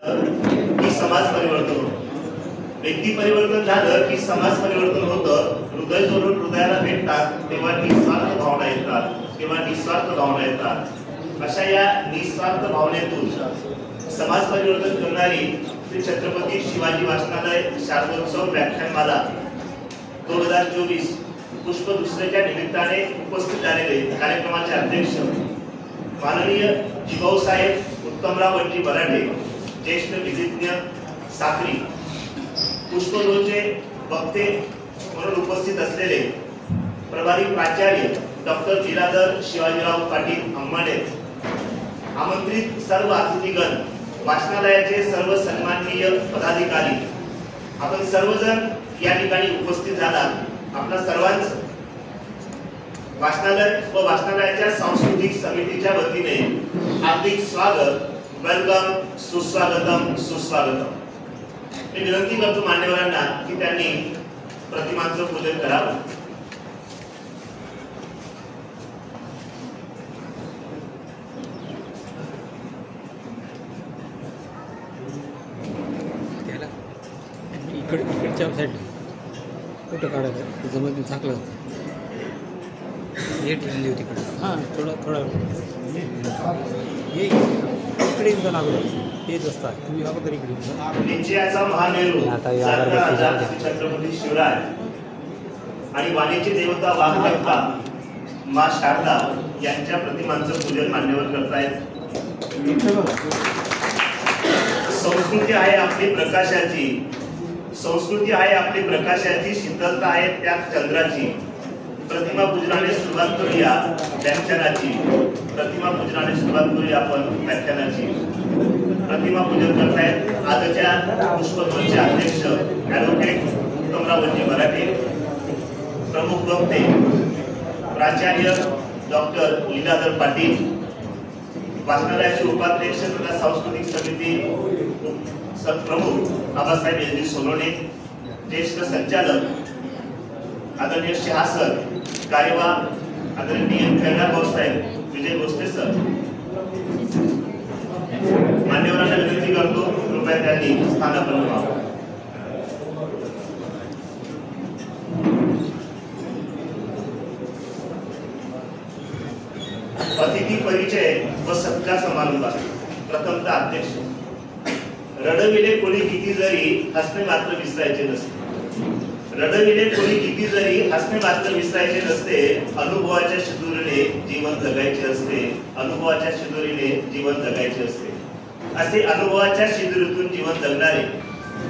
की समाज परिवर्तन होतं. व्यक्ती परिवर्तन झालं की समाज परिवर्तन होतं. हृदय जोडून हृदयाला भेटतात तेव्हा निस्वार्थ भावना येतात, तेव्हा निस्वार्थ भावना येतात. अशा या निस्वार्थ भावनेतून समाज परिवर्तन करणारी श्री छत्रपती शिवाजी वाचनालय शारदोत्सव व्याख्यानमाला 2024 पुष्प दुसऱ्याच्या निमित्ताने उपस्थित झालेले कार्यक्रमाचे अध्यक्ष माननीय जिभाऊसाहेब उत्तमराव वंजी बराटे, ज्येष्ठ विधिज्ञ साक्री, पुष्पगृहचे वक्ते म्हणून उपस्थित असलेले प्रभारी प्राचार्य डॉक्टर लीलाधर शिवाजीराव पाटील अंबाडे, आमंत्रित सर्व अतिथीगण, वाचनालयाचे सर्व सन्माननीय पदाधिकारी, आपण सर्वजण या ठिकाणी उपस्थित झालात. आपल्या सर्वांचं वाचनालय व वाचनालयाच्या सांस्कृतिक समितीच्या वतीने हार्दिक स्वागत, वेलकम, सुस्वागतम, सुस्वागतम. मी विनंती करतो मान्यवरांना की त्यांनी प्रतिमांचं पूजन करावं. इकडच्या साईडला फोटो काढायला जमत झाकलं होतं. हे ठेवली होती इकडे. हां, थोडा हे इकडे एकदा लागलं तेच असतात. तुम्ही अगोदर इकडे निश्चयाचा महामेरू छत्रपती शिवराय आणि वाणीची देवता वाघदेवता मा शारदा यांच्या प्रतिमांचं पूजन मान्यवर करतायत. संस्कृती आहे आपली प्रकाशाची, संस्कृती आहे आपली प्रकाशाची, शीतलता आहे त्या चंद्राची. प्रतिमा पूजनाने सुरुवात करूया व्याख्यानाची. प्रतिमा पूजनाने सुरुवात करूया आपण व्याख्यानाची. प्रतिमा पूजन करतायत आजच्या पुष्पगृहचे अध्यक्ष ॲडव्होकेट उत्तमराव वंजी बराटे, प्रमुख वक्ते प्राचार्य डॉक्टर लीलाधर पाटील, वाचनालयाचे उपाध्यक्ष तथा सांस्कृतिक समिती प्रमुख बाबासाहेब एल जी सोनवणे, ज्येष्ठ संचालक आदरणीय शहा सर, कार्यवाह आदरणीय खैरनार भाऊसाहेब, विजय भोसले सर. मान्यवरांना विनंती करतो कृपया त्यांनी स्थानापन्न व्हावं. अतिथी परिचय व सत्कार समारंभात प्रथमतः अध्यक्ष. रडविले कोणी किती जरी हसणे मात्र विसरायचे नसते. रडविले कोणी किती जरी हसणे मात्र विसरायचे नसते. अनुभवाच्या शिदोरीने जीवन जगायचे असते. अनुभवाच्या शिदोरीने जीवन जगायचे असते. असे अनुभवाच्या शिदोरीतून जीवन जगणारे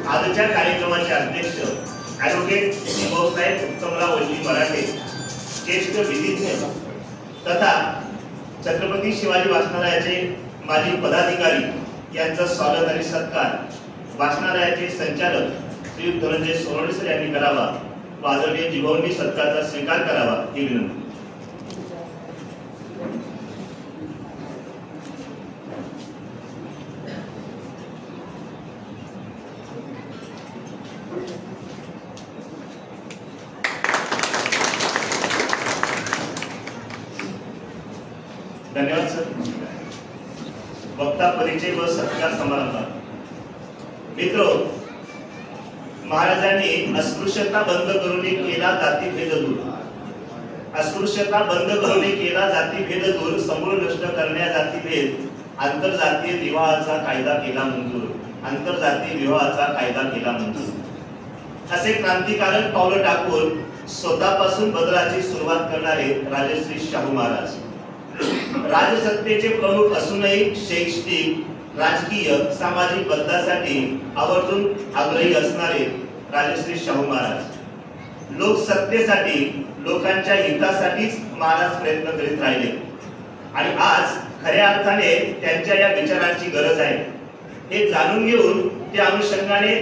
आजच्या कार्यक्रमाचे अध्यक्ष ॲडव्होकेट जिभाऊसाहेब उत्तमराव वंजी बराटे, ज्येष्ठ विधिज्ञ तथा छत्रपती शिवाजी वाचनालयाचे माजी पदाधिकारी यांचं स्वागत आणि सत्कार वाचनालयाचे संचालक श्री धनंजय सोनवणे सर यांनी करावा व आदरणीय जिभाऊंनी सत्काराचा स्वीकार करावा ही विनंती. धन्यवाद सर. वक्ता परिचय व सत्कार समारंभात मित्र, महाराजांनी अस्पृश्यता बंद करून केला जातीभेद दूर. अस्पृश्यता बंद करून केला जातीभेद दूर. समूळ नष्ट करण्या जातीभेद. आंतरजातीय विवाहाचा कायदा केला मंजूर. आंतरजातीय विवाहाचा कायदा केला मंजूर. असे क्रांतिकारक पावलं टाकून स्वतःपासून बदलाची सुरुवात करणारे राजश्री शाहू महाराज. राजसत्तेचे प्रमुख असूनही शैक्षणिक, राजकीय, सामाजिक बदलासाठी आवर्जून आग्रही असणारे राजश्री शाहू महाराज. लोकसत्तेसाठी, लोकांच्या हितासाठीच महाराज प्रयत्न करीत राहिले आणि आज खऱ्या अर्थाने त्यांच्या या विचारांची गरज आहे हे जाणून घेऊन त्या अनुषंगाने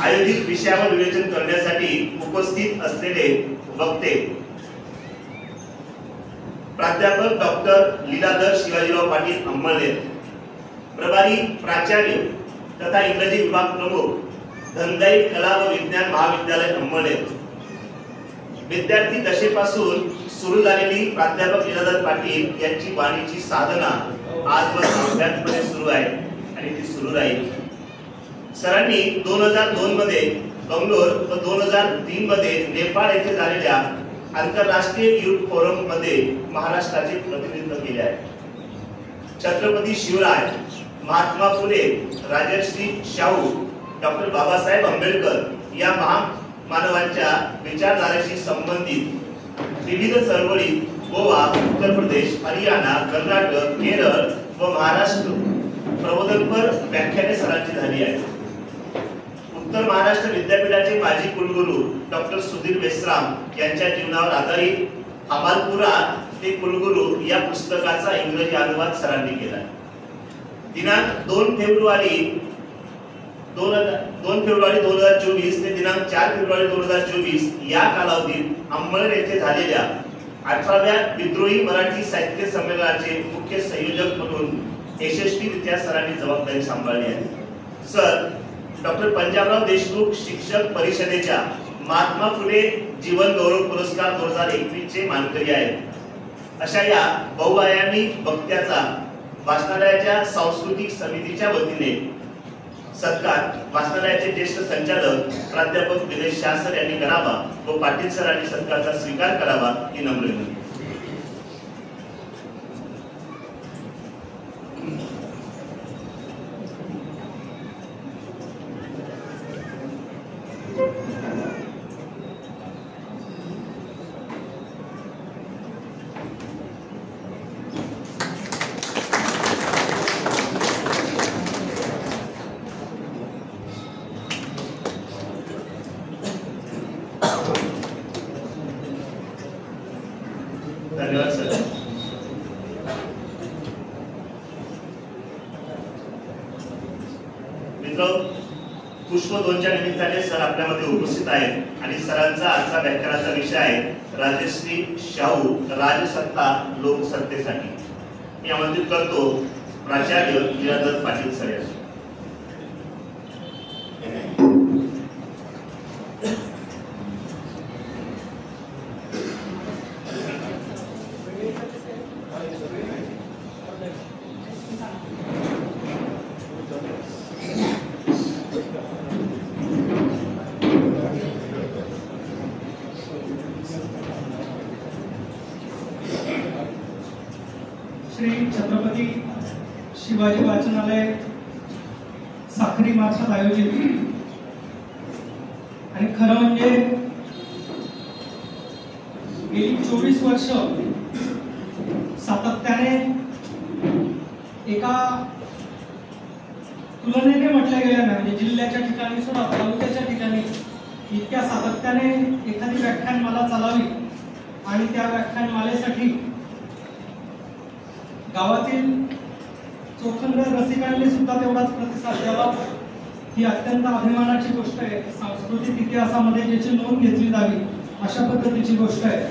आयोजित विषयावर विवेचन करण्यासाठी उपस्थित असलेले वक्ते प्राध्यापक डॉक्टर लीलाधर शिवाजीराव पाटील अंबाडे, प्रभारी प्राचार्य तथा इंग्रजी विभाग प्रमुख धनदाई कला व विज्ञान महाविद्यालय अंबाडे, विद्यार्थी दशेपासून सुरू झालेली प्राध्यापक लीलाधर पाटील यांची वाणीची साधना आजवर अभ्यासपणे सुरू आहे आणि आणि ती सुरू राहील. सरांनी 2002 मध्ये बंगलोर व 2003 मध्ये नेपाळ येथे झालेल्या आंतरराष्ट्रीय युथ फोरम मध्ये महाराष्ट्राचे प्रतिनिधित्व केले आहे. छत्रपती शिवराय, महात्मा फुले, राजर्षी शाहू, डॉक्टर बाबासाहेब आंबेडकर या महामानवांच्या विचारधारेशी संबंधित विविध चळवळीत गोवा, उत्तर प्रदेश, हरियाणा, कर्नाटक, केरळ व महाराष्ट्र प्रबोधनपर व्याख्याने सरांची झाली आहेत. उत्तर महाराष्ट्र विद्यापीठाचे माजी कुलगुरू डॉक्टर सुधीर मेश्राम यांच्या जीवनावर आधारित हमालपुरा ते कुलगुरू या पुस्तकाचा इंग्रजी अनुवाद सरांनी केला. दिनांक 2 फेब्रुवारी 2024 ते दिनांक 4 फेब्रुवारी 2024 या कालावधीत अंमळनेर येथे झालेल्या 18व्या विद्रोही मराठी साहित्य संमेलनाचे मुख्य संयोजक म्हणून यशस्वीरित्या सरांनी जबाबदारी सांभाळली आहे. सर डॉक्टर पंजाबराव देशमुख शिक्षक परिषदेच्या महात्मा फुले जीवन गौरव पुरस्कार 2021 चे मानकरी आहेत. अशा या बहुआयामी वक्त्याचा वाचनालयाच्या सांस्कृतिक समितीच्या वतीने सत्कार वाचनालयाचे ज्येष्ठ संचालक प्राध्यापक दिनेश शाह सर यांनी करावा व पाटील सरांनी सत्काराचा स्वीकार करावा ही नम्र विनंती. धन्यवाद सर. मित्र, पुष्प 2च्या निमित्ताने सर आपल्यामध्ये उपस्थित आहेत आणि सरांचा आजचा व्याख्यानाचा विषय आहे राजश्री शाहू, राजसत्ता लोकसत्तेसाठी. मी आमंत्रित करतो प्राचार्य लीलाधर पाटील सर यांना. श्री छत्रपती शिवाजी वाचनालय साखरी मार्फत आयोजित आणि खरं म्हणजे गेली 24 वर्ष सातत्याने एका तुलनेने म्हटल्या गेल्या नाही, म्हणजे जिल्ह्याच्या ठिकाणी सुद्धा तालुक्याच्या ठिकाणी इतक्या सातत्याने एखादी व्याख्यानमाला चालावी आणि त्या व्याख्यानमालेसाठी गावातील चोखंद रसिकांनी सुद्धा तेवढाच प्रतिसाद द्यावा ही अत्यंत अभिमानाची गोष्ट आहे. सांस्कृतिक इतिहासामध्ये ज्याची नोंद घेतली जावी अशा पद्धतीची गोष्ट आहे.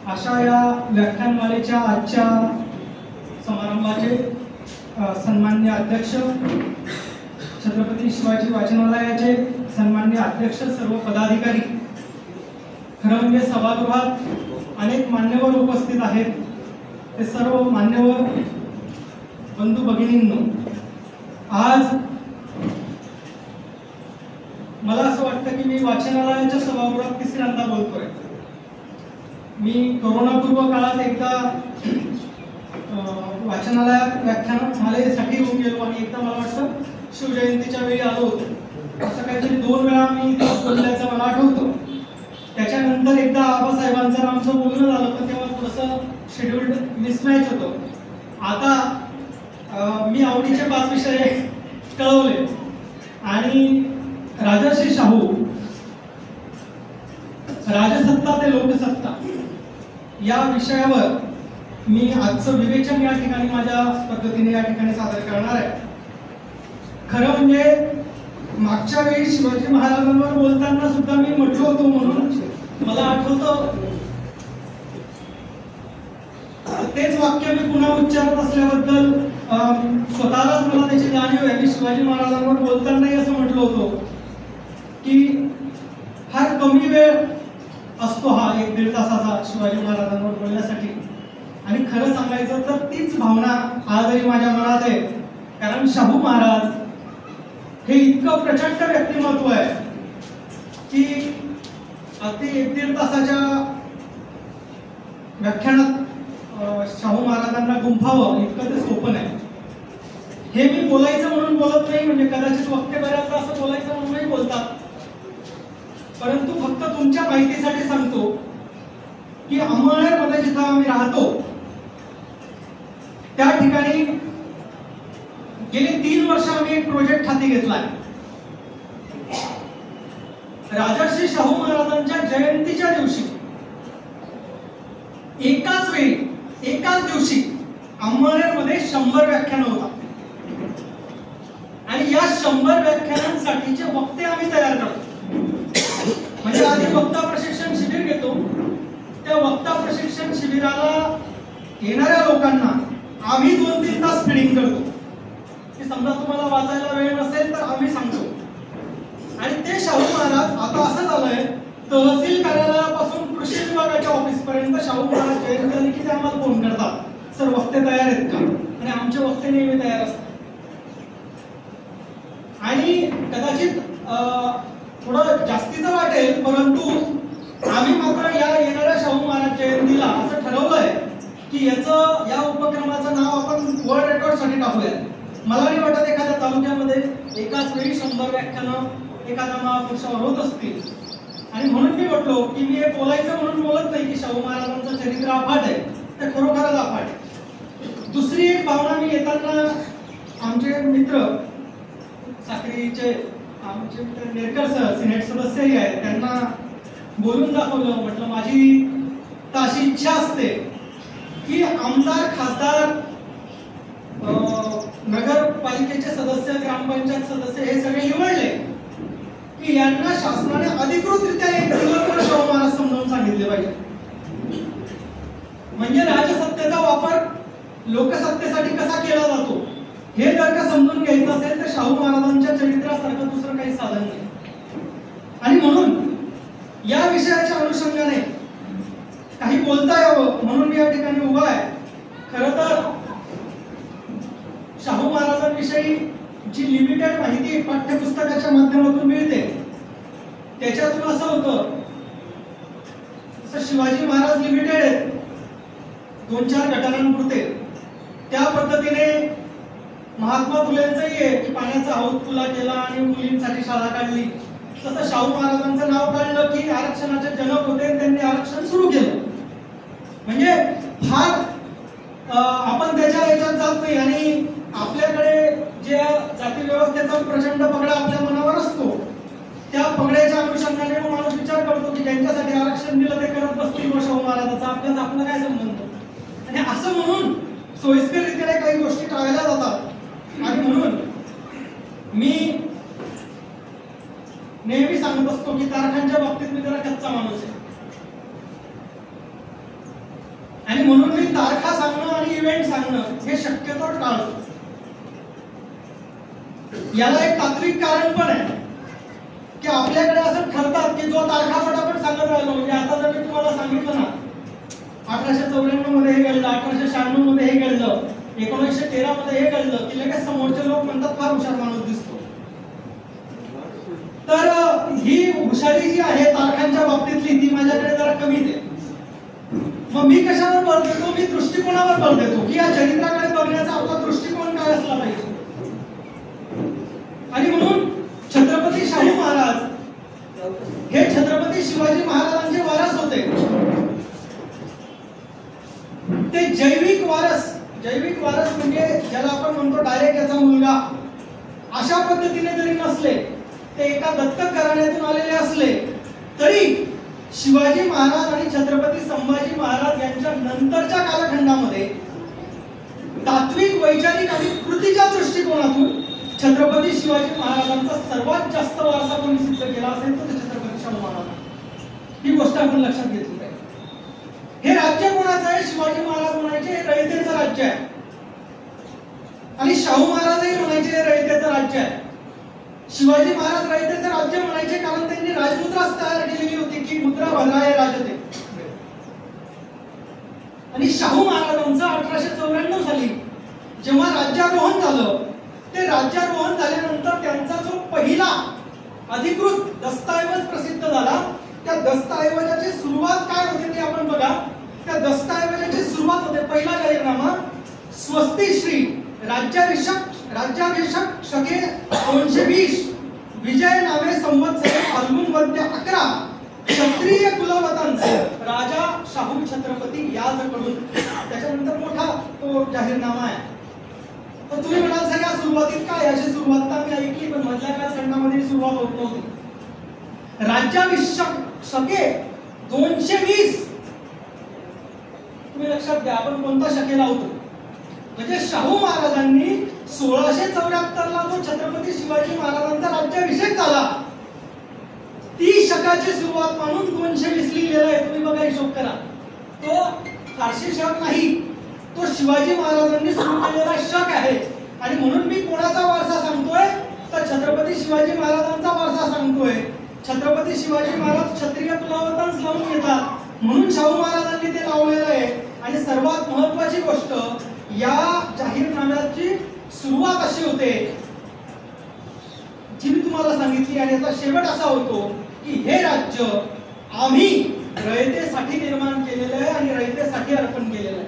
अशा या व्याख्यानमालेच्या आजच्या समारंभाचे सन्माननीय अध्यक्ष, छत्रपती शिवाजी वाचनालयाचे सन्माननीय अध्यक्ष, सर्व पदाधिकारी, खरं म्हणजे सभागृहात अनेक मान्यवर उपस्थित आहेत. ते सर्व मान्यवर बंधू भगिनींनो, आज मला असं वाटतं की मी वाचनालयाच्या सभागृहात तिसऱ्यांदा बोलतोय. मी कोरोनापूर्व काळात एकदा वाचनालयात व्याख्यानमालेसाठी येऊन गेलो आणि एकदा मला वाटतं शिवजयंतीच्या वेळी आलो होतो. असं काहीतरी 2 वेळा मी बोलल्याचं मला आठवतं. त्याच्यानंतर एकदा आबासाहेबांचं आमचं बोलणं झालं पण तेव्हा थोडंसं शेड्यूल्ड मिसमॅच होतं. आता मी आवडीचे 5 विषय कळवले आणि राजर्षी शाहू, राजसत्ता ते लोकसत्ता या विषयावर मी आजचं विवेचन या ठिकाणी माझ्या पद्धतीने या ठिकाणी सादर करणार आहे. खरं म्हणजे मागच्या वेळी शिवाजी महाराजांवर बोलताना सुद्धा मी म्हटलो होतो, म्हणून मला आठवतं तेच वाक्य मी पुन्हा उच्चारत असल्याबद्दल स्वतःलाच मला त्याची जाणीव आहे. मी शिवाजी महाराजांवर बोलतानाही असं म्हटलं होतं की फार कमी वेळ असतो हा 1-1.5 तासाचा शिवाजी महाराजांवर बोलण्यासाठी. आणि खरं सांगायचं तर तीच भावना आजही माझ्या मनात आहे. कारण शाहू महाराज हे इतकं प्रचंड व्यक्तिमत्व आहे की अगदी 1-1.5 तासाच्या व्याख्यानात शाहू महाराजांना गुंफावं इतकं ते सोपं नाही. हे मी बोलायचं म्हणून बोलत नाही, म्हणजे कदाचित वक्ते बऱ्याचदा असं बोलायचं म्हणूनही बोलतात, परंतु फक्त तुमच्या माहितीसाठी सांगतो की अंमळनेरमध्ये जिथं आम्ही राहतो त्या ठिकाणी गेली 3 वर्ष आम्ही एक प्रोजेक्ट हाती घेतलाय. राजर्षी शाहू महाराजांच्या जयंतीच्या दिवशी एकाच वेळी एकाच दिवशी अंमळनेरमध्ये 100 व्याख्यान होतात आणि या 100 व्याख्यानांसाठीचे वक्ते आम्ही तयार करतो. म्हणजे आधी वक्ता प्रशिक्षण शिबिर घेतो, त्या वक्ता प्रशिक्षण शिबिराला येणाऱ्या लोकांना आम्ही 2-3 तास फीडिंग करतो की समजा तुम्हाला वाचायला वेळ नसेल तर आम्ही सांगतो. आणि ते शाहू महाराज आता असं झालंय, तहसील कार्यालयापासून कृषी विभागाच्या ऑफिस पर्यंत शाहू महाराज जयंती झाली की ते आम्हाला फोन करतात, सर वक्ते तयार आहेत का? आणि आमचे वक्ते नेहमी तयार असतात. आणि कदाचित थोडं जास्तीचं वाटेल, परंतु आम्ही मात्र या येणाऱ्या शाहू महाराज जयंतीला असं ठरवलंय की या उपक्रमाचं नाव आपण वर्ल्ड रेकॉर्ड साठी टाकूया. मला नाही वाटत एखाद्या तालुक्यामध्ये एकाच वेळी 100 व्याख्यानं एखाद्या महापुरुषावर होत असतील. आणि म्हणून मी म्हटलो की मी हे बोलायचं म्हणून बोलत नाही की शाहू महाराजांचं चरित्र अफाट आहे, ते खरोखरच अफाट आहे. दुसरी एक भावना, मी येताना आमचे मित्र साक्रीचे आमचे मित्र नेरकर सर सिनेट सदस्यही आहेत, त्यांना बोलून दाखवलं. म्हटलं माझी तर अशी इच्छा असते की आमदार, खासदार, नगरपालिकेचे सदस्य, ग्रामपंचायत सदस्य हे सगळे निवडले की यांना शासनाने अधिकृतरित्या एक दिवसभर शाहू महाराज समजावून सांगितले पाहिजे. म्हणजे राजसत्तेचा वापर लोकसत्तेसाठी कसा केला जातो हे जर का समजून घ्यायचं असेल तर शाहू महाराजांच्या चरित्रासारखं दुसरं काही साधन नाही. आणि म्हणून या विषयाच्या अनुषंगाने काही बोलता यावं म्हणून मी या ठिकाणी उभा आहे. खरं तर शाहू महाराजांविषयी जी लिमिटेड माहिती पाठ्यपुस्तकाच्या माध्यमातून मिळते त्याच्यातून असं होतं, शिवाजी महाराज लिमिटेड आहेत 2-4 घटनांपुरते, त्या पद्धतीने महात्मा फुलेंचंही आहे की पाण्याचा हौद खुला केला आणि मुलींसाठी शाळा काढली. तसं शाहू महाराजांचं नाव काढलं की आरक्षणाचे जनक होते, त्यांनी आरक्षण सुरू केलं. म्हणजे फार आपण त्याच्या याच्यात जात नाही. आणि आपल्याकडे जे जाती व्यवस्थेचा प्रचंड पगडा आपल्या मनावर असतो, त्या पगड्याच्या अनुषंगाने माणूस विचार करतो की ज्यांच्यासाठी आरक्षण दिलं ते करत बसतील व शाहू महाराजांचा आपला काय संबंध. आणि असं म्हणून सोयीस्कररीत्याने काही गोष्टी टाळल्या जातात. आणि म्हणून मी नेहमी सांगत असतो की तारखांच्या बाबतीत मी जरा कच्चा माणूस आहे. आणि म्हणून मी तारखा सांगणं आणि इव्हेंट सांगणं हे शक्यतो टाळतो. याला एक तात्विक कारण पण आहे की आपल्याकडे असं ठरतात की जो तारखा पटापट सांगत राहिलो, म्हणजे आता जर मी तुम्हाला सांगितलं ना 1894 मध्ये हे घडलं, 1896 मध्ये हे घडलं, 1913 मध्ये हे घडलं की लगेच समोरचे लोक म्हणतात फार हुशार माणूस दिसतो. तर ही हुशारी जी आहे तारखांच्या बाबतीतली ती माझ्याकडे जरा कमीच आहे. मग मी कशावर भर देतो, मी दृष्टिकोनावर भर देतो की या चरित्राकडे बघण्याचा आपला दृष्टिकोन काय असला पाहिजे. आणि म्हणून छत्रपती शाहू महाराज हे छत्रपती शिवाजी महाराजांचे वारस होते. ते जैविक वारस म्हणजे ज्याला आपण म्हणतो डायरेक्ट याचा मुलगा, अशा पद्धतीने जरी नसले, ते एका दत्तक घराण्यातून आलेले असले तरी शिवाजी महाराज आणि छत्रपती संभाजी महाराज यांच्या नंतरच्या कालखंडामध्ये तात्विक, वैचारिक आणि कृतीच्या दृष्टिकोनातून छत्रपती शिवाजी महाराजांचा सर्वात जास्त वारसा कोणी सिद्ध केला असेल तर छत्रपती शाहू महाराज. ही गोष्ट आपण लक्षात घेतली पाहिजे. हे राज्य कोणाचं आहे? शिवाजी महाराज म्हणायचे हे रयतेचं राज्य आहे आणि शाहू महाराजही म्हणायचे हे रयतेचं राज्य आहे. शिवाजी महाराज रयतेचं राज्य म्हणायचे कारण त्यांनी राजमुद्राच तयार केलेली होती की मुद्रा भद्राय राजते. आणि शाहू महाराजांचं 1894 साली जेव्हा राज्यारोहण झालं, ते राज्यारोहण झाल्यानंतर त्यांचा जो पहिला अधिकृत दस्तऐवज प्रसिद्ध झाला. त्या दस्तऐवजाची सुरुवात काय होते ते आपण बघा. त्या दस्तऐवजाची सुरुवात होते, पहिला जाहीरनामा स्वस्ती श्री राज्याभिषेक शके 220 विजय नामे संवत्सरे फाल्गुन वद्य 11 क्षत्रिय कुलवतांचे राजा शाहू छत्रपती याजकडून. त्याच्यानंतर मोठा तो जाहीरनामा आहे. तर तुम्ही म्हणाल सर या सुरुवातीत काय अशी सुरुवात तर मी ऐकली, पण मधल्या काळात खंडामध्ये सुरुवात होत नव्हती. राज्याभिषेक शके 220 तुम्ही लक्षात घ्या, आपण कोणता शके लावतो. म्हणजे शाहू महाराजांनी 1674 ला जो छत्रपती शिवाजी महाराजांचा राज्याभिषेक झाला, ती शकाची सुरुवात म्हणून 220 लिहिलेला आहे. तुम्ही बघा, हिशोब करा. तो फारसी शक नाही, तो शिवाजी महाराजांनी सुरू केलेला शक आहे. आणि म्हणून मी कोणाचा वारसा सांगतोय तर छत्रपती शिवाजी महाराजांचा वारसा सांगतोय. छत्रपती शिवाजी महाराज क्षत्रिय कुलवतांस लावून घेतात, म्हणून शाहू महाराजांनी ते लावलेलं आहे. आणि सर्वात महत्वाची गोष्ट, या जाहीरनाम्याची सुरुवात अशी होते जी मी तुम्हाला सांगितली, आणि याचा शेवट असा होतो की हे राज्य आम्ही रयतेसाठी निर्माण केलेलं आहे आणि रयतेसाठी अर्पण केलेलं आहे.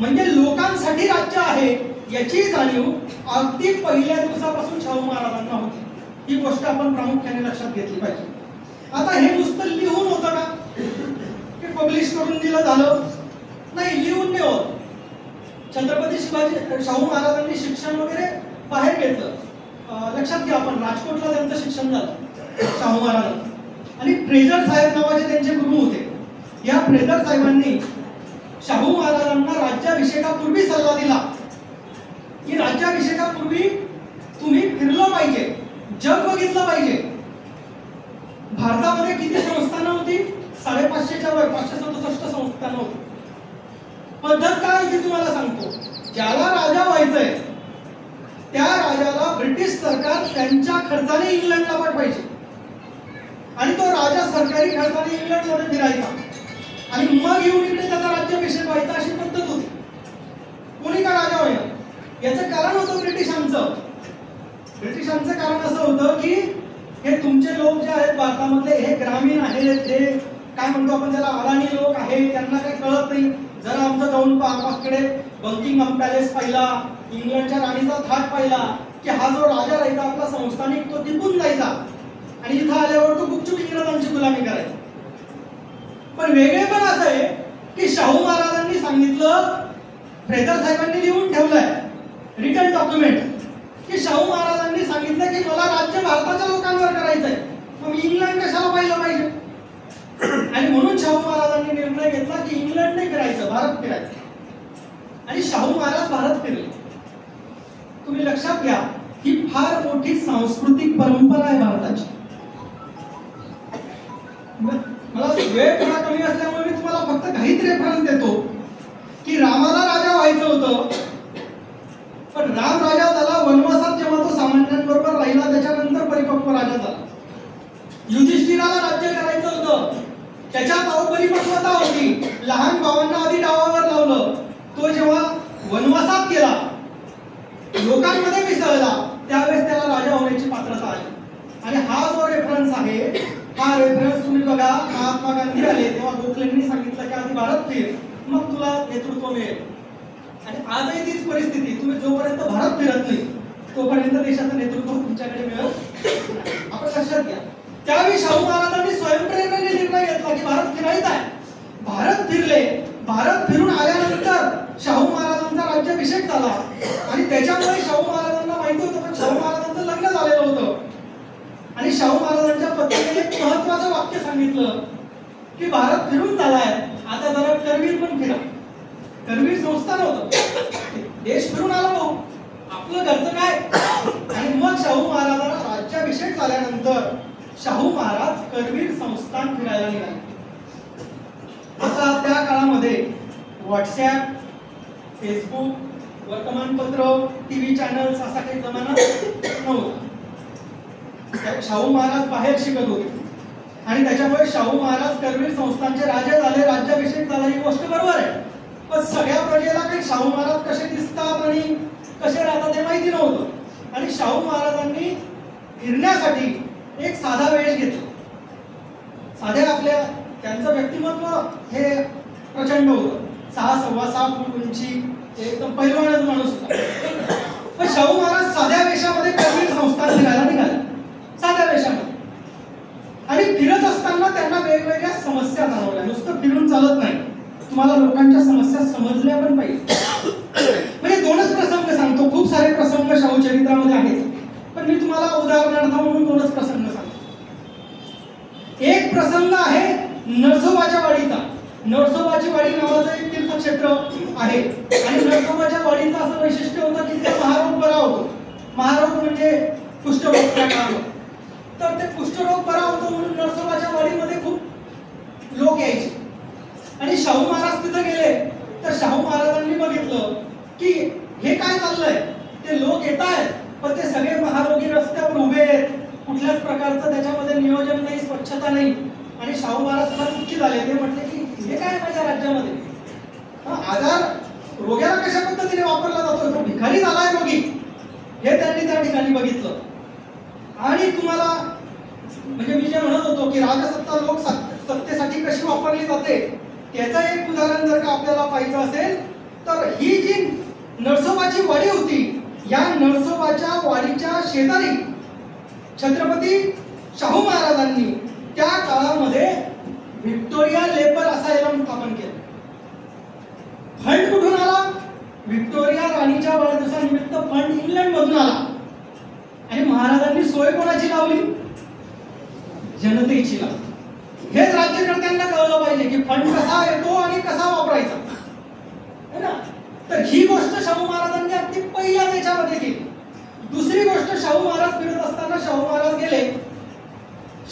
म्हणजे लोकांसाठी राज्य आहे याची जाणीव अगदी पहिल्या दिवसापासून शाहू महाराजांना होती. ही गोष्ट आपण प्रामुख्याने लक्षात घेतली पाहिजे. आता हे नुसतं लिहून होतं का, की पब्लिश करून दिलं झालं? नाही, लिहून नाही होत. छत्रपती शिवाजी शाहू महाराजांनी शिक्षण वगैरे बाहेर घेतलं. लक्षात घ्या, आपण राजकोटला त्यांचं शिक्षण झालं शाहू महाराजांचं. आणि फ्रेझर साहेब नावाचे त्यांचे गुरु होते. या फ्रेझर साहेबांनी शाहू महाराजांना राज्याभिषेकापूर्वी सल्ला दिला की राज्याभिषेकापूर्वी तुम्ही फिरलं पाहिजे, जग बघितलं पाहिजे. भारतामध्ये किती संस्थानं होती? 550च्या वर 567 संस्थानं होती. पद्धत काय होती तुम्हाला सांगतो. ज्याला राजा व्हायचंय त्या राजाला ब्रिटिश सरकार त्यांच्या खर्चाने इंग्लंडला पाठवायचे आणि तो राजा सरकारी खर्चाने इंग्लंडमध्ये फिरायचा आणि मग येऊन इकडे त्याचा राज्याभिषेक व्हायचा, अशी पद्धत होती. कोणी का राजा व्हायला? याचं कारण होतं ब्रिटिशांचं. ब्रिटिशांचं कारण असं होतं की हे तुमचे लोक जे आहेत भारतामधले, हे ग्रामीण आहेत, हे काय म्हणतो आपण त्याला अडाणी लोक आहेत, त्यांना काही कळत नाही. जरा आमचं जाऊन आसपासकडे बकिंगहॅम पॅलेस पाहिला, इंग्लंडच्या राणीचा थाट पाहिला की हा जो राजा राहायचा आपला संस्थानिक, तो तिथून जायचा आणि इथं आल्यावर तो गुपचूप इंग्रजांची गुलामी करायचा. पण वेगळे पण असं आहे की शाहू महाराजांनी सांगितलं, फ्रेझर साहेबांनी लिहून ठेवलंय रिटन डॉक्युमेंट, की शाहू महाराजांनी सांगितलं की मला राज्य भारताच्या लोकांवर करायचंय, मग इंग्लंड कशाला पाहिलं पाहिजे. आणि म्हणून शाहू महाराजांनी निर्णय घेतला की इंग्लंड नाही फिरायचं, भारत फिरायचं. आणि शाहू महाराज भारत फिरले. तुम्ही लक्षात घ्या, ही फार मोठी सांस्कृतिक परंपरा आहे भारताची. मला वेळ थोडा कमी असल्यामुळे मी तुम्हाला फक्त काहीच रेफरन्स देतो की रामाला राजा व्हायचं होतं, पण राम राजा झाला वनवासात जेव्हा तो सामान्यांबरोबर राहिला, त्याच्यानंतर परिपक्व राजा झाला. युधिष्ठिराला राज्य करायचं होतं, त्याच्यात अपरिपक्वता होती, लहान भावांना आधी डावावर लावलं. तो जेव्हा वनवासात गेला, लोकांमध्ये मिसळला, त्यावेळेस त्याला राजा होण्याची पात्रता आली. आणि हा जो रेफरन्स आहे, हा रेफरन्स तुम्ही बघा, महात्मा गांधी आले तेव्हा गोखलेंनी सांगितलं की आधी भारत फिर, मग तुला नेतृत्व मिळेल. आणि आजही तीच परिस्थिती, तुम्ही जोपर्यंत भारत फिरत नाही तोपर्यंत देशाचं नेतृत्व तुमच्याकडे मिळत. आपण लक्षात घ्या, त्यावेळी शाहू महाराजांनी स्वयंप्रेरणेने निर्णय घेतला की भारत फिरायचा आहे. भारत फिरले. भारत फिरून आल्यानंतर शाहू महाराजांचा राज्याभिषेक झाला आणि त्याच्यामुळे शाहू महाराजांना माहिती होतं, पण शाहू महाराजांचं लग्न झालेलं होतं. आणि शाहू महाराजांच्या पत्नीने एक महत्वाचं वाक्य सांगितलं की भारत फिरून झालाय, आता जरा करवीर पण फिरा. करवीर संस्थान होतं, देश फिरून आला भाऊ, आपलं घरचं काय. आणि मग शाहू महाराजांना राज्याभिषेक झाल्यानंतर शाहू महाराज करवीर संस्थान फिरायला निघाले. आता त्या काळामध्ये व्हॉट्सअप, फेसबुक, वर्तमानपत्र, टीव्ही चॅनल्स असा काही जमाना नव्हता. शाहू महाराज बाहेर शिकत होते आणि त्याच्यामुळे शाहू महाराज करवीर संस्थानचे राजे झाले, राज्याभिषेक झाला, ही गोष्ट बरोबर आहे. पण सगळ्या प्रजेला काही शाहू महाराज कसे दिसतात आणि कसे राहतात हे माहिती नव्हतं. आणि शाहू महाराजांनी फिरण्या करण्यासाठी एक साधा वेश घेतला. साध्या आपल्या त्यांचं व्यक्तिमत्व हे प्रचंड होतं. 6-6.25 फूट उंची, एकदम पैलवानच माणूस होता. पण शाहू महाराज साध्या वेशामध्ये कबीर संस्थान फिरायला निघाले, साध्या वेशामध्ये. आणि फिरत असताना त्यांना वेगवेगळ्या समस्या जाणवल्या. नुसतं फिरून चालत नाही, तुम्हाला लोकांच्या समस्या समजल्या पण पाहिजे. म्हणजे 2च प्रसंग सांगतो, खूप सारे प्रसंग शाहू चरित्रामध्ये आहेत, पण मी तुम्हाला उदाहरणार्थ म्हणून 2च प्रसंग सांगतो. एक प्रसंग आहे नरसोबाच्या वाडीचा. नरसोबाची वाडी नावाचं एक तीर्थक्षेत्र आहे आणि नरसोबाच्या वाडीचं असं वैशिष्ट्य होतं की ते महारोग बरा होतो. महारोग म्हणजे कुष्ठरोग त्या काळात. तर ते कुष्ठरोग बरा होतो म्हणून नरसोबाच्या वाडीमध्ये खूप लोक यायचे. आणि शाहू महाराज तिथे गेले तर शाहू महाराजांनी बघितलं की हे काय चाललंय, ते लोक येत आहेत पण ते सगळे महारोगी रस्त्यावर उभे आहेत, कुठल्याच प्रकारचं त्याच्यामध्ये नियोजन नाही, स्वच्छता नाही. आणि शाहू महाराज फार दुःखी झाले. ते म्हटले की हे काय माझ्या राज्यामध्ये, आजार रोग्याला कशा पद्धतीने वापरला जातो, तो भिकारी झालाय रोगी, हे त्यांनी त्या ठिकाणी बघितलं. आणि तुम्हाला म्हणजे मी जे म्हणत होतो की राजसत्ता लोक सत्तेसाठी कशी वापरली जाते त्याचं एक उदाहरण जर का आपल्याला पाहिजे असेल तर ही जी नरसोबाची वाडी होती, या नरसोबाच्या वाडीच्या शेजारी छत्रपती शाहू महाराजांनी त्या काळामध्ये व्हिक्टोरिया लेपर असायलम स्थापन केलं. फंड कुठून आला? व्हिक्टोरिया राणीच्या वाढदिवसानिमित्त फंड इंग्लंड मधून आला. आणि महाराजांनी सोय कोणाची लावली? जनतेची लावली. हेच राज्यकर्त्यांना कळलं पाहिजे की फंड कसा येतो आणि कसा वापरायचा, है ना. तर ही गोष्ट शाहू महाराजांनी अगदी पहिल्याच याच्यामध्ये केली. दुसरी गोष्ट, शाहू महाराज फिरत असताना शाहू महाराज गेले,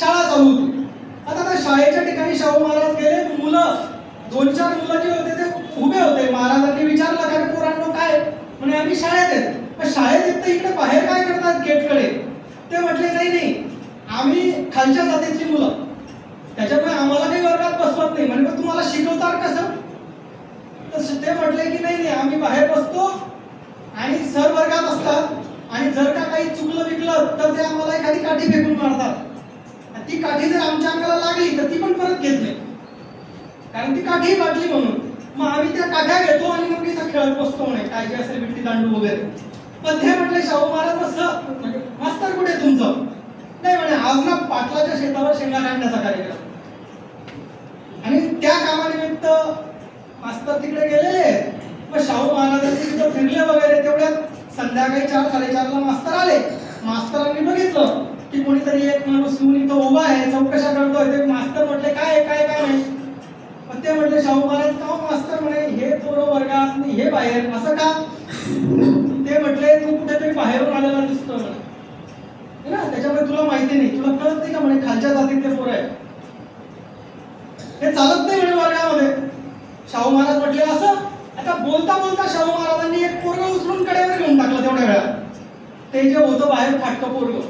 शाळा चालू होती. आता त्या शाळेच्या ठिकाणी शाहू महाराज गेले, मुलं 2-4 मुलं जे होते ते उभे होते. महाराजांनी विचारलं का रे पोरांनो काय? म्हणे आम्ही शाळेत आहेत. शाळेत येत इकडे बाहेर काय करतात गेटकडे? ते म्हटले नाही आम्ही खालच्या जातीतली मुलं, त्याच्यामुळे आम्हाला काही वर्गात बसवत नाही. म्हणजे मग तुम्हाला शिकवतात कसं? तर ते म्हटले की नाही आम्ही बाहेर बसतो आणि सर वर्गात असतात आणि जर का काही चुकलं विकलं तर ते आम्हाला एखादी काठी फेकून मारतात. ती काठी जर आमच्या अंगाला लागली तर ती पण परत घेत नाही, कारण ती काठी वाटली म्हणून. मग आम्ही त्या काठ्या घेतो आणि मग तिथं खेळत बसतो म्हणे, काय जे असेल विट्टी दांडू वगैरे. पण ते म्हटले शाहू महाराज म्हणजे मास्तर कुठे तुमचं? नाही म्हणे आज ना पाटलाच्या शेतावर शेंगा काढण्याचा कार्यक्रम. आणि त्या कामानिमित्त मास्तर तिकडे गेलेले. मग शाहू महाराजांनी तिथं फिरले वगैरे. तेवढ्यात संध्याकाळी 4-4:30ला मास्तर आले. मास्तरांनी बघितलं की कोणीतरी एक माणूस येऊन इथं उभा आहे, चौकशा करतोय. ते मास्तर म्हटले काय नाही. पण ते म्हटले शाहू महाराज का मास्तर? म्हणे हे पोरं वर्गात आणि हे बाहेर, असं का? ते म्हटले तू कुठेतरी बाहेरून आलेला दिसतो ना, त्याच्यामुळे तुला माहिती नाही, तुला कळत नाही का म्हणे खालच्या जातीतले पोरं आहेत, हे चालत नाही म्हणे वर्गामध्ये. शाहू महाराज म्हटले असं. आता बोलता बोलता शाहू महाराजांनी एक पोरग उचलून कडेवर घेऊन टाकलं तेवढ्या वेळात. ते जे होतं बाहेर फाटकं पोरग.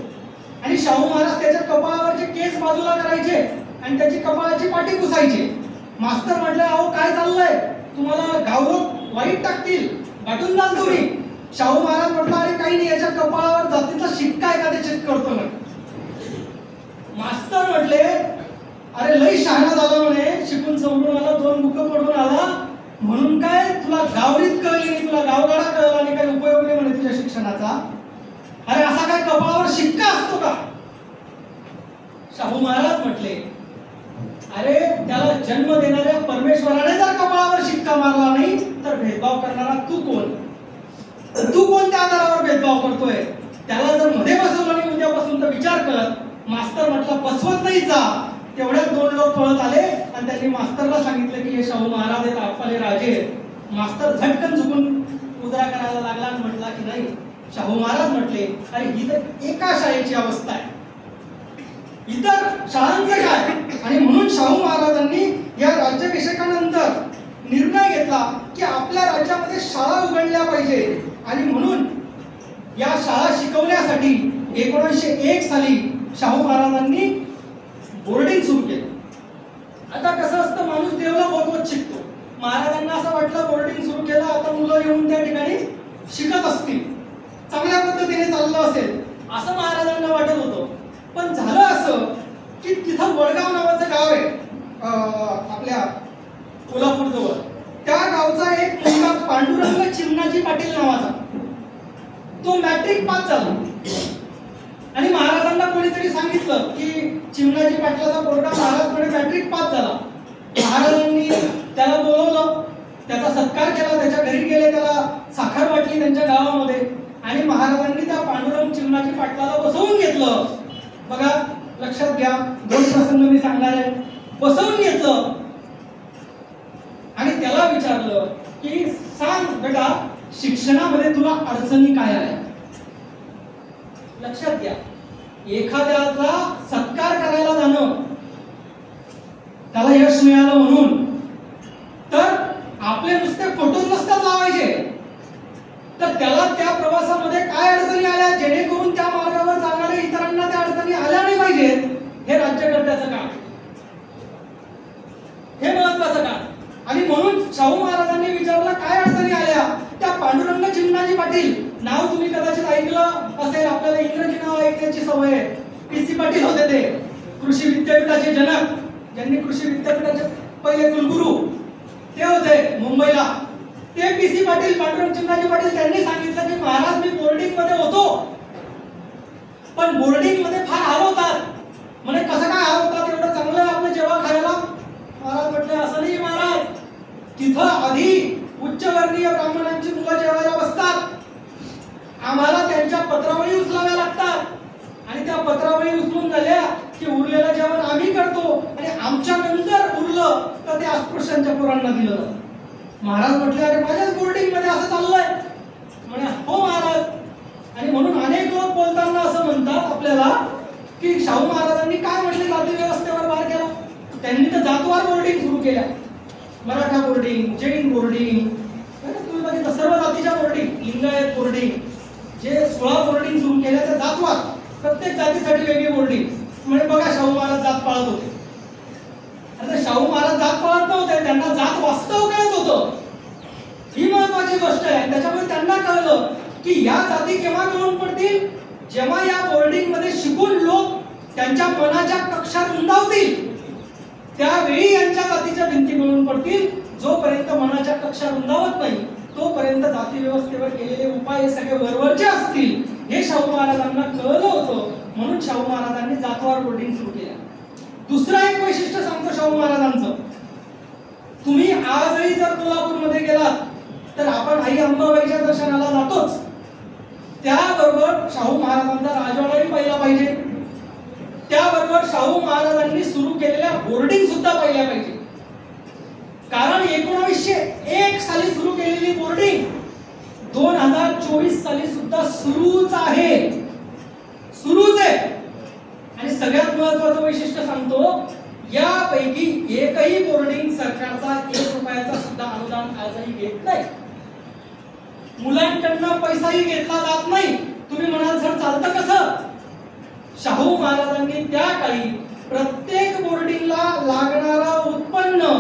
आणि शाहू महाराज त्याच्या कपाळावरचे केस बाजूला करायचे आणि त्याची कपाळाची पाटी पुसायची. मास्तर म्हटले अहो काय चाललंय, तुम्हाला गावलोक वाईट टाकतील, वाटून जाल तुम्ही. शाहू महाराज म्हटलं अरे काही नाही, याच्या कपाळावर जातीचा शिक्का आहे का ते चेक करतो ना. मास्तर म्हटले अरे लई शहाणा झाला म्हणे, शिकून समजून आला, 2 बुकं पडून आला म्हणून काय तुला गावरीत कळली नाही, तुला गावगाडा कळला नाही, काही उपयोग नाही म्हणे तुझ्या शिक्षणाचा. अरे असा काय कपाळावर शिक्का असतो का? शाहू महाराज म्हटले अरे त्याला जन्म देणाऱ्या परमेश्वराने जर कपाळावर शिक्का मारला नाही तर भेदभाव करणारा तू कोण? तू कोणत्या आधारावर भेदभाव करतोय? त्याला जर मध्ये बसवलं नाही उद्यापासून तर विचार कर. मास्तर म्हटलं बसवत नाही जा. तेवढ्यात 2 लोक पळत आले आणि त्यांनी मास्तरला सांगितलं की हे शाहू महाराज आहेत, आपले राजे आहेत. मास्तर झटकन झुकून उजरा करायला लागला आणि म्हटला की नाही. शाहू महाराज म्हटले अरे ही तर एका शाळेची अवस्था आहे, इतर शाळांचे काय? आणि म्हणून शाहू महाराजांनी या राज्याभिषेकानंतर निर्णय घेतला की आपल्या राज्यामध्ये शाळा उघडल्या पाहिजे. आणि म्हणून या शाळा शिकवण्यासाठी 1901 साली शाहू महाराजांनी बोर्डिंग सुरू केलं. आता कसं असतं, माणूस देवला बोलवत शिकतो. महाराजांना असं वाटलं बोर्डिंग सुरू केलं, आता मुलं येऊन त्या ठिकाणी शिकत असतील, चांगल्या पद्धतीने चाललं असेल असं महाराजांना वाटत होतं. पण झालं असं की तिथं वडगाव नावाचं गाव आहे आपल्या कोल्हापूर जवळ. त्या गावचा एक मुलगा पांडुरंग चिमणाजी पाटील नावाचा, तो मॅट्रिक पास झाला आणि महाराजांना कोणीतरी सांगितलं की चिमणाजी पाटलाचा पोरगा महाराज पुढे मॅट्रिक पास झाला. महाराजांनी त्याला बोलवलं, त्याचा सत्कार केला, त्याच्या घरी गेले, त्याला साखर वाटली त्यांच्या गावामध्ये आणि महाराजांनी त्या पांडुरंग चिमणाजी पाटलाला बसवून घेतलं. बघा लक्षात घ्या, दोन प्रसंग मी सांगणार आहे. बसवून घेतलं आणि त्याला विचारलं की सांग बेटा, शिक्षणामध्ये तुला अडचणी काय आल्या. लक्षात घ्या, एखाद्याचा सत्कार करायला जाणं, त्याला यश मिळालं म्हणून, तर आपले नुसते फोटोज नसतात लावायचे, तर त्याला त्या प्रवासामध्ये काय अडचणी आल्या जेणेकरून त्या मार्गावर चालणाऱ्या इतरांना त्या अडचणी आल्या नाही पाहिजेत, हे राज्यकर्त्याचं काम, हे महत्वाचं काम. आणि म्हणून शाहू महाराजांनी विचारलं काय अडचणी आल्या. त्या पांडुरंग चिमणाजी पाटील नाव तुम्ही कदाचित ऐकलं असेल, आपल्याला इंग्रजी नाव ऐकण्याची सवय आहे. PC पाटील होते ते कृषी विद्यापीठाचे जनक, ज्यांनी कृषी विद्यापीठाचे पहिले कुलगुरू ते होते मुंबईला. ते PC पाटील, पांडुरंग चिमणाजी पाटील, त्यांनी सांगितलं की महाराज मी बोर्डिंग मध्ये होतो, पण बोर्डिंग मध्ये फार हाल होतात. म्हणे कसं काय हाल होतात, एवढं चांगलं आपलं जेव्हा खायला. महाराज म्हटले असं नाही महाराज, तिथं आधी उच्चवर्णीय ब्राह्मणांची मुलं जेवायला बसतात, आम्हाला त्यांच्या पत्रावळी उचलाव्या लागतात आणि त्या पत्रावळी उचलून झाल्या की उरलेलं जेवण आम्ही करतो आणि आमच्या नंतर उरलं तर ते अस्पृश्यांच्या पोरांना दिलं जातं. महाराज म्हटले अरे माझ्याच बोर्डिंग मध्ये असं चाललंय. म्हणे हो महाराज. आणि म्हणून अनेक लोक बोलताना असं म्हणतात आपल्याला की शाहू महाराजांनी काय म्हटले जाती व्यवस्थेवर वार केला. त्यांनी तर जातवार बोर्डिंग सुरू केल्या, मराठा बोर्डिंग, जैन बोर्डिंग, तुम्ही बघितलं सर्व जातीच्या बोर्डिंग, लिंगायत बोर्डिंग, जे 16 बोर्डिंग सुरू केल्या त्या जातवार, प्रत्येक जातीसाठी वेगळी बोर्डिंग. म्हणजे बघा शाहू महाराज जात पाळत होते. आता शाहू महाराज जात पाळत नव्हते, त्यांना जात वास्तव कळत होतं, ही महत्वाची गोष्ट आहे. त्याच्यामुळे त्यांना कळलं की या जाती केव्हा मिळून पडतील, जेव्हा या बोर्डिंग मध्ये शिकून लोक त्यांच्या मनाच्या कक्षा रुंदावतील, त्यावेळी यांच्या जातीच्या भिंती मिळून पडतील. जोपर्यंत मनाच्या कक्षा रुंदावत नाही तोपर्यंत जाती व्यवस्थेवर केलेले उपाय हे सगळे वरवरचे असतील, हे शाहू महाराजांना कळलं होतं. म्हणून शाहू महाराजांनी जातवार बोर्डिंग सुरू केल्या. दुसरा एक वैशिष्ट्य सांगतो शाहू महाराजांचं, तुम्ही आजही जर कोल्हापूरमध्ये गेलात तर आपण आई अंबाबाईच्या दर्शनाला जातोच, त्याबरोबर शाहू महाराजांचा राजवाडाही पाहिला पाहिजे, त्याबरोबर शाहू महाराजांनी सुरू केलेल्या बोर्डिंग सुद्धा पाहिल्या पाहिजे. कारण 1901 साली सुरू केलेली बोर्डिंग 2024 साली सुद्धा सुरूच आहे, सुरूच आहे. आणि सगळ्यात महत्वाचं वैशिष्ट्य सांगतो, यापैकी एकही बोर्डिंग सरकारचा 1 रुपयाचा सुद्धा अनुदान आजही घेत नाही. मुलांकडनं पैसाही घेतला जात नाही. तुम्ही म्हणाल सर चालतं कसं? शाहू महाराजांनी त्या काळी प्रत्येक बोर्डिंगला लागणारा उत्पन्न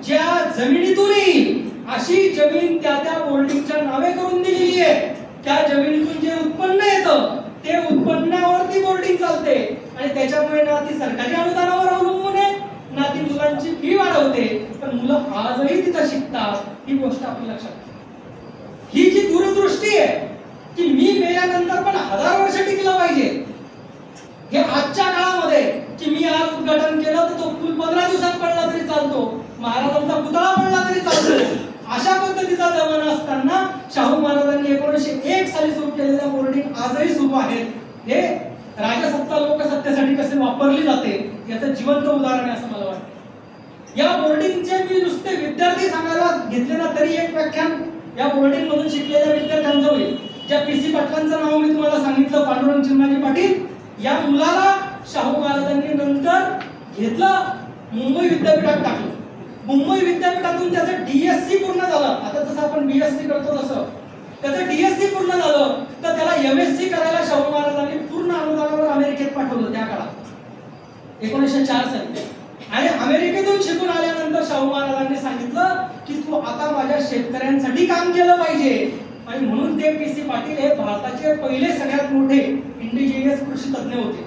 ज्या जमिनीतून येईल अशी जमीन त्या त्या बोर्डिंगच्या नावे करून दिलेली आहे. त्या जमिनीतून जे उत्पन्न येतं ते उत्पन्नावरती बोर्डिंग चालते आणि त्याच्यामुळे ना ती सरकारी अनुदानावर अवलंबून आहे ना ती मुलांची फी वाढवते, पण मुलं आजही तिथं शिकतात. ही गोष्ट आपल्या लक्षात. ही जी दूरदृष्टी आहे की मी मेल्यानंतर पण 1000 वर्ष टिकलं पाहिजे, हे आजच्या काळामध्ये की मी आज उद्घाटन केलं तर तो पूल 15 दिवसात पडला तरी चालतो, महाराजांचा पुतळा पडला तरी चालतो, अशा पद्धतीचा जमाना असताना शाहू महाराजांनी 1901 साली सुरू केलेल्या बोर्डिंग आजही सुरू आहेत. हे राजसत्ता लोकसत्तेसाठी कसे वापरली जाते याचं जिवंत उदाहरण आहे असं मला वाटतं. या बोर्डिंगचे मी नुसते विद्यार्थी सांगायला घेतले ना तरी एक व्याख्यान या बोर्डिंग मधून शिकलेल्या विद्यार्थ्यांचं होईल. ज्या PC पाटलांचं नाव मी तुम्हाला सांगितलं, पांडुरंग चिमणाजी पाटील, या मुलाला शाहू महाराजांनी नंतर घेतलं, मुंबई विद्यापीठात टाकलं. मुंबई विद्यापीठातून त्याचं DSc पूर्ण झालं. आता जसं आपण BSc करतो तसं त्याचं DSc पूर्ण झालं तर त्याला MSc करायला शाहू महाराजांनी पूर्ण अनुदानावर अमेरिकेत पाठवलं त्या काळात 1904 साली. आणि अमेरिकेतून शिकून आल्यानंतर शाहू महाराजांनी सांगितलं की तू आता माझ्या शेतकऱ्यांसाठी काम केलं पाहिजे. आणि म्हणून ते PC पाटील हे भारताचे पहिले सगळ्यात मोठे इंडिजिनियस कृषी तज्ञ होते.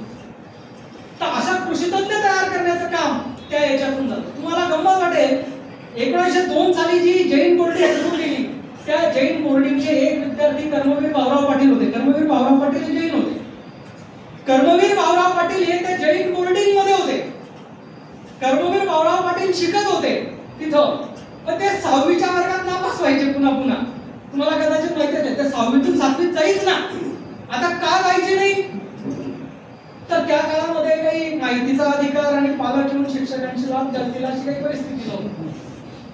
कृषीतज्ञ तयार करण्याचं काम त्या याच्यातून जातं. तुम्हाला गंमत वाटेल, 1902 साली जी जैन बोर्डिंग सुरू केली, त्या जैन बोर्डिंगचे एक विद्यार्थी कर्मवीर भाऊराव पाटील होते. कर्मवीर भाऊराव पाटील हे जैन होते. कर्मवीर भाऊराव पाटील हे त्या जैन बोर्डिंग मध्ये होते. कर्मवीर भाऊराव पाटील शिकत होते तिथं, पण ते 6वीच्या वर्गात नापास व्हायचे पुन्हा पुन्हा. तुम्हाला कदाचित माहितीच आहे, ते 6वीतून 7वीत जाईच ना. आता का जायचे नाही? तर त्या काळामध्ये काही माहितीचा अधिकार आणि पालक येऊन शिक्षकांची लाभ देतील अशी काही परिस्थिती नव्हती,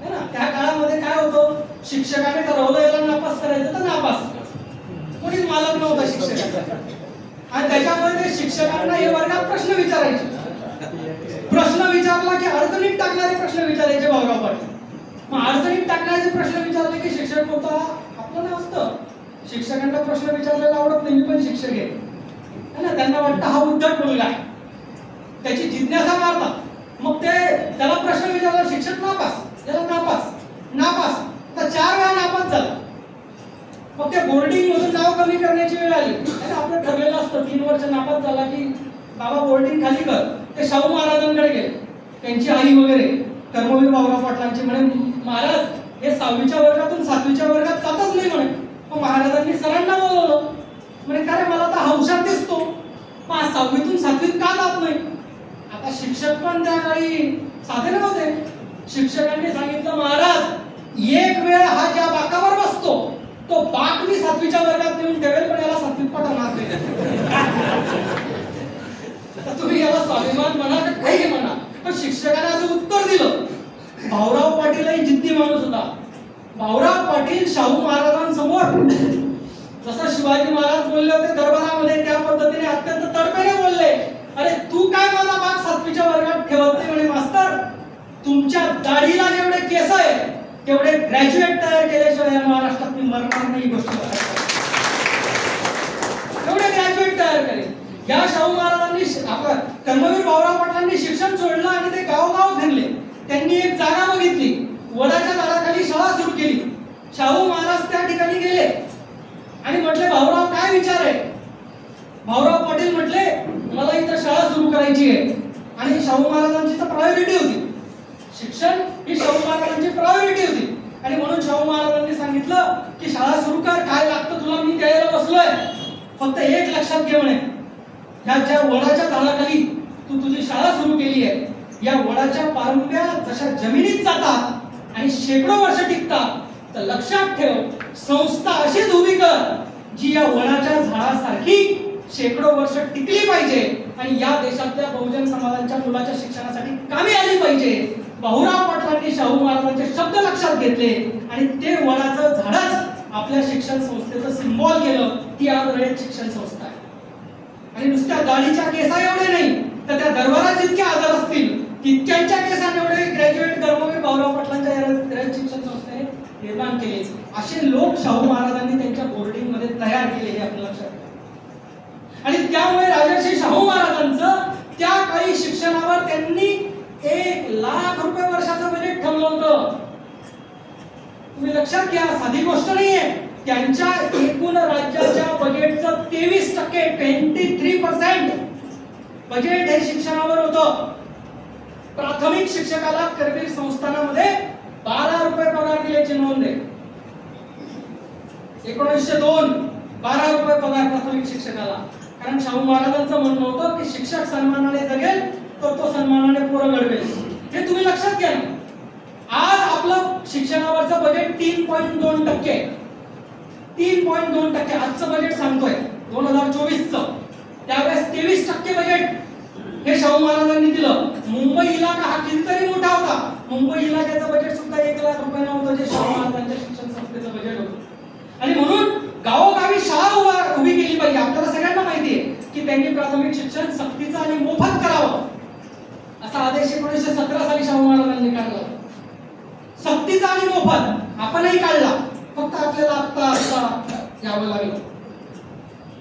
है ना. त्या काळामध्ये काय होतं, शिक्षकाने ठरवलं याला नापास करायचं तर नापास, कोणीच मालक नव्हता शिक्षकाचा. आणि त्याच्यामुळे ते शिक्षकांना हे वर्गात प्रश्न विचारायचे. प्रश्न विचारला की अडचणीत टाकणारे प्रश्न विचारायचे भाऊराव पाटील. मग अडचणीत टाकण्याचे प्रश्न विचारले की शिक्षक होता आपलं ना असतं, शिक्षकांना प्रश्न विचारलेला आवडत नाही, मी पण शिक्षक आहे ना. त्यांना वाटतं हा उद्धट मुलगा आहे, त्याची जिज्ञासा मारतात. मग ते त्याला प्रश्न विचारला, शिक्षक नापास, त्याला नापास नापास, तर 4 वेळा नापास झाला. मग ते बोर्डिंग मधून नाव कमी करण्याची वेळ आली. आपलं ठरलेलं असतं 3 वर्ष नापास झाला की बाबा बोर्डिंग खाली कर. ते शाहू महाराजांकडे गेले, त्यांची आई वगैरे कर्मवीर भाऊराव पाटलांची म्हणे, महाराज हे 6वीच्या वर्गातून 7वीच्या वर्गात जातच नाही म्हणे. मग महाराजांनी सरांना बोलवलं, म्हणे काय मला तर हुशार दिसतो, मग 6वीतून 7वीत का जात नाही? आता शिक्षक पण त्या काळी साधे नव्हते. शिक्षकांनी सांगितलं, महाराज एक वेळ हा ज्या बाकावर बसतो तो बाक मी 7वीच्या वर्गात नेऊन ठेवेल, पण याला 7वीत पाठवणार नाही. तुम्ही याला स्वाभिमान म्हणा तर काही म्हणा, पण शिक्षकाने असं उत्तर दिलं. भाऊराव पाटीलही जिद्दी माणूस होता. भाऊराव पाटील शाहू महाराजांसमोर जसं शिवाजी महाराज बोलले होते दरबारामध्ये, त्या पद्धतीने अत्यंत तडपेने बोलले. अरे तू काय माझा बाग 7वीच्या वर्गात ठेवत नाही म्हणे. मास्तर, तुमच्या दाढीला जेवढे केस आहे तेवढे ग्रॅज्युएट तयार केल्याशिवाय महाराष्ट्रात मी मरणार नाही. गोष्ट तेवढे ग्रॅज्युएट तयार करेल. या शाहू महाराजांनी आपल्या कर्मवीर भाऊराव पाटलांनी शिक्षण सोडलं आणि ते गावोगाव फिरले. त्यांनी एक जागा बघितली, वडाच्या झाडाखाली शाळा सुरू केली. शाहू महाराज त्या ठिकाणी गेले आणि म्हटले, भाऊराव काय विचार आहे? भाऊराव पाटील म्हटले, मला इथं शाळा सुरू करायची आहे. आणि शाहू महाराजांची तर प्रायोरिटी होती, शिक्षण ही शाहू महाराजांची प्रायोरिटी होती. आणि म्हणून शाहू महाराजांनी सांगितलं की शाळा सुरू कर, काय लागतं तुला मी द्यायला बसलोय, फक्त एक लक्षात घे म्हणे, ह्या ज्या वडाच्या झाडाखाली तू तुझी शाळा सुरू केली आहे, या वडाच्या पारंब्या जशा जमिनीत जातात आणि शेकडो वर्ष टिकतात, तर लक्षात ठेव, संस्था अशीच उभी कर जी या वडाच्या झाडासारखी शेकडो वर्ष टिकली पाहिजे आणि या देशातल्या बहुजन समाजाच्या मुलाच्या शिक्षणासाठी कामी आली पाहिजे. भाऊराव पाटलांनी शाहू महाराजांचे शब्द लक्षात घेतले आणि ते वडाचं झाडच आपल्या शिक्षण संस्थेचं सिम्बॉल केलं. ती आज रयत शिक्षण संस्था आहे. आणि नुसत्या दाढीच्या केसा एवढे नाही, तर त्या दरबारात जितके आजार असतील तितक्यांच्या केसांनी एवढे ग्रॅज्युएट कर्मवीर भाऊराव पाटलांच्या रयत शिक्षण संस्थेने निर्माण केले. असे लोक शाहू महाराजांनी त्यांच्या बोर्डिंग मध्ये तयार केले, हे आपल्या लक्षात ठेवा. आणि त्यामुळे राजर्षी शाहू महाराजांचं त्या काळी शिक्षणावर त्यांनी 1 लाख रुपये वर्षाचं बजेट ठेवलं होतं. तुम्ही लक्षात घ्या, साधी गोष्ट नाहीये. त्यांच्या एकूण राज्याच्या बजेटचं 23% 23% बजेट हे शिक्षणावर होतं. प्राथमिक शिक्षकाला करवीर संस्थानामध्ये 12 रुपये पगार दिल्याची नोंद आहे. 1902 12 रुपये पगार प्राथमिक शिक्षकाला. कारण शाहू महाराजांचं म्हणणं होतं की शिक्षक सन्मानाने जगेल तर तो सन्मानाने पोरं घडवेल. हे तुम्ही लक्षात घ्या. आज आपलं शिक्षणावरचं बजेट 3.2%. 3.2% आजचं बजेट सांगतोय 2024चं. त्यावेळेस 23% बजेट हे शाहू महाराजांनी दिलं. मुंबई इलाका हा कितीतरी मोठा होता. मुंबई इलाक्याचं बजेट सुद्धा 1 लाख रुपये नव्हतं, जे शाहू महाराजांच्या शिक्षण संस्थेचं बजेट होतं. आणि म्हणून गावोगावी शाळा उभी केली पाहिजे. आपल्याला सगळ्यांना माहिती आहे की त्यांनी प्राथमिक शिक्षण सक्तीचं आणि मोफत करावं असा आदेश 1917 साली शाहू महाराजांनी काढला. सक्तीचा आणि मोफत आपणही काढला, फक्त आपल्याला आता यावं लागलं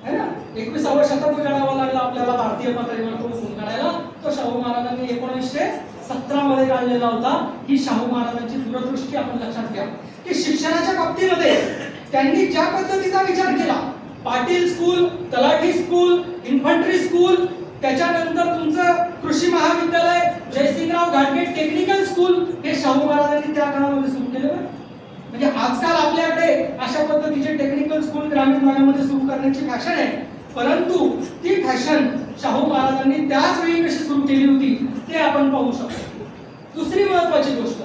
है ना. 21व्या शतक काढावं लागलं आपल्याला भारतीय पातळीवर तो फोन काढायला. तो शाहू महाराजांनी 1917 मध्ये काढलेला होता. ही शाहू महाराजांची दूरदृष्टी आपण लक्षात घ्या की शिक्षणाच्या बाबतीमध्ये त्यांनी ज्या पद्धतीचा विचार केला, पाटील स्कूल, तलाठी स्कूल, इन्फंट्री स्कूल, त्याच्यानंतर तुमचं कृषी म्हणजे आजकाल आपल्याकडे अशा पद्धतीचे टेक्निकल स्कूल ग्रामीण भागामध्ये सुरू करण्याची फॅशन आहे, परंतु ती फॅशन शाहू महाराजांनी त्याच वेळी कशी सुरू केली होती ते आपण पाहू शकतो. दुसरी महत्वाची गोष्ट,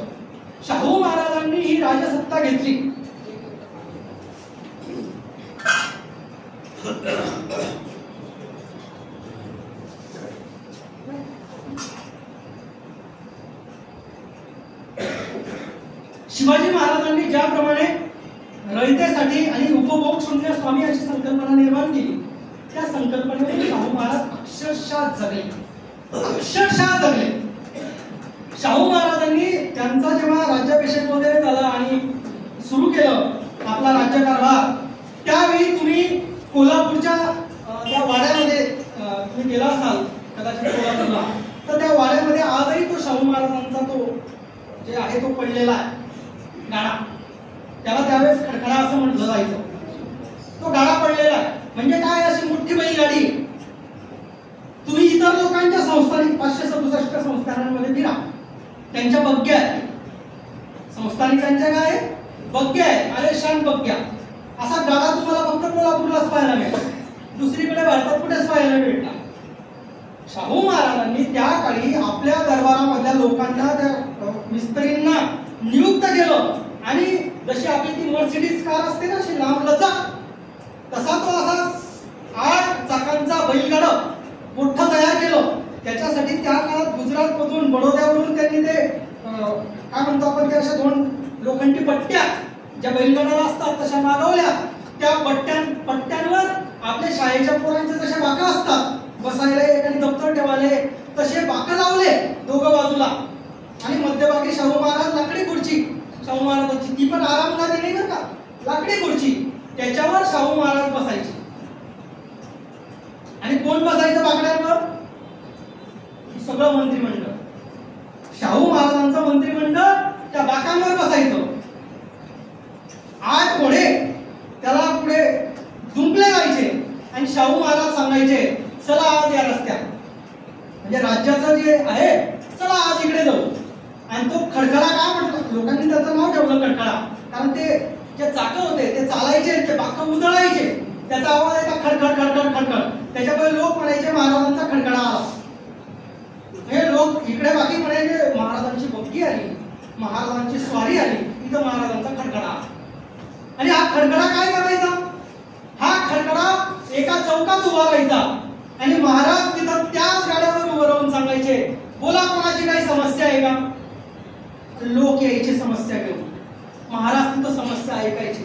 शाहू महाराजांनी ही राजसत्ता घेतली. शिवाजी महाराजांनी ज्याप्रमाणे रयतेसाठी आणि उपभोग शून्य स्वामी अशी संकल्पना निर्माण केली, त्या संकल्पनेवर शाहू महाराज अक्षरशः जगले. शाहू महाराजांनी त्यांचा जेव्हा राज्याभिषेक वगैरे झाला आणि सुरू केलं आपला राज्यकारभार, त्यावेळी तुम्ही कोल्हापूरच्या त्या वाड्यामध्ये तुम्ही गेला असाल कदाचित कोल्हापूरला, तर त्या वाड्यामध्ये आजही तो शाहू महाराजांचा तो जे आहे तो पडलेला आहे गाडा, त्याला त्यावेळेस खडखडा असं म्हटलं जायचं. तो गाडा पडलेला आहे म्हणजे काय, अशी मोठी बैलगाडी. तुम्ही इतर लोकांच्या संस्थानिक 567 संस्थानांमध्ये फिरा, त्यांच्या बग्ग्या आहेत, संस्थानिकांच्या काय बग्ग्या आहेत, आलेशान बग्ग्या. असा गाडा तुम्हाला फक्त कोल्हापूरलाच पाहायला मिळतो, दुसरीकडे भारतात कुठेच पाहायला मिळणार. शाहू महाराजांनी त्या काळी आपल्या दरबारामधल्या लोकांना, त्या मिस्त्रींना नियुक्त केलं आणि जशी आपली ती मर्सिडीज कार असते ना अशी लांब लचक, तसा तो असा 8 चाकांचा बैलगाडा मोठा तयार केलं. त्याच्यासाठी त्या काळात गुजरात मधून बडोद्यावरून त्यांनी ते काय म्हणतो आपण, त्या अशा 2 लोखंडी पट्ट्या ज्या बैलगाड्याला असतात तशा मागवल्या. त्या पट्ट्यांवर आपल्या शाळेच्या पोरांचे जसे बाका असतात बसायला एखादी दप्तर ठेवायला, तसे बाका लावले दोघं बाजूला, आणि मध्यभागी शाहू महाराज लाकडी खुर्ची, शाहू महाराजांची ती पण आरामदायी नाही बरं का, लाकडी खुर्ची, त्याच्यावर शाहू महाराज बसायचे. आणि कोण बसायचं बाकड्यांवर? सगळं मंत्रिमंडळ. शाहू महाराजांचं मंत्रिमंडळ त्या बाकांवर बसायचं. 8 घोडे त्याला पुढे जुंपले जायचे आणि शाहू महाराज सांगायचे चला आज या रस्त्यात, म्हणजे राज्याचं जे आहे चला आज इकडे जाऊ. आणि तो खडखडा काय म्हटलं, लोकांनी त्याचं नाव ठेवलं खडखडा, कारण ते जे चाकं होते ते चालायचे, ते बाकं उधळायचे, त्याचा आवाज यायचा खडखड खडखड खडखड. त्याच्यामुळे लोक म्हणायचे महाराजांचा खडखडा आला. हे लोक इकडे बाकी म्हणायचे महाराजांची बग्गी आली, महाराजांची स्वारी आली, इथं महाराजांचा खडखडा. आणि हा खडखडा काय करायचा, हा खडखडा एका चौकात उभा राहायचा आणि महाराज तिथं त्याच गाड्यावर उभं राहून सांगायचे बोला कोणाची काही समस्या आहे का. लोक यायचे समस्या घेऊन, महाराज तिथं समस्या ऐकायचे.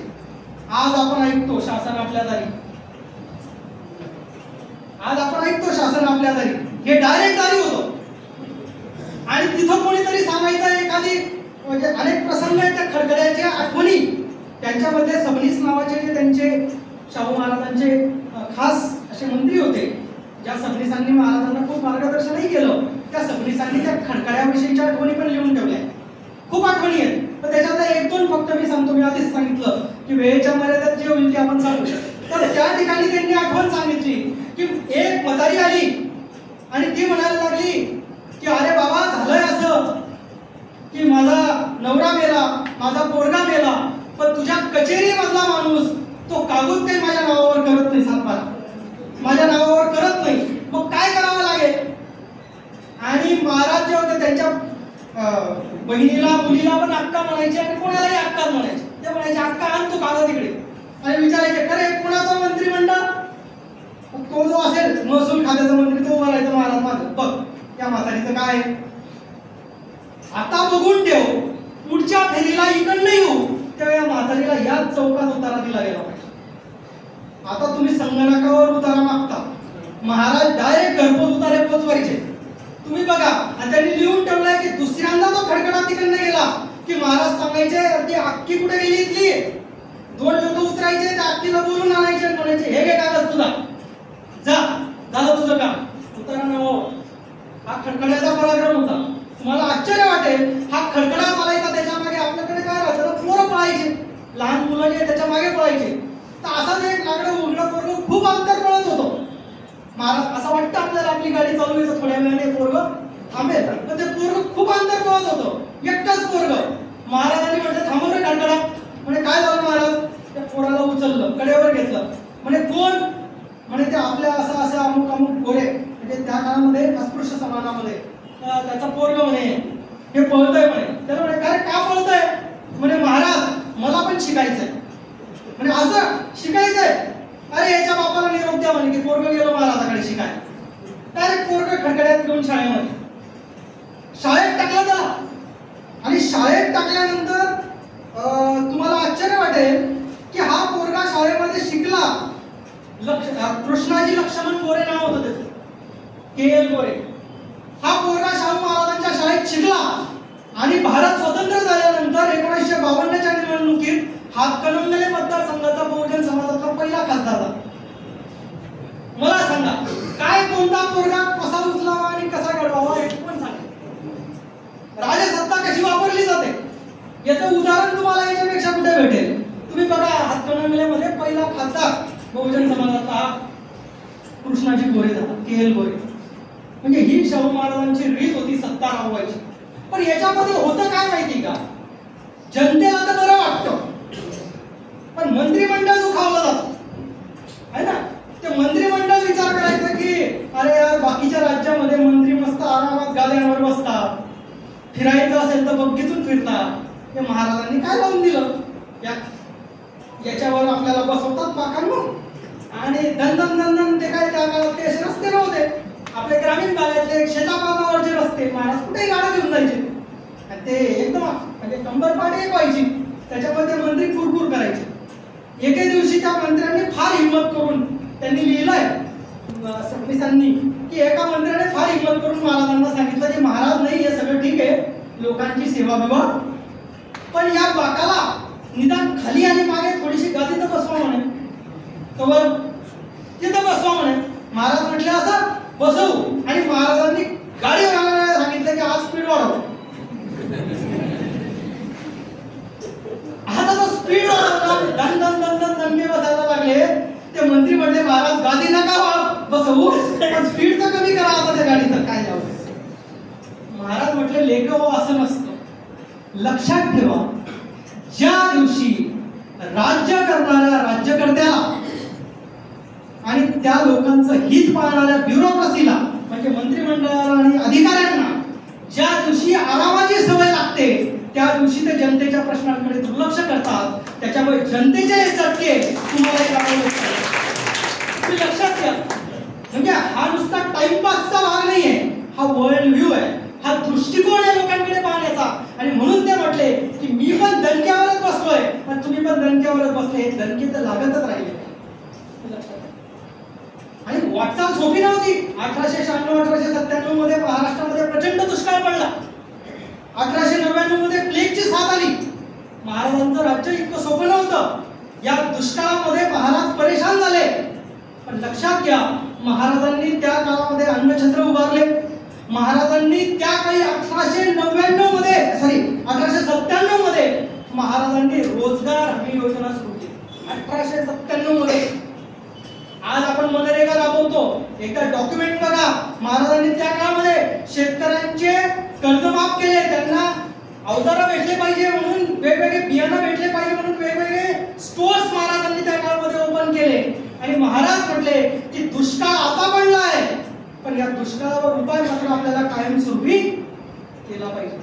आज आपण ऐकतो शासन आपल्या दारी, आज आपण ऐकतो शासन आपल्या दारी, हे डायरेक्ट दारी होतं. आणि तिथं कोणीतरी सांगायचं एखादी, म्हणजे अनेक प्रसंग आहेत त्या खडखड्याच्या आठवणी. त्यांच्यामध्ये सबनीस नावाचे जे त्यांचे शाहू महाराजांचे खास असे मंत्री होते, ज्या सबनीसांनी महाराजांना खूप मार्गदर्शनही केलं, त्या सबनीसांनी त्या खडखड्याविषयीच्या आठवणी पण लिहून ठेवल्या. खूप आठवणी आहेत, पण त्याच्यातल्या 1-2 फक्त मी सांगतो. मी आधीच सांगितलं की वेळेच्या मर्यादेत जे होईल ते आपण सांगू. तर त्या ठिकाणी त्यांनी आठवण सांगितली की एक म्हातारी आली आणि ती म्हणायला लागली की अरे बाबा झालंय असं की माझा नवरा मेला, माझा पोरगा मेला, पण तुझ्या कचेरी मधला माणूस तो कागद काही माझ्या नावावर करत नाही, सातबारा माझ्या नावावर करत नाही, मग काय करावं लागेल. आणि महाराज जे होते त्यांच्या बहिणीला मुलीला पण अक्का म्हणायचे आणि कोणालाही अक्का म्हणायचे. ते म्हणायचे अक्का आण तू कागद इकडे, आणि विचारायचे खरे कोणाचा मंत्रिमंडळ, तो जो असेल महसूल खात्याचा मंत्री तो बोलायचा महाराज माझं बघ त्या म्हातारीचं काय. आता बघून ठेव, पुढच्या फेरीला इकडनं येऊ तेव्हा या म्हातारीला याच चौकात उतारा दिला गेला पाहिजे. आता तुम्ही संगणकावर उतारा मागता, महाराज डायरेक्ट घरपोच उतारे पोचवायचे. तुम्ही बघा, आणि त्यांनी लिहून ठेवलंय की दुसऱ्यांदा तो खडखडा तिकडनं गेला की महाराज सांगायचे ती अक्की कुठे गेली इथली. 2 लोक उतरायचे, त्या अक्कीला बोलून आणायचे आणि म्हणायचे हे घे कागद तुझा, जा झालं तुझं काम. उतारा नव हा खडखड्याचा पराक्रम होता. तुम्हाला आश्चर्य वाटेल, हा खडखडा चालायचा, त्याच्या मागे आपल्याकडे काय राहायचं, पोरं पळायचे, लहान मुलं जे त्याच्या मागे पळायचे. तर असाच एक लाकडं उघडं पोरग खूप अंतर पळत होतं. महाराज असं वाटतं आपल्याला आपली गाडी चालू आहे थोड्या वेळाने पोरग थांबेल, पण ते पोरग खूप अंतर पळत होतं, एकटाच पोरग. महाराजांनी म्हटलं थांबव रे खडखडा, म्हणे काय झालं महाराज? त्या पोराला उचललं, कडेवर घेतलं, म्हणे कोण? म्हणे ते आपल्या असं अमुक अमुक गोरे, म्हणजे त्या काळामध्ये अस्पृश्य समाजामध्ये त्याचा पोरग म्हणे हे पळतंय म्हणे. त्याला म्हणे काय का पळतंय? म्हणे महाराज मला पण शिकायचंय. म्हणे असं शिकायचंय? अरे याच्या बापाला निरोप द्या म्हणे की पोरग गेलो महाराजाकडे शिकाय. डायरेक्ट पोरग खडखड्यात घेऊन शाळेत टाकला त्याला. आणि शाळेत टाकल्यानंतर तुम्हाला आश्चर्य वाटेल की हा पोरगा शाळेमध्ये शिकला. कृष्णाजी लक्ष्मण गोरे नाव होतं त्याचं, KL गोरे. हा पोरगा शाहू महाराजांच्या शाळेत शिकला आणि भारत स्वतंत्र झाल्यानंतर 1952च्या निवडणुकीत हातकणंगले मतदारसंघाचा बहुजन समाजाचा पहिला खासदार झाला. मला सांगा काय कोणता पोरगा कसा उचलावा आणि कसा घडवावा हे पण सांगा. राजसत्ता कशी वापरली जाते याचं उदाहरण तुम्हाला याच्यापेक्षा कुठे भेटेल? तुम्ही बघा हातकणंगलेमध्ये पहिला खासदार बहुजन समाजाचा कृष्णाजी गोरे झाला, KL गोरे. म्हणजे ही शाहू महाराजांची रीत होती सत्ता राबवायची. पण याच्यामध्ये होतं काय माहिती का? जनतेला तर बरं वाटतं पण मंत्रिमंडळ दुखावलं जातं आहे ना. ते मंत्रिमंडळ विचार करायचं की अरे यार बाकीच्या राज्यामध्ये मंत्री मस्त आरामात गाद्यांवर बसतात, फिरायचं असेल तर बग्गीतून फिरतात. हे महाराजांनी काय लावून दिलं? याच्यावर आपल्याला बसवतात पाकांनो आणि दन ते काय त्या काळात ते असे रस्ते नव्हते. आपले ग्रामीण भागातले शेतापानावरचे रस्ते महाराज कुठेही गाड्या घेऊन जायचे. ते एकदम म्हणजे कंबरपाट एक व्हायची, त्याच्यामध्ये मंत्री कुरकुर करायचे. एके दिवशी त्या मंत्र्यांनी फार हिंमत करून त्यांनी लिहिलंय फडणवीसांनी की एका मंत्र्याने फार हिंमत करून महाराजांना सांगितलं की महाराज नाही हे सगळं ठीक आहे, लोकांची सेवा बिवा, पण या बाकाला निदान खाली आणि मागे थोडीशी गादी तर बसवा म्हणे, तर तिथं बसवा म्हणे. महाराज म्हटले असं बसवू आणि महाराजांनी गाडीवर आणायला सांगितलं की आज स्पीड वाढव. आता तो स्पीड वाढवला, दन दणके बसायला लागले. ते मंत्री म्हटले महाराज गादी नका बसवू पण स्पीड तर कमी करा आता त्या गाडीचं काय जाऊ. महाराज म्हटले लेख असं नसतं, लक्षात ठेवा ज्या दिवशी राज्य करणाऱ्या राज्यकर्त्याला आणि त्या लोकांचं हित पाहणाऱ्या ब्युरोक्रसीला म्हणजे मंत्रिमंडळाला आणि अधिकाऱ्यांना ज्या दिवशी आरामाची सवय लागते त्या दिवशी ते जनतेच्या प्रश्नांकडे दुर्लक्ष करतात. त्याच्यामुळे जनतेचे चटके तुम्हाला लक्षात घ्या. म्हणजे हा नुसता टाइमपासचा भाग नाहीये, हा वर्ल्ड व्ह्यू आहे, हा दृष्टिकोन आहे लोकांकडे पाहण्याचा. आणि म्हणून ते म्हटले की मी पण दणक्यावरच बसलोय पण तुम्ही पण दणक्यावरच बसले. दणके तर लागतच राहिले. आणि वाटचाल सोपी नव्हती. 1896-1897 मध्ये महाराष्ट्रामध्ये प्रचंड दुष्काळ पडला. 1899 मध्ये प्लेगची साथ आली. महाराजांचं राज्य इतकं सोपं नव्हतं. या दुष्काळामध्ये महाराज परेशान झाले. पण लक्षात घ्या महाराजांनी त्या काळामध्ये अन्नछत्र उभारले. महाराजांनी त्या काळी 1897 मध्ये महाराजांनी रोजगार हमी योजना सुरू केली. 1897 मध्ये. आज आपण मनरेगा राबवतो. एकदा डॉक्युमेंट बघा. महाराजांनी त्या काळामध्ये शेतकऱ्यांचे कर्ज माफ केले, त्यांना अवजारं भेटले पाहिजे म्हणून वेगवेगळे बियाणं भेटले पाहिजे म्हणून वेगवेगळे स्टोर्स महाराजांनी त्या काळामध्ये ओपन केले. आणि महाराज म्हटले की दुष्काळ आता पडला आहे पण या दुष्काळावर उपाय मात्र आपल्याला कायमस्वरूपी केला पाहिजे.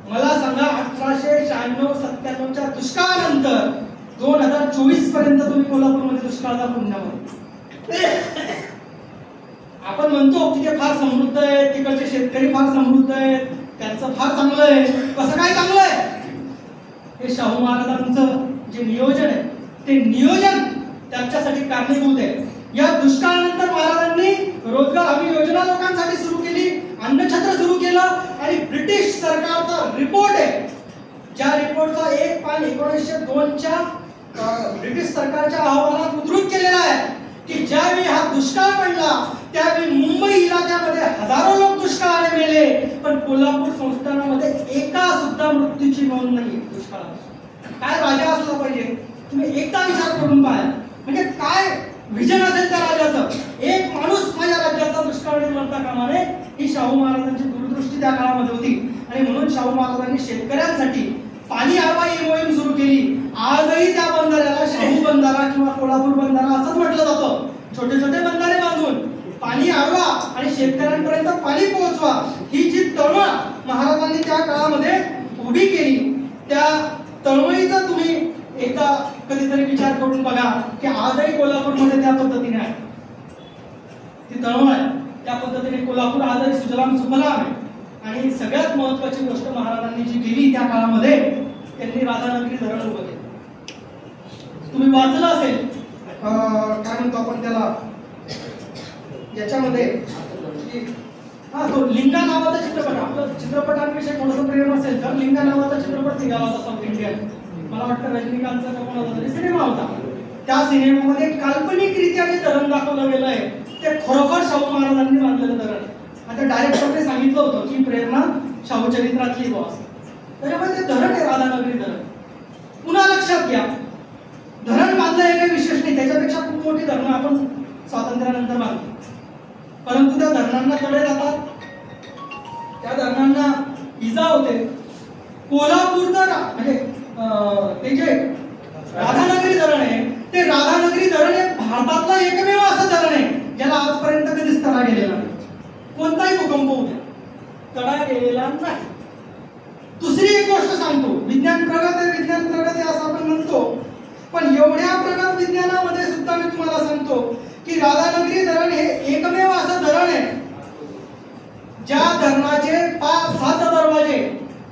मला सांगा 1896-97च्या दुष्काळानंतर 2024 पर्यंत तुम्ही कोल्हापूरमध्ये दुष्काळाचा पुण्यामध्ये आपण म्हणतो की ते फार समृद्ध आहे, तिकडचे शेतकरी फार समृद्ध आहेत, त्यांचं फार चांगलं आहे. कसं काय चांगलं आहे? हे शाहू महाराजांचं जे नियोजन आहे ते नियोजन त्याच्यासाठी कारणीभूत आहे. या दुष्काळानंतर महाराजांनी रोजगार हमी योजना लोकांसाठी सुरू केली, अन्नछत्र सुरू केलं आणि ब्रिटिश सरकारचा रिपोर्ट आहे ज्या रिपोर्टचा एक पान 1902च्या ब्रिटिश सरकारच्या अहवालात उद्धृत केलेला आहे की ज्यावेळी हा दुष्काळ पडला त्यावेळी मुंबई इलाक्यामध्ये हजारो लोक दुष्काळाने मेले पण कोल्हापूर संस्थानामध्ये एका सुद्धा मृत्यूची नोंद नाही. दुष्काळात काय राजा असला पाहिजे तुम्ही एकदा विचार करून पाहा. म्हणजे काय विजन असेल त्या राजाचं. एक माणूस माझ्या राज्याचा दुष्काळ मरता कामा नये ही शाहू महाराजांची दूरदृष्टी त्या काळामध्ये होती. आणि म्हणून शाहू महाराजांनी शेतकऱ्यांसाठी पाणी आडवा ही मोहीम सुरू केली. आजही त्या बंधाऱ्याला शाहू बंधारा किंवा कोल्हापूर बंधारा असंच म्हटलं जातं. छोटे छोटे बंधारे बांधून पाणी आडवा आणि शेतकऱ्यांपर्यंत पाणी पोहोचवा ही जी तळमळ महाराजांनी त्या काळामध्ये उभी केली, त्या तळमळीचा तुम्ही एकदा कधीतरी विचार करून बघा की आजही कोल्हापूरमध्ये त्या पद्धतीने आहे. ती तळमळ आहे त्या पद्धतीने कोल्हापूर आजही सुजलाम सुफलाम आहे. आणि सगळ्यात महत्वाची गोष्ट महाराजांनी जी केली त्या काळामध्ये, त्यांनी राधानगरी धरण उभं केलं. तुम्ही वाचलं असेल, काय म्हणतो आपण त्याला, याच्यामध्ये तो लिंगा नावाचा चित्रपट, आपलं चित्रपटांविषयी थोडंसं प्रेम असेल तर लिंगा नावाचा चित्रपट निघाला होता साऊथ इंडियन. मला वाटतं रजनीकांतचा कोणाचा तरी सिनेमा होता. त्या सिनेमामध्ये काल्पनिकरित्या जे धरण दाखवलं गेलं आहे ते खरोखर शाहू महाराजांनी बांधलेलं धरण. आता डायरेक्टरने सांगितलं होतं की प्रेरणा शाहू चरित्रातली बॉस. त्याच्यामुळे ते धरण आहे राधानगरी धरण. पुन्हा लक्षात घ्या, धरण बांधलं हे काही विशेष नाही, त्याच्यापेक्षा खूप मोठी धरणं आपण स्वातंत्र्यानंतर बांधतो. परंतु त्या धरणांना तडे जातात, त्या धरणांना इजा होते. कोल्हापूरचं म्हणजे ते जे राधानगरी धरण आहे, ते राधानगरी धरण हे भारतातलं एकमेव असं धरण आहे ज्याला आजपर्यंत कधीच तडा गेलेला नाही. कोणताही भूकंप होऊ द्या, तडा गेलेला नाही. दुसरी एक गोष्ट सांगतो, विज्ञान प्रगत आहे असं आपण म्हणतो, पण एवढ्या प्रगत विज्ञानामध्ये सुद्धा मी तुम्हाला सांगतो की राधानगरी धरण हे एकमेव असं धरण आहे ज्या धरणाचे 5-7 दरवाजे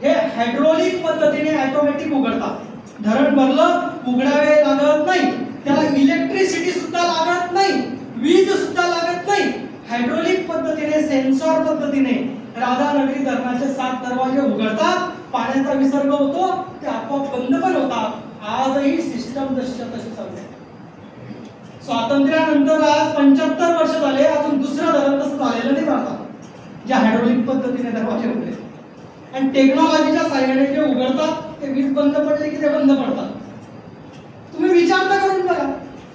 हे हायड्रोलिक पद्धतीने ऑटोमॅटिक उघडतात. धरण भरलं, उघडावे लागत नाही, त्याला इलेक्ट्रिसिटी सुद्धा लागत नाही, वीज सुद्धा लागत नाही. हायड्रोलिक पद्धतीने, सेन्सॉर पद्धतीने राधानगरी धरणाचे 7 दरवाजे उघडतात, पाण्याचा विसर्ग होतो, ते आपोआप बंद पण होतात. आजही सिस्टम तशी चालते. स्वातंत्र्यानंतर आज 75 वर्ष झाले, अजून दुसरं धरण तसं झालेलं नाही भारतात ज्या हायड्रोलिक पद्धतीने दरवाजे उघडले. आणि टेक्नॉलॉजीच्या साह्याने जे उघडतात ते वीज बंद पडले की ते बंद पडतात. तुम्ही विचार तर करून बघा.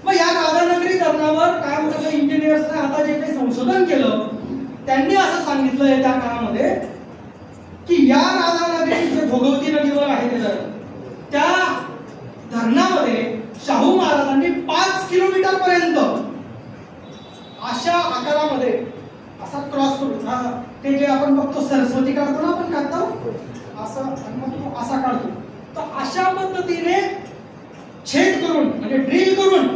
मग या राधानगरी धरणावर काय म्हणतात इंजिनियर्सने आता जे काही संशोधन केलं, त्यांनी असं सांगितलंय त्या काळामध्ये की या राधानगरी जे भोगवती नदीवर आहे ते धरण, त्या धरणामध्ये शाहू महाराजांनी 5 किलोमीटर पर्यंत अशा आकारामध्ये असा क्रॉस करून, ते जे आपण बघतो सरस्वती काढतो ना आपण काढतो असं, असा काढतो, तर अशा पद्धतीने छेद करून म्हणजे ड्रिल करून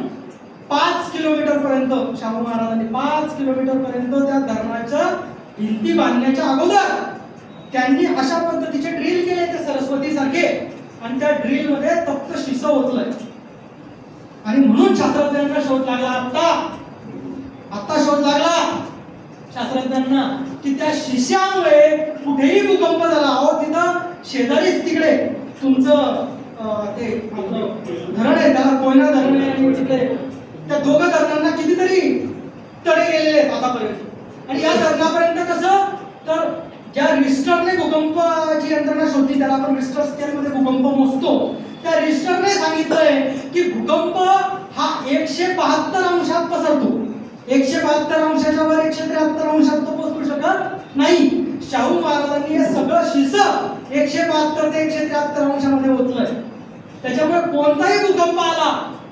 5 किलोमीटर पर्यंत शाहू महाराजांनी 5 किलोमीटर पर्यंत त्या धरणाच्या भिंती बांधण्याच्या अगोदर त्यांनी अशा पद्धतीचे ड्रिल केले ते सरस्वती सारखे. आणि त्या ड्रिल मध्ये फक्त शिसं ओतलंय. आणि म्हणून शास्त्रज्ञांना शोध लागला, आता शोध लागला शास्त्रज्ञांना की त्या शिशामुळे कुठेही भूकंप झाला. अहो तिथं शेजारीच तिकडे तुमचं ते आपलं धरण आहे, त्याला कोयना धरण आहे, आणि तिकडे त्या दोघं धरणांना कितीतरी तडे गेलेले आहेत आतापर्यंत. आणि या धरणापर्यंत कसं, तर ज्या रिस्टरने भूकंपाची यंत्रणा शोधली, त्याला आपण रिस्टर स्केलमध्ये भूकंप मोजतो, त्या रिस्टरने सांगितलंय की भूकंप हा 172 अंशात पसरतो. 172 अंशाच्या वर 173 अंशात तो पोहोचू शकत नाही. शाहू महाराजांनी हे सगळं शिसं 172 ते 173 अंशामध्ये ओतलंय. त्याच्यामुळे कोणताही भूकंप आला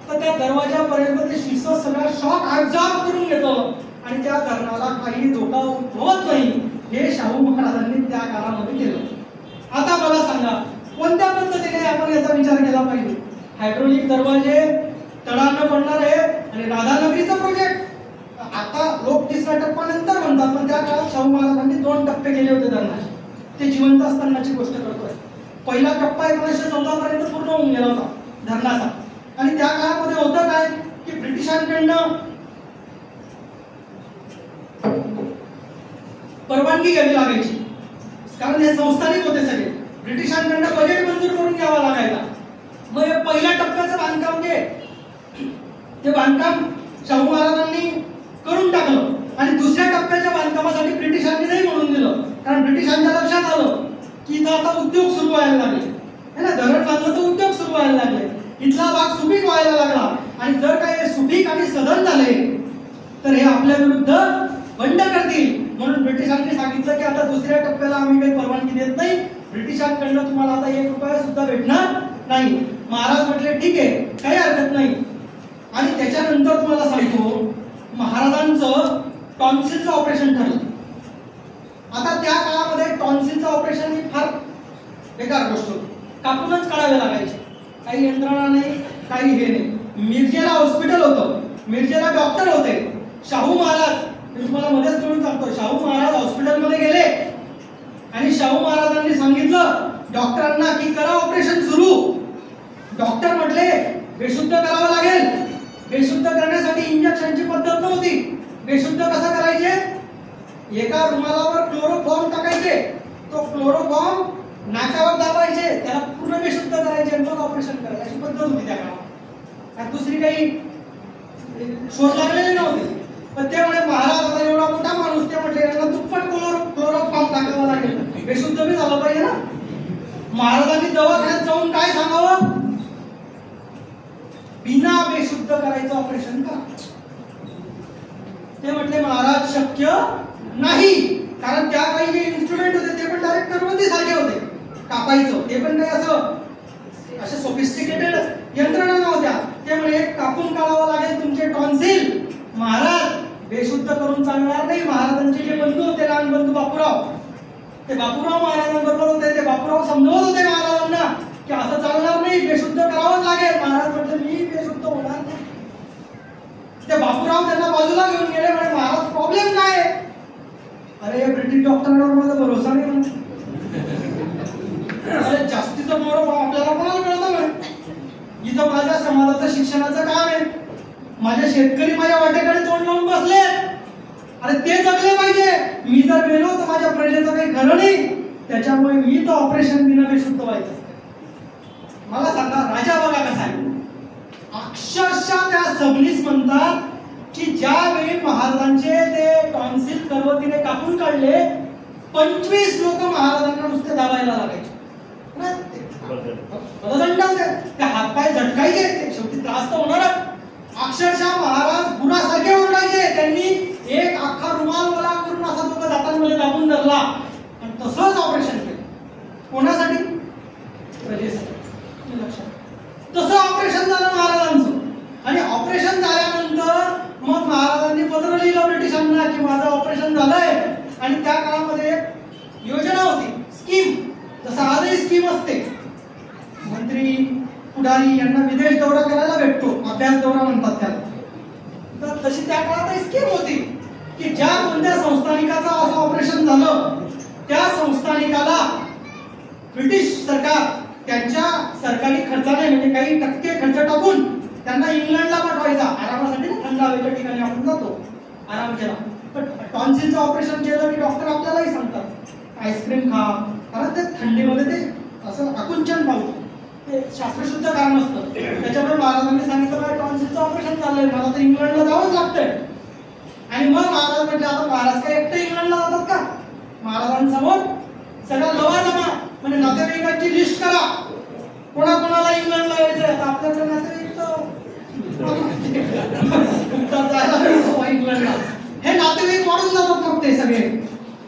तर त्या दरवाजापर्यंत ते शिसं सगळा शॉक ऍब्झॉर्ब करून घेतं आणि त्या धरणाला काही धोका उद्भवत नाही. हे शाहू महाराजांनी त्या काळामध्ये केलं. आता मला सांगा कोणत्या पद्धतीने आपण याचा विचार केला पाहिजे. हायड्रोलिक दरवाजे, तडा न पडणार आहे, आणि राधानगरीचा प्रोजेक्ट आता लोक 3रा टप्पा नंतर म्हणतात, पण त्या काळात शाहू महाराजांनी 2 टप्पे केले होते धरणाचे. ते जिवंत असतानाची गोष्ट करतोय. पहिला टप्पा 1914 पर्यंत पूर्ण होऊन गेला होता धरणाचा. आणि त्या काळामध्ये होतं काय की ब्रिटिशांकडनं परवानगी घ्यावी लागायची, कारण हे संस्थानिक होते सगळे. ब्रिटिशांकडनं बजेट मंजूर करून घ्यावा लागायचा. मग हे पहिल्या टप्प्याचं बांधकाम ते बांधकाम शाहू महाराजांनी करून टाकलं. आणि दुसऱ्या टप्प्याच्या बांधकामासाठी ब्रिटिशांनी नाही म्हणून दिलं, कारण ब्रिटिशांच्या लक्षात आलं की इथं आता उद्योग सुरू व्हायला लागले है ना. धरण बांधलं तर उद्योग सुरू व्हायला लागले, इथला भाग सुपीक व्हायला लागला. आणि जर काय सुपीक आणि सधन झाले तर हे आपल्या विरुद्ध बंड करतील. म्हणून ब्रिटिशांनी सांगितलं की आता दुसऱ्या टप्प्याला आम्ही काही परवानगी देत नाही, ब्रिटिशांकडनं तुम्हाला आता 1 रुपया सुद्धा भेटणार नाही. महाराज म्हटले ठीक आहे, काही हरकत नाही. आणि त्याच्यानंतर तुम्हाला सांगतो, महाराजांचं टॉन्सिलचं ऑपरेशन ठरलं. आता त्या काळामध्ये टॉन्सिलचं ऑपरेशन ही फार बेकार गोष्ट होती. कापूनच काढावे लागायचे, काही यंत्रणा नाही, काही हे नाही. मिरजेला हॉस्पिटल होतं, मिरजेला डॉक्टर होते. शाहू महाराज, मी तुम्हाला मध्येच करून सांगतो, शाहू महाराज हॉस्पिटलमध्ये गेले आणि शाहू महाराजांनी सांगितलं डॉक्टरांना की करा ऑपरेशन सुरू. डॉक्टर म्हटले बेशुद्ध करावं लागेल. बेशुद्ध करण्यासाठी इंजेक्शनची पद्धत नव्हती. बेशुद्ध कसं करायचे? एका रुमालावर क्लोरोफॉर्म टाकायचे, तो क्लोरोफॉर्म नाकावर दाबायचे, त्याला पूर्ण बेशुद्ध करायचे आणि मग ऑपरेशन करायचे. अशी पद्धत होती त्या काळात. दुसरी काही शोध लागलेले नव्हते. पण ते म्हणे महाराज आता एवढा मोठा माणूस, ते म्हटले यांना दुप्पट क्लोरोफॉर्म टाकावं लागेल, बेशुद्ध बी झालं पाहिजे ना. महाराजांनी दवाखान्यात जाऊन काय सांगावं? बिना बेशुद्ध करायचं ऑपरेशन करा. ते म्हटले महाराज शक्य नाही, कारण त्या काही जे इन्स्ट्रुमेंट होते ते पण डायरेक्ट करवंदी सारखे होते, कापायचं. ते पण काही असे सोफिस्टिकेटेड यंत्रणा नव्हत्या. ते म्हणे कापून काढावं लागेल तुमचे टॉन्सिल. महाराज बेशुद्ध करून चालणार नाही. महाराजांचे जे बंधू होते, लहान बंधू बापूराव, ते बापूराव महाराजांबरोबर होते. ते बापूराव समजवत होते महाराजांना की असं चालणार नाही, बेशुद्ध करावंच लागेल. महाराज म्हटले मी बेशुद्ध होणार नाही. ते बापूराव त्यांना बाजूला घेऊन गेले, म्हणे महाराज प्रॉब्लेम काय? अरे ब्रिटिश डॉक्टरांवर माझा भरोसा नाही म्हणते. अरे जास्तीचं मोर आपल्याला कोणाला कळतं म्हणे. इथं माझ्या समाजाचं शिक्षणाचं काम आहे, माझे शेतकरी माझ्या वाटेकडे तोंड लावून बसले. अरे ते जगले पाहिजे. मी जर गेलो तर माझ्या प्रजेचं काही खरं नाही. त्याच्यामुळे मी तर ऑपरेशन बिना बेशुद्ध व्हायचं. मला सांगा राजा बघा कसा आहे. अक्षरशः त्या सबनीस म्हणतात की ज्यावेळी महाराजांचे ते टॉन्सिल करवतीने कापून काढले, 25 लोक महाराजांना नुसते दाबायला लागायचे. ते हातपाय झटकायचे, ते शेवटी त्रास तर होणारच. अक्षरशः महाराज गुरासारखे ओरडायचे. त्यांनी एक अख्खा रुमाल मला करून असा तो दातांमध्ये दाबून धरला आणि तसंच ऑपरेशन केलं. कोणासाठी? प्रजेसाठी. तसं ऑपरेशन झालं महाराजांचं. आणि ऑपरेशन झाल्यानंतर मग महाराजांनी पत्र लिहिलं ब्रिटिशांना की माझं ऑपरेशन झालंय. आणि त्या काळामध्ये एक योजना होती, स्कीम, जसं आजही स्कीम असते. मंत्री पुढारी यांना विदेश दौरा करायला भेटतो, अभ्यास दौरा म्हणतात त्याला. तर तशी त्या काळात एक स्कीम होती की ज्या कोणत्या संस्थानिकाचं असं ऑपरेशन झालं, त्या संस्थानिकाला ब्रिटिश सरकार त्यांच्या सरकारी खर्चाने, म्हणजे काही टक्के खर्च टाकून त्यांना इंग्लंडला पाठवायचा आरामासाठी. थंड हवेच्या ठिकाणी आपण जातो, आराम केला. पण टॉन्सिलचं ऑपरेशन केलं की डॉक्टर आपल्यालाही सांगतात आईस्क्रीम खा, कारण ते थंडीमध्ये ते असं आकुंचन पावतं. ते शास्त्रशुद्ध कारण असतं. त्याच्यामुळे महाराजांनी सांगितलं मला टॉन्सिलचं ऑपरेशन झालंय, मला तर इंग्लंडला जावंच लागतंय. आणि मग महाराज म्हटले आता महाराज काय एकटे इंग्लंडला जातात का? महाराजांसमोर सगळा लवा जमा, म्हणजे नातेवाईकांची लिस्ट करा, कोणाकोणाला इंग्लंडला यायचं. आता आपल्याकडे नातेवाईक इंग्लंडला हे नातेवाईक वाढून जातात मग ते सगळे.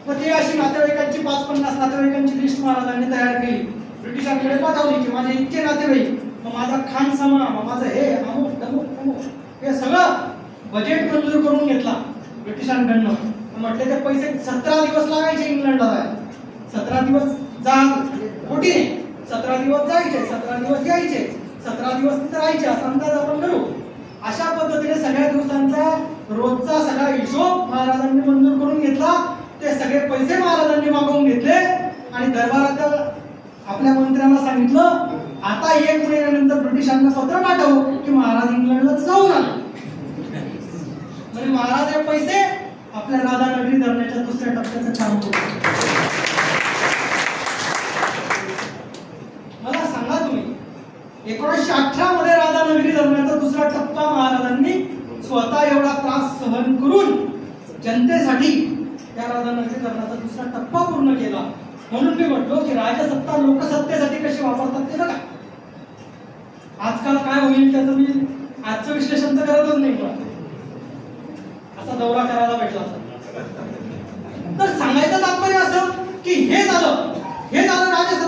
मग ते अशी नातेवाईकांची 5-50 नातेवाईकांची लिस्ट महाराजांनी तयार केली, ब्रिटिशांकडे पाठवली की माझे इतके नातेवाईक, मग माझा खान समा, मग माझं हे अमुक अमुक अमुक, हे सगळं बजेट मंजूर करून घेतला ब्रिटिशांकडनं. म्हटले ते पैसे 17 दिवस लागायचे इंग्लंडला जायला. 17 दिवस खोटी नाही, 17 दिवस जायचे, 17 दिवस यायचे, 17 दिवस तिथे राहायचे, असा अंदाज आपण करू. अशा पद्धतीने सगळ्या दिवसांचा रोजचा सगळा हिशोब महाराजांनी मंजूर करून घेतला. ते सगळे पैसे महाराजांनी मागवून घेतले आणि दरबारात आपल्या मंत्र्यांना सांगितलं आता 1 महिन्यानंतर ब्रिटिशांना पत्र पाठवू की महाराज इंग्लंडला जाऊन आले. म्हणजे महाराज हे पैसे आपल्या राधानगरी धरण्याच्या दुसऱ्या टप्प्याचं काम करू. मला सांगा तुम्ही 1918 मध्ये राधानगरी धरण्याचा दुसरा टप्पा महाराजांनी स्वतः एवढा त्रास सहन करून जनतेसाठी त्या राधानगरी धरणाचा दुसरा टप्पा पूर्ण केला. म्हणून मी म्हटलो की राजसत्ता लोकसत्तेसाठी कशी वापरतात ते बघा. आजकाल काय होईल त्याचं मी आजचं विश्लेषण तर करतच नाही. असा दौरा करायला भेटला तर सांगायचं तात्पर्य असं की हे झालं राजसत्ता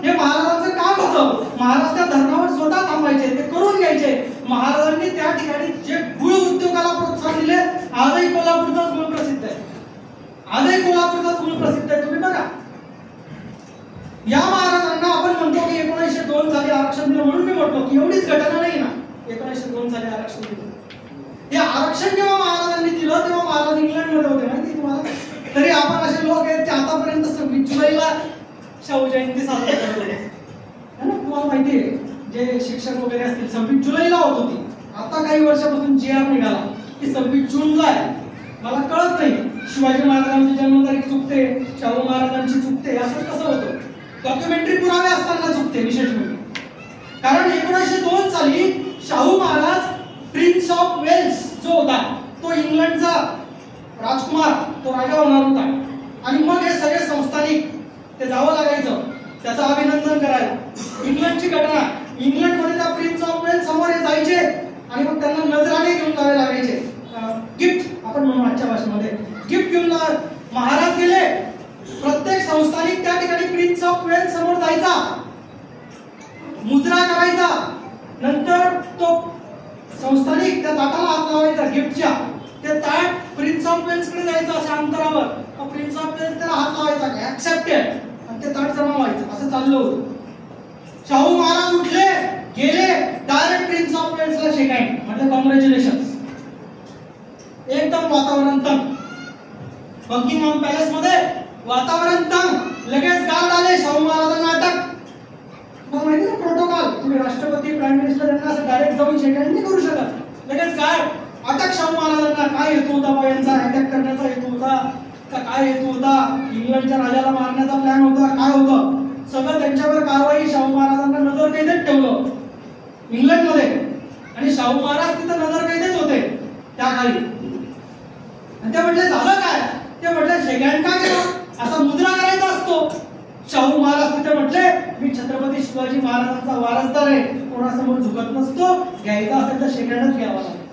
हे महाराजांचं काम होतं. महाराज त्या धरणावर स्वतः थांबायचे, ते करून घ्यायचे. महाराजांनी त्या ठिकाणी जे गुळ उद्योगाला प्रोत्साहन दिले, आजही कोल्हापूरचाच गुळ प्रसिद्ध आहे. आजही कोल्हापूरचाच गुळ प्रसिद्ध आहे. तुम्ही बघा, या महाराजांना आपण म्हणतो की 1902 साली आरक्षण दिलं, म्हणून मी म्हटलो की एवढीच घटना नाही ना. 1902 साली आरक्षण दिलं, हे आरक्षण जेव्हा महाराजांनी दिलं तेव्हा महाराज इंग्लंडमध्ये होते, माहिती तुम्हाला. तरी आपण असे लोक आहेत ते आतापर्यंत 26 जुलैला शाहू जयंती साजरी करत होते ना. तुम्हाला माहिती आहे, जे शिक्षक वगैरे असतील 26 जुलैला होत होती. आता काही वर्षापासून GR निघाला की 26 जूनला आहे. मला कळत नाही, शिवाजी महाराजांची जन्मतारीख चुकते, शाहू महाराजांची चुकते, असं कसं होतं. डॉक्युमेंटरी पुरावे असताना चुकते विशेष म्हणजे. कारण 1902 साली Shahu Maharaj prince of Wales जो होता तो इंग्लंडचा राजकुमार, तो राजा होणार होता. आणि मग हे सगळे संस्थानिक ते जावं लागायचं त्याचं अभिनंदन करायला. इंग्लंडची घटना, इंग्लंडमध्ये त्या प्रिन्स ऑफ वेल्स समोर हे जायचे आणि मग त्यांना नजराणे घेऊन जावे लागायचे. गिफ्ट आपण म्हणू आजच्या भाषेमध्ये, गिफ्ट घेऊन महाराज गेले. प्रत्येक संस्थानिक त्या ठिकाणी प्रिन्स ऑफ वेल्स समोर जायचा, मुजरा करायचा. नंतर तो संस्थानिक त्या ताटाला हात लावायचा गिफ्टच्या. ते ताट प्रिन्स ऑफ वेल्स कडे जायचं अशा अंतरावर. प्रिन्स ऑफ वेल्स त्याला हात लावायचा, ऍक्सेप्टेड, आणि ते ताट जमा व्हायचं. असं चाललं होतं. शाहू महाराज उठले, गेले, डायरेक्ट प्रिन्स ऑफ वेल्सला शेक हँड, म्हटलं कॉंग्रॅच्युलेशन. एकदम वातावरण तंग. बकिंगहॅम पॅलेस मध्ये वातावरण तंग. लगेच गार्ड आले, शाहू महाराजांना अटक. मग माहिती ना प्रोटोकॉल, तुम्ही राष्ट्रपती प्राईम मिनिस्टर यांना असं डायरेक्ट जाऊन शेक हँड नाही करू शकत. लगेच गार्ड अटक शाहू महाराजांना. काय हेतू होता बा यांचा, अटॅक करण्याचा हेतू होता का काय हेतू होता, इंग्लंडच्या राजाला मारण्याचा प्लॅन होता, काय होतं, सगळं त्यांच्यावर कारवाई. शाहू महाराजांना नजर कैदेत ठेवलं इंग्लंडमध्ये, आणि शाहू महाराज तिथं नजर कैदेत होते त्या खाली. आणि ते म्हटले झालं काय, ते म्हटले शेक हँड का केला, असा मुद्रा करायचा असतो. शाहू महाराज तिथे म्हटले मी छत्रपती शिवाजी महाराजांचा वारसदार आहे, कोणासमोर झुकत नसतो, घ्यायचा असेल तर शेक हँडच घ्यावा लागेल.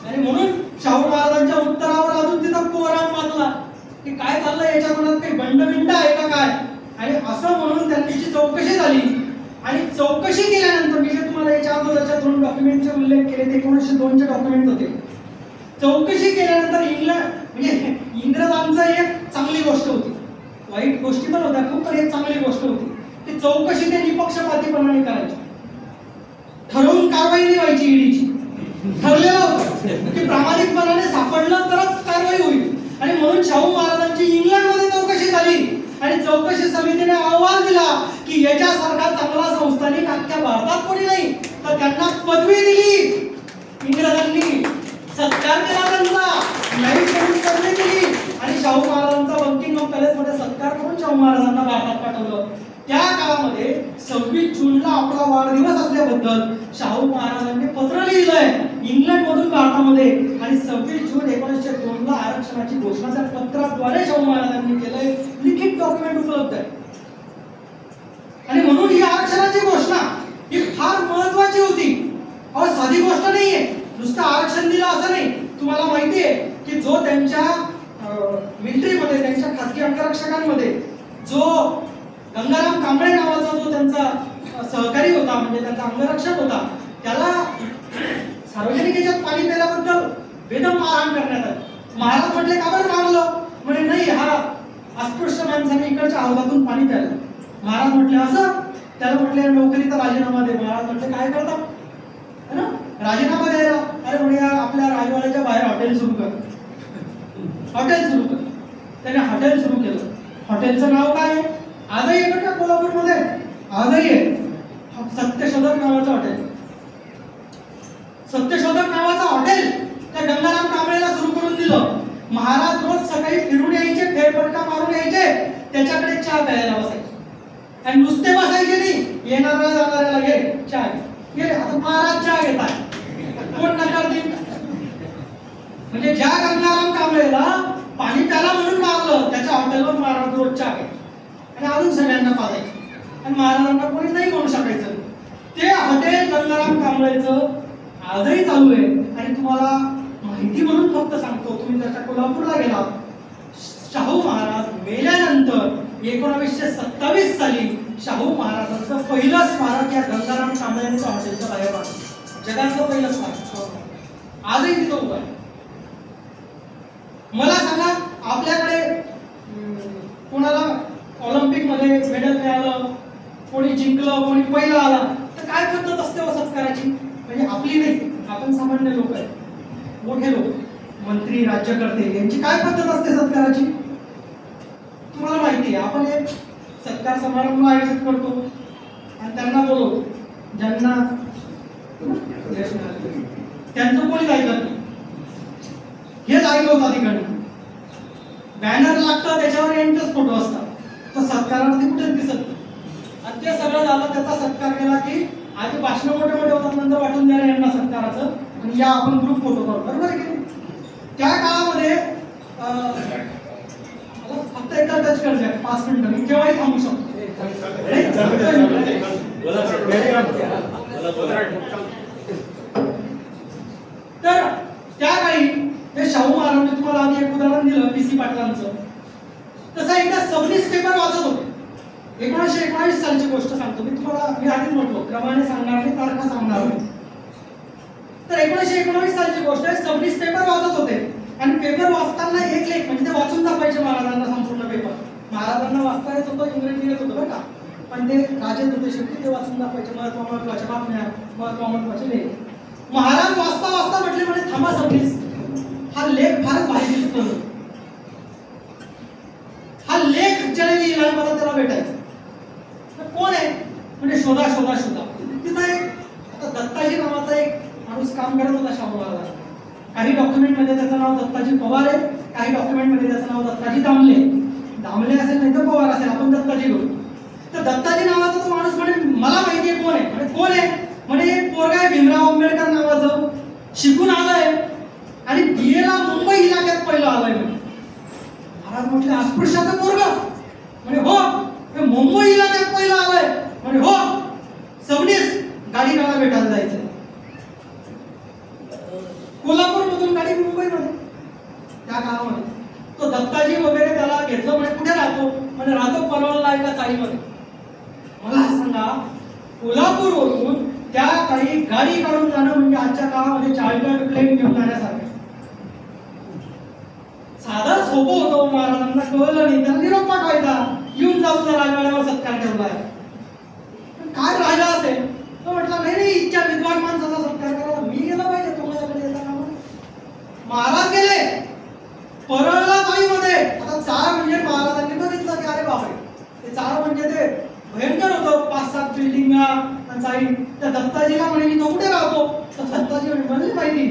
आणि म्हणून शाहू महाराजांच्या उत्तरावर अजून तिथं कोराम वाचला की काय चाललंय याच्या मनात, काही बंडबिंड आहे का काय. आणि असं म्हणून त्यांची चौकशी झाली. आणि चौकशी केल्यानंतर मी जे तुम्हाला याच्या अगोदरच्या 2 डॉक्युमेंटचे उल्लेख केले ते 1902 चे डॉक्युमेंट होते. चौकशी केल्यानंतर म्हणजे इंग्रजांचं एक चांगली गोष्ट होती, वाईट गोष्टी पण होत्या खूप, पण एक चांगली गोष्ट होती की चौकशी ते निपक्षपातीपणाने करायची. ठरवून कारवाई नाही व्हायची. ईडीची ठरलेलं होतं की प्रामाणिकपणाने सापडलं तरच कारवाई होईल. आणि म्हणून शाहू महाराजांची इंग्लंडमध्ये चौकशी झाली आणि चौकशी समितीने अहवाल दिला की याच्यासारखा चांगला संस्थानिक अख्ख्या भारतात कोणी नाही, तर त्यांना पदवी दिली. इंग्रजांनी सत्कार केला त्यांचा, लाईव्ह पदवी दिली. आणि शाहू महाराजांचा बकिंगहॅम पॅलेस मध्ये सत्कार करून शाहू महाराजांना भारतात पाठवलं. त्या काळामध्ये 26 जूनला आपला वाढदिवस असल्याबद्दल शाहू महाराजांनी पत्र लिहिलंय इंग्लंड मधून भारतामध्ये. आणि 26 जून 1902 ला आरक्षणाची घोषणा त्या पत्राद्वारे शाहू महाराजांनी केलंय. लिखित डॉक्युमेंट उपलब्ध आहे. आणि म्हणून ही आरक्षणाची घोषणा ही फार महत्वाची होती. अहो साधी गोष्ट नाहीये, नुसतं आरक्षण दिलं असं नाही. तुम्हाला माहितीये की जो त्यांच्या मिलिटरीमध्ये, त्यांच्या खासगी अंगरक्षकांमध्ये जो गंगाराम कांबळे नावाचा जो त्यांचा सहकारी होता, म्हणजे त्यांचा अंगरक्षक होता, त्याला सार्वजनिक याच्यात पाणी प्यायल्याबद्दल बेदम मारहाण करण्यात आली. महाराज म्हटले का बरं मारलं, म्हणजे नाही हा अस्पृश्य माणसाने इकडच्या हौदातून पाणी प्यायलं. महाराज म्हटले असं, त्याला म्हटले नोकरीचा राजीनामा दे. महाराज म्हटले काय करता ना राजीनामा द्यायला, अरे म्हणजे आपल्या राजवाड्याच्या बाहेर हॉटेल सुरू कर, हॉटेल सुरू कर. त्याने हॉटेल सुरू केलं. हॉटेलचं नाव काय आहे, आजही आहे का कोल्हापूरमध्ये, आजही आहे, सत्यशोधक नावाचं हॉटेल. सत्यशोधक नावाचं हॉटेल त्या गंगाराम कांबळेला सुरू करून दिलं. महाराज रोज सकाळी फिरून यायचे, फेरफटका मारून यायचे, त्याच्याकडे चहा प्यायला बसायचे. आणि नुसते बसायचे नाही, येणाऱ्या जाणाऱ्याला घे चहा घे. आता महाराज चहा घेतात, कोण नकार देईल. म्हणजे ज्या गंगाराम कांबळेला पाणी प्याला म्हणून मारलं, त्याच्या हॉटेलवर महाराज रोज चहा घ्यायचे आणि अजून सगळ्यांना पाजायचे. आणि महाराजांना कोणी नाही म्हणू शकायचं. ते हॉटेल गंगाराम कांबळेचं आजही चालू आहे. आणि तुम्हाला माहिती म्हणून फक्त सांगतो, तुम्ही जर कोल्हापूरला गेला, शाहू महाराज मेल्यानंतर 1927 साली शाहू महाराजांचं पहिलं स्मारक या गंगाराम कांबळेंच्या हॉटेलच्या बाहेर आहे. जगातलं पहिलं स्मारक आजही तिथं उभं आहे. मला सांगा, आपल्याकडे कोणाला ऑलिम्पिक मध्ये मेडल मिळालं, कोणी जिंकलं, कोणी पहिलं आला, तर काय पद्धत असते व सत्काराची? म्हणजे आपली नाही, आपण सामान्य लोक आहे, मोठे लोक, मंत्री, राज्यकर्ते, यांची काय पद्धत असते सत्काराची? तुम्हाला माहिती आहे. आपण एक सत्कार समारंभ आयोजित करतो आणि त्यांना बोलवतो, ज्यांना त्यांचं कोणी ऐकत नाही. हेच ऐकलं होतं ठिकाणी, बॅनर लागतं, त्याच्यावर यांचेच फोटो असतात, तर सत्कारामध्ये कुठेच दिसत नाही. आणि ते सगळं झालं, त्याचा सत्कार केला की आधी भाषण मोठे मोठे होतात, नंतर वाटून द्या यांना सत्काराचं, आणि या आपण ग्रुप फोटो काढतो, बरोबर आहे की नाही? त्या काळामध्ये फक्त एकदा टच करायचं आहे, 5 मिनिटं, मी केव्हाही थांबू शकतो. तर त्या काळी हे शाहू महाराजांनी, तुम्हाला आधी एक उदाहरण दिलं पीसी पाटलांचं, तसं एकदा सबनीस पेपर वाचत होते. 1919 सालची गोष्ट सांगतो मी तुम्हाला. मी आधीच म्हटलो क्रमाने सांगणार नाही, तारखा सांगणार नाही. तर 1919 सालची गोष्ट आहे. सबनीस पेपर वाचत होते आणि पेपर वाचताना एक लेख, म्हणजे ते वाचून दाखवायचे महाराजांना संपूर्ण पेपर. महाराजांना वाचता येत होतं, इंग्रजी येत होतं बरं का, पण ते राजे होते शेवटी, ते वाचून दाखवायचे महत्वाच्या बातम्या, महत्वाचे लेख. महाराज वाचता वाचता म्हटले थांबा सबनीस, हा लेख फारच भारी दिसतो. हा लेख ज्याने लिहिला मला त्याला भेटायचा. कोण आहे म्हणजे शोधा शोधा शोधा. तिथं एक आता दत्ताजी नावाचा एक माणूस काम करत होता शाहू महाराज. काही डॉक्युमेंट मध्ये त्याचं नाव दत्ताजी पवार आहे, काही डॉक्युमेंट मध्ये त्याचं नाव दत्ताजी दामले असेल, नाही तर पवार असेल, आपण दत्ताजी घेऊ. तर दत्ताजी नावाचा तो माणूस म्हणे मला माहितीये कोण आहे. म्हणजे कोण आहे म्हणजे एक पोरगा आहे भीमराव आंबेडकर नावाचं, शिकून आलाय आणि BA ला मुंबई इलाक्यात पहिलं आलाय. महाराज म्हटले अस्पृश्याचं पोरगा? म्हणजे हो. मुंबई इलाक्यात पहिलं आलाय? म्हणजे हो. सबनीस गाडी काढा, भेटायला जायचं. कोल्हापूर मधून गाडी मुंबईमध्ये त्या काळामध्ये. तो दत्ताजी वगैरे त्याला घेतलं. म्हणजे कुठे राहतो? म्हणजे राहतो परवळला एका चाळीमध्ये. मला सांगा, कोल्हापूरवरून त्या काळी गाडी काढून जाणं म्हणजे आजच्या काळामध्ये चार्टर्ड प्लेन घेऊन जाण्यासारखं. साधं सोपं होतं. महाराजांना कळलं नाही, त्याला निरोप पाठवायचा, येऊन जाऊ तुझा राजवाड्यावर सत्कार ठेवलाय. काय राहिला असेल तो म्हटला नाही, इतक्या विद्वान माणसाचा सत्कार करायला मी गेला पाहिजे, तो माझ्याकडे येता का? महाराज गेले परळला चाळीमध्ये. आता चाळ म्हणजे महाराजांनी बघितलं की अरे बापरे, ते चाळ म्हणजे ते भयंकर होतं, 5-7 बिल्डिंगा चाळी. त्या दत्ताजीला म्हणे मी तो कुठे राहतो? तर दत्ताजी म्हणजे माहिती,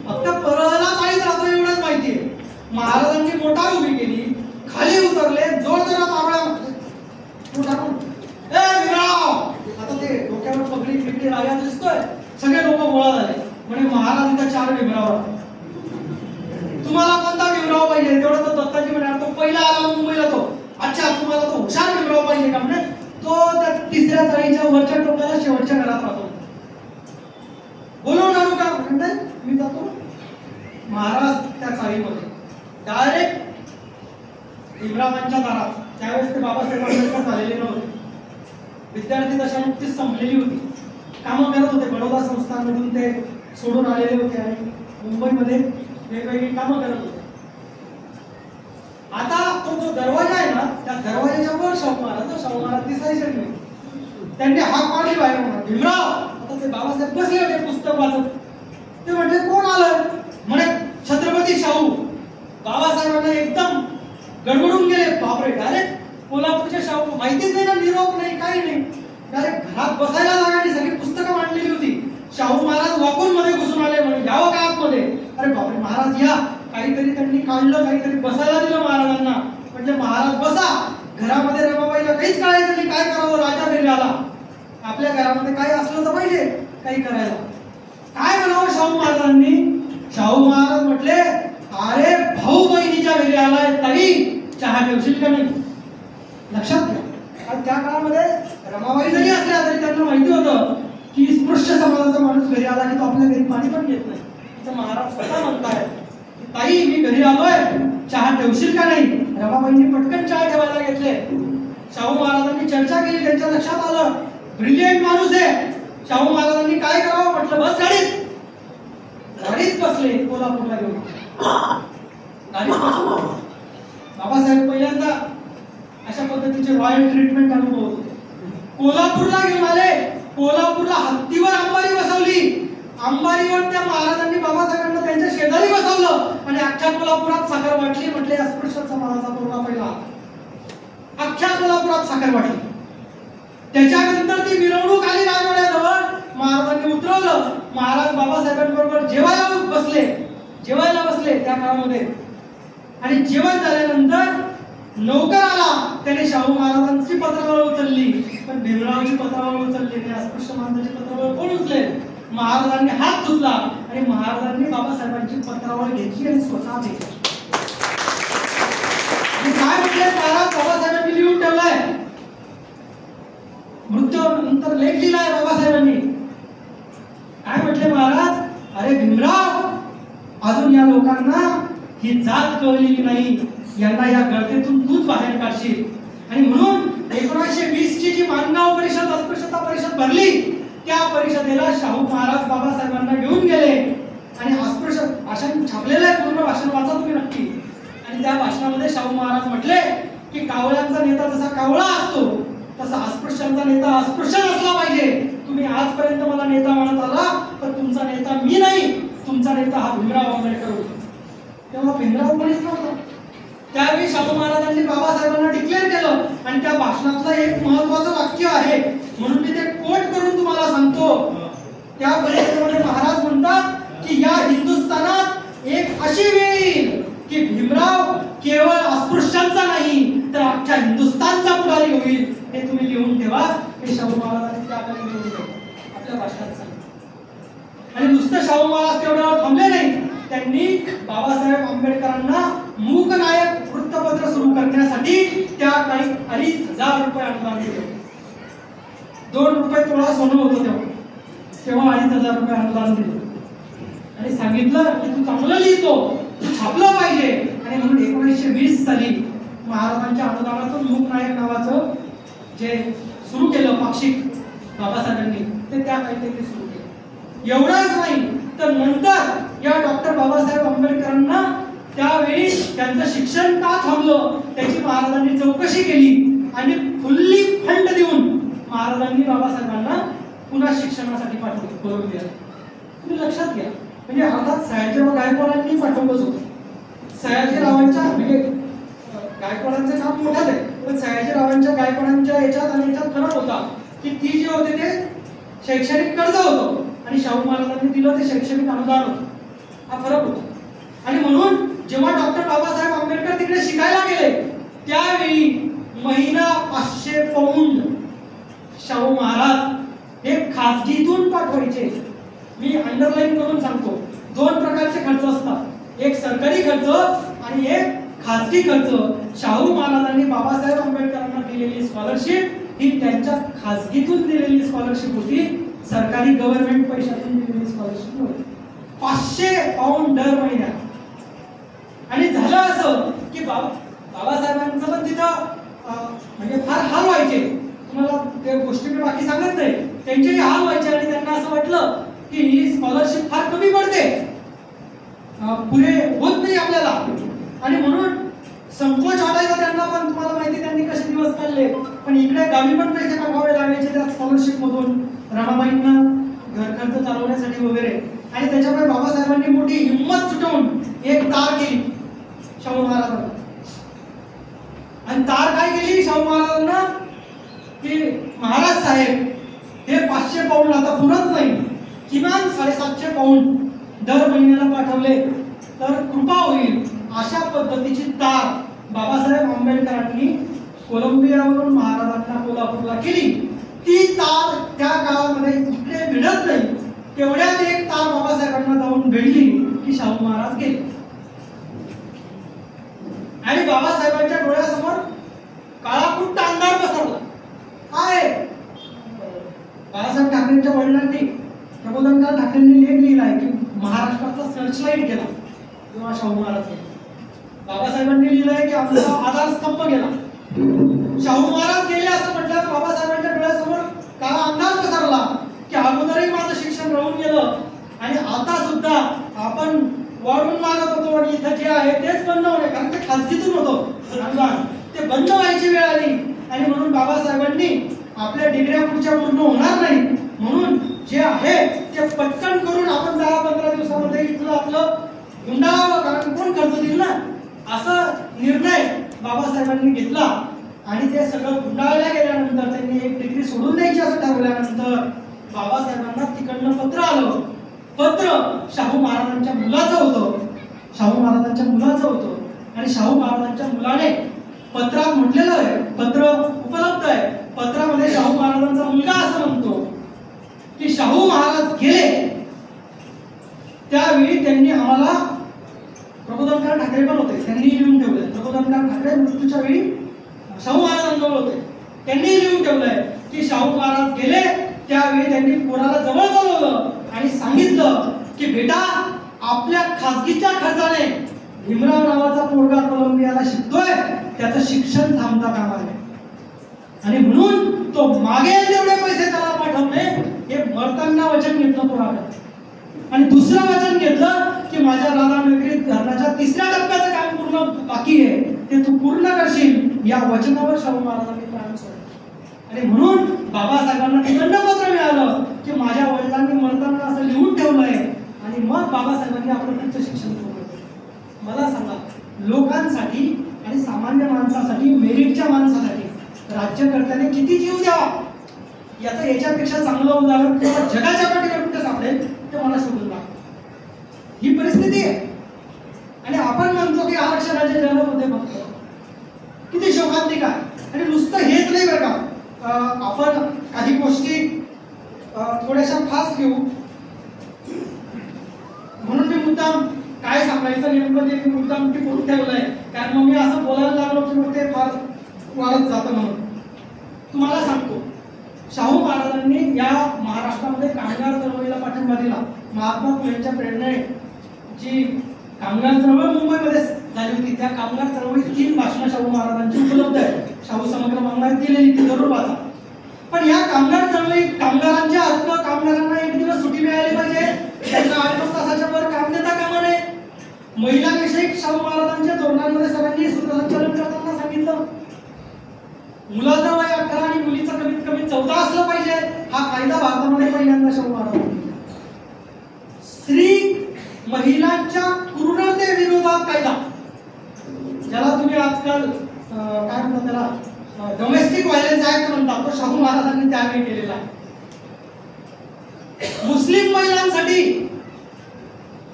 फक्त परळला चाळीत राहतो एवढंच माहितीये. महाराजांनी मोटार उभी केली, खाली उतरले, जोर जोरात आवाज उठारून आता ते डोक्यावर पगडी फिकडी राजा दिसतोय, सगळे लोक गोळा झाले. म्हणजे महाराज इथं 4 भीमराव, तुम्हाला कोणता भीमराव पाहिजे? तेवढं तर दत्ताजी म्हणे तो पहिला आला मुंबईला तो. अच्छा, तुम्हाला तो हुशार भीमराव पाहिजे का? म्हणजे तो त्या 3ऱ्या चाळीच्या वरच्या टोकाला शेवटच्या घरात राहतो. बोलवून आणू का? म्हणते मी जातो. महाराज त्या चाळीमध्ये डायरेक्ट भीमरावांच्या दारात. त्यावेळेस ते बाबासाहेब आंबेडकर झालेले नव्हते, विद्यार्थी दशा नुकतीच संपलेली होती, कामं करत होते. बडोदा संस्थांमधून ते सोडून आलेले होते आणि मुंबईमध्ये वेगवेगळी कामं करत होते. आता तो जो दरवाजा आहे ना, त्या दरवाजाच्या वर शाहू महाराज दिसायचे नाही. त्यांनी हाक मारली बाहेर, भीमराव. आता ते बाबासाहेब बसले होते पुस्तक वाचत. ते म्हटले कोण आलं? म्हणे छत्रपती शाहू. बाबासाहेबांना एकदम गडबडून गेले. बापरे, डायरेक्ट कोल्हापूरचे शाहू. माहितीच नाही ना, निरोप नाही, काही नाही. डायरेक्ट घरात बसायला जागा नाही, सगळी पुस्तकं मांडलेली होती. शाहू महाराज वॉकून मध्ये घुसून आले. म्हणजे यावं का आतमध्ये? अरे बापरे, महाराज या. काहीतरी त्यांनी काढलं, काहीतरी बसायला दिलं महाराजांना. म्हणजे महाराज बसा. घरामध्ये रमाबाईला काहीच कळायचं नाही काय करावं. राजा घरी आला, आपल्या घरामध्ये काही असलं तर पाहिजे काही करायला. काय म्हणावं शाहू महाराजांनी? शाहू महाराज म्हटले अरे भाऊ बहिणीच्या घरी आलाय, ताई चहा ठेवशील का नाही? लक्षात घ्या, कारण त्या काळामध्ये रमाबाई जरी असल्या तरी त्यांना माहिती होतं की स्पृश्य समाजाचा माणूस घरी आला की तो आपल्या घरी पाणी पण घेत नाही. तिथं महाराज स्वतः म्हणताय ताई मी घरी आलोय, चहा ठेवशील का नाही? रमाबाईंनी पटकन चहा ठेवायला घेतले. शाहू महाराजांनी चर्चा केली, त्यांच्या लक्षात आलं ब्रिलियंट माणूस आहे. शाहू महाराजांनी काय करावं म्हटलं, बस गाडीत बसले, कोल्हापूरला गेले. गाडीत बसले. बाबासाहेब पहिल्यांदा अशा पद्धतीचे रॉयल ट्रीटमेंट अनुभवले. कोल्हापूरला घेऊन आले. कोल्हापूरला हत्तीवर अंबारी बसवली. अंबारीवर त्या महाराजांनी बाबासाहेबांना त्यांच्या शेजारी बसवलं आणि अख्ख्या कोल्हापुरात साखर वाटली. म्हटले अस्पृश्याचा महाराजा पोरगा पहिला. अख्ख्या कोल्हापुरात साखर वाटली. त्याच्यानंतर ती मिरवणूक आली राजवाड्याजवळ. महाराजांनी उतरवलं. महाराज बाबासाहेबांबरोबर जेवायला बसले त्या काळामध्ये. आणि जेवण झाल्यानंतर नौकर आला. त्याने शाहू महाराजांची पत्रावळ उचलली, पण भीमरावची पत्रावळ उचलली नाही. अस्पृश्य माणसाची पत्रावळ कोण उचले? महाराजांनी हात धुतला आणि महाराजांनी बाबासाहेबांची पत्रावळ घेतली आणि स्वतः घेतली. काय म्हटले महाराज? बाबासाहेबांनी लिहून ठेवलाय, मृत्यूनंतर लेख लिहिलाय बाबासाहेबांनी. काय म्हटले महाराज? अरे भीमराव, अजून या लोकांना ही जात कळलेली नाही. यांना या गळतीतून तूच बाहेर काढशील. आणि म्हणून 1920 ची जी मानगाव परिषद, अस्पृश्यता परिषद भरली, त्या परिषदेला शाहू महाराज बाबासाहेबांना घेऊन गेले. आणि अस्पृश्य भाषण छापलेलं आहे, पूर्ण भाषण वाचा तुम्ही नक्की. आणि त्या भाषणामध्ये शाहू महाराज म्हटले की कावळ्यांचा नेता जसा कावळा असतो तसा अस्पृश्यांचा नेता अस्पृश्य असला पाहिजे. तुम्ही आजपर्यंत मला नेता म्हणत आला, पण तुमचा नेता मी नाही, तुमचा नेता हा भीमराव आंबेडकर होता. तेव्हा भीमराव कोणीच नव्हता. त्यावेळी शाहू महाराजांनी बाबासाहेबांना डिक्लेअर केलं. आणि त्या भाषणातलं एक महत्वाचं वाक्य आहे, म्हणून मी ते कोट करून तुम्हाला सांगतो. त्या परिषदेमध्ये महाराज म्हणतात की या हिंदुस्थानात एक अशी वेळ येईल की भीमराव केवळ अस्पृश्यांचा नाही तर अख्ख्या हिंदुस्थानचा पुढारी होईल. हे तुम्ही लिहून ठेवा. हे शाहू महाराजांनी त्या काळी लिहून ठेवलं आपल्या भाषणात सांगितलं. आणि नुसतं शाहू महाराज तेवढ्यावर थांबले नाही, त्यांनी बाबासाहेब आंबेडकरांना मूकनायक वृत्तपत्र सुरू करण्यासाठी त्या काळी 2,500 रुपये अनुदान दिले. 2 रुपये तोळा सोनं होतं तेव्हा 2,500 रुपये अनुदान दिलं. आणि सांगितलं की तू चांगलं लिहितो, तू छापलं पाहिजे. आणि म्हणून 1920 साली महाराजांच्या अनुदानातून मूकनायक नावाचं जे सुरू केलं पाक्षिक बाबासाहेबांनी, ते त्या काळी त्यांनी सुरू केलं. एवढंच नाही तर नंतर या डॉक्टर बाबासाहेब आंबेडकरांना त्यावेळी त्यांचं शिक्षण का थांबलं त्याची महाराजांनी चौकशी केली. आणि फुल्ली फंड देऊन महाराजांनी बाबासाहेबांना पुन्हा शिक्षणासाठी पाठवलं कोलंबियाला. तुम्ही लक्षात घ्या, म्हणजे अर्थात सयाजीराव गायकवाडांनी पाठवलंच होतं. सयाजीरावांच्या म्हणजे गायकवाडांचं काम मोठंच आहे, पण सयाजीरावांच्या गायकवाडांच्या याच्यात आणि याच्यात फरक होता की ती जे होते ते शैक्षणिक कर्ज होतं आणि शाहू महाराजांनी दिलं ते शैक्षणिक अनुदान होतं. हा फरक होता. आणि म्हणून जेव्हा डॉक्टर बाबासाहेब आंबेडकर तिकडे शिकायला गेले त्यावेळी महिना 500 पौंड शाहू महाराज हे खासगीतून पाठवायचे. मी अंडरलाईन करून सांगतो, 2 प्रकारचे खर्च असतात, एक सरकारी खर्च आणि एक खासगी खर्च. शाहू महाराजांनी बाबासाहेब आंबेडकरांना दिलेली स्कॉलरशिप ही त्यांच्या खासगीतून दिलेली स्कॉलरशिप होती, सरकारी गव्हर्नमेंट पैशातून दिलेली स्कॉलरशिप होती. 500 पाऊंड दर महिन्यात. आणि झालं असं की बाबासाहेबांचं पण तिथं म्हणजे फार हाल व्हायचे. तुम्हाला त्या गोष्टी मी बाकी सांगत नाही, त्यांचेही हाल व्हायचे. आणि त्यांना असं वाटलं की ही स्कॉलरशिप फार कमी पडते, पुरे होत नाही आपल्याला. आणि म्हणून संकोच वाटायचा त्यांना. पण तुम्हाला माहिती त्यांनी कसे दिवस काढले. पण इकडे गावी पण पैसे पाठवावे लागायचे त्या स्कॉलरशिप मधून रमाबाईंना घर खर्च चालवण्यासाठी वगैरे. आणि त्याच्यामुळे बाबासाहेबांनी मोठी हिंमत जुटवून एक तार केली शाहू महाराजांना. आणि तार काय केली शाहू महाराजांना की महाराज साहेब हे 500 पाऊंड आता पुरत नाही, किमान 750 पाऊंड दर महिन्याला पाठवले तर कृपा होईल. अशा पद्धतीची तार बाबासाहेब आंबेडकरांनी कोलंबियावरून महाराजांना कोल्हापूरला केली. ती तार त्या काळामध्ये इकडे मिळत नाही, तेवढ्यात एक तार बाबासाहेबांना जाऊन भेटली की शाहू महाराज गेले. आणि बाबासाहेबांच्या डोळ्यासमोर काळाकुट्ट अंधार पसरला. काय बाळासाहेब ठाकरेंच्या वडिलांनी प्रबोधनकार ठाकरेंनी लेख लिहिलाय की महाराष्ट्राचा सर्चलाईट केला तेव्हा शाहू महाराज गेले. बाबासाहेबांनी लिहिलंय की आमचा आधारस्तंभ गेला शाहू महाराज गेले असं म्हटलं तर बाबासाहेबांच्या डोळ्यासमोर काळा अंदाज पसरला की अगोदरही माझं शिक्षण राहून गेलं आणि आता सुद्धा आपण वाढून मागत होतो आणि इथं जे आहे तेच बंद होणे, कारण ते खाजगीतून होतं अनुदान, ते बंद व्हायची वेळ आली आणि म्हणून बाबासाहेबांनी आपल्या डिग्र्या पुढच्या पूर्ण होणार नाही म्हणून जे आहे ते पटकन करून आपण 10-15 दिवसामध्ये इथलं आपलं गुंडाळावं, कारण कोण खर्च देईल ना, असा निर्णय बाबासाहेबांनी घेतला आणि ते सगळं गुंडाळल्या गेल्यानंतर त्यांनी एक डिग्री सोडून द्यायची असं ठरवल्यानंतर बाबासाहेबांना तिकडनं पत्र आलं. पत्र शाहू महाराजांच्या मुलाचं होतं, शाहू महाराजांच्या मुलाचं होतं आणि शाहू महाराजांच्या मुलाने पत्रात म्हटलेलं आहे, पत्र उपलब्ध आहे, पत्रामध्ये शाहू महाराजांचा मुलगा असं म्हणतो की शाहू महाराज गेले त्यावेळी त्यांनी आम्हाला, प्रबोधनकार ठाकरे पण होते, त्यांनी लिहून ठेवलंय, प्रबोधनकार ठाकरे मृत्यूच्या वेळी शाहू महाराजांजवळ होते, त्यांनी लिहून ठेवलंय की शाहू महाराज गेले त्यावेळी त्यांनी पोराला जवळ बोलवलं आणि सांगितलं की बेटा आपल्या खासगीच्या खर्चाने भीमराव नावाचा पोरगा कोलंबियाला शिकतोय, त्याचं शिक्षण थांबता कामा नये आणि म्हणून तो मागेल तेवढे पैसे त्याला पाठवणे हे मरताना वचन घेतलं पोराने. आणि दुसरं वचन घेतलं की माझ्या राधानगरी धरणाच्या 3ऱ्या टप्प्याचं काम पूर्ण बाकी आहे, ते तू पूर्ण करशील, या वचनावर शाहू महाराजांनी प्राण सोडले. आणि म्हणून बाबासाहेबांना तिकडनं पत्र मिळालं की माझ्या वडिलांनी मरताना असं लिहून ठेवलंय आणि मग बाबासाहेबांनी आपलं पुढचं शिक्षण सुरू केलं. मला सांगा, लोकांसाठी आणि सामान्य माणसासाठी, मेरिटच्या माणसासाठी राज्यकर्त्याने किती जीव द्यावा, याचं याच्यापेक्षा चांगलं उदाहरण किंवा जगाच्या पाठीवर कुठं सापडेल ते मला शोधून दाखवा. ही परिस्थिती आहे आणि आपण म्हणतो की आरक्षणाचे जनक होते फक्त, किती शोकांतिक आहे. आणि नुसतं हेच नाही बरं का, आपण काही गोष्टी थोड्याशा फास्ट घेऊ म्हणून मी मुद्दाम काय सांगायचं नेमकं ते मुद्दाम की पुढे ठेवलंय, कारण मग मी असं बोलायला लागलो की मग ते फार वाढत जातं. म्हणून तुम्हाला सांगतो, शाहू महाराजांनी या महाराष्ट्रामध्ये कामगार चळवळीला पाठिंबा दिला. महात्मा फुलेंच्या प्रेरणेने जी कामगार चळवळ मुंबईमध्ये झाली होती, त्या कामगार चळवळीत 3 भाषणं शाहू महाराजांची उपलब्ध आहेत. शाहू समग्र मंगळात दिलेली, ती जरूर वाचा. पण या कामगार चळवळीत कामगारांचे हक्क, कामगारांना एक दिवस सुट्टी मिळाली पाहिजे, त्यांना 8 तासाच्या वर काम देता कामा नये. महिलांविषयी शाहू महाराजांच्या धोरणांमध्ये सगळ्यांनी सूत्रसंचालन करताना सांगितलं, मुलाचं वय 18 आणि मुलीचं कमीत कमी 14 असलं पाहिजे, हा कायदा भारतामध्ये पहिल्यांदा शाहू महाराजांनी. स्त्री महिलांच्या क्रूरतेविरोधात कायदा, ज्याला तुम्ही आजकाल काय म्हणतात त्याला डोमेस्टिक व्हायलन्स ऍक्ट म्हणतात, तो शाहू महाराजांनी त्यावेळी केलेला आहे. मुस्लिम महिलांसाठी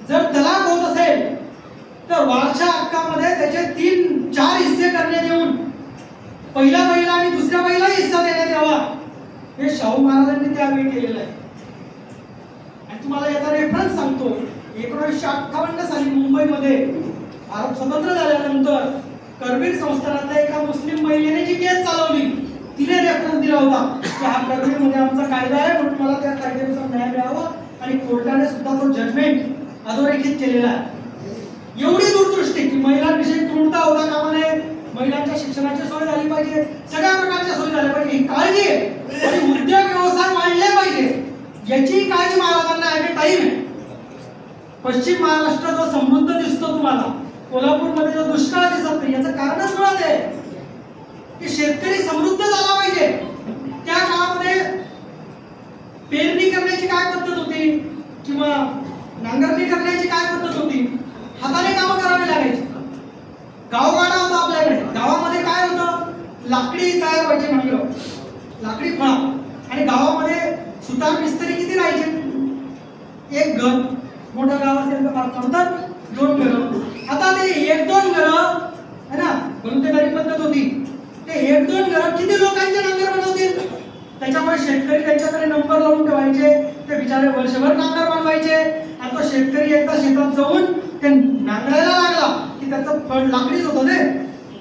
जर तलाक होत असेल तर वारसा हक्कामध्ये त्याचे 3-4 हिस्से करण्यात येऊन पहिल्या महिला आणि दुसऱ्या महिला हिस्सा देण्यात यावा, हे शाहू महाराजांनी त्यावेळी केलेलं आहे. आणि तुम्हाला याचा रेफरन्स सांगतो, 1958 साली मुंबईमध्ये भारत स्वतंत्र झाल्यानंतर करवीर संस्थानातल्या एका मुस्लिम महिलेने जी केस चालवली, तिने रेफरन्स दिला होता की हा करवीरमध्ये आमचा कायदा आहे म्हणून मला त्या कायद्यानुसार न्याय मिळावा, आणि कोर्टाने सुद्धा तो जजमेंट अधोरेखित केलेला आहे. एवढी दूरदृष्टी की महिलांविषयी क्रूरता होता कामा नये, महिलांच्या शिक्षणाची सोय झाली पाहिजे, सगळ्या प्रकारच्या सोयी झाल्या पाहिजे, ही काळजी आहे. आणि उद्योग व्यवसाय वाढले पाहिजे याची काळजी महाराजांना ऍट टाइम आहे. पश्चिम महाराष्ट्र जो समृद्ध दिसतो तुम्हाला, कोल्हापूरमध्ये जो दुष्काळ दिसत नाही, याचं कारणच मुळात आहे की शेतकरी समृद्ध झाला पाहिजे. त्या काळामध्ये पेरणी करण्याची काय पद्धत होती किंवा नांगरणी करण्याची काय पद्धत होती, हाताने कामं करावी लागायची. गावगाडा होता आपल्याकडे, गावामध्ये काय होतं, लाकडी तयार व्हायची, नांगर लाकडी फळा, आणि गावामध्ये सुतार मिस्त्री किती राहायचे, एक घर, मोठं गाव असेल तर म्हणतात 2 घरं. आता ते 1-2 घरं है ना, गुंतवणुकी पद्धत होती, ते 1-2 घरं किती लोकांचे नांगर बनवतील. त्याच्यामुळे शेतकरी त्यांच्याकडे नंबर लावून ठेवायचे, ते बिचारे वर्षभर नांगर बनवायचे, आणि तो शेतकरी एकदा शेतात जाऊन ते नांगरायला लागला की त्याचं फळ लाकडीच होतं,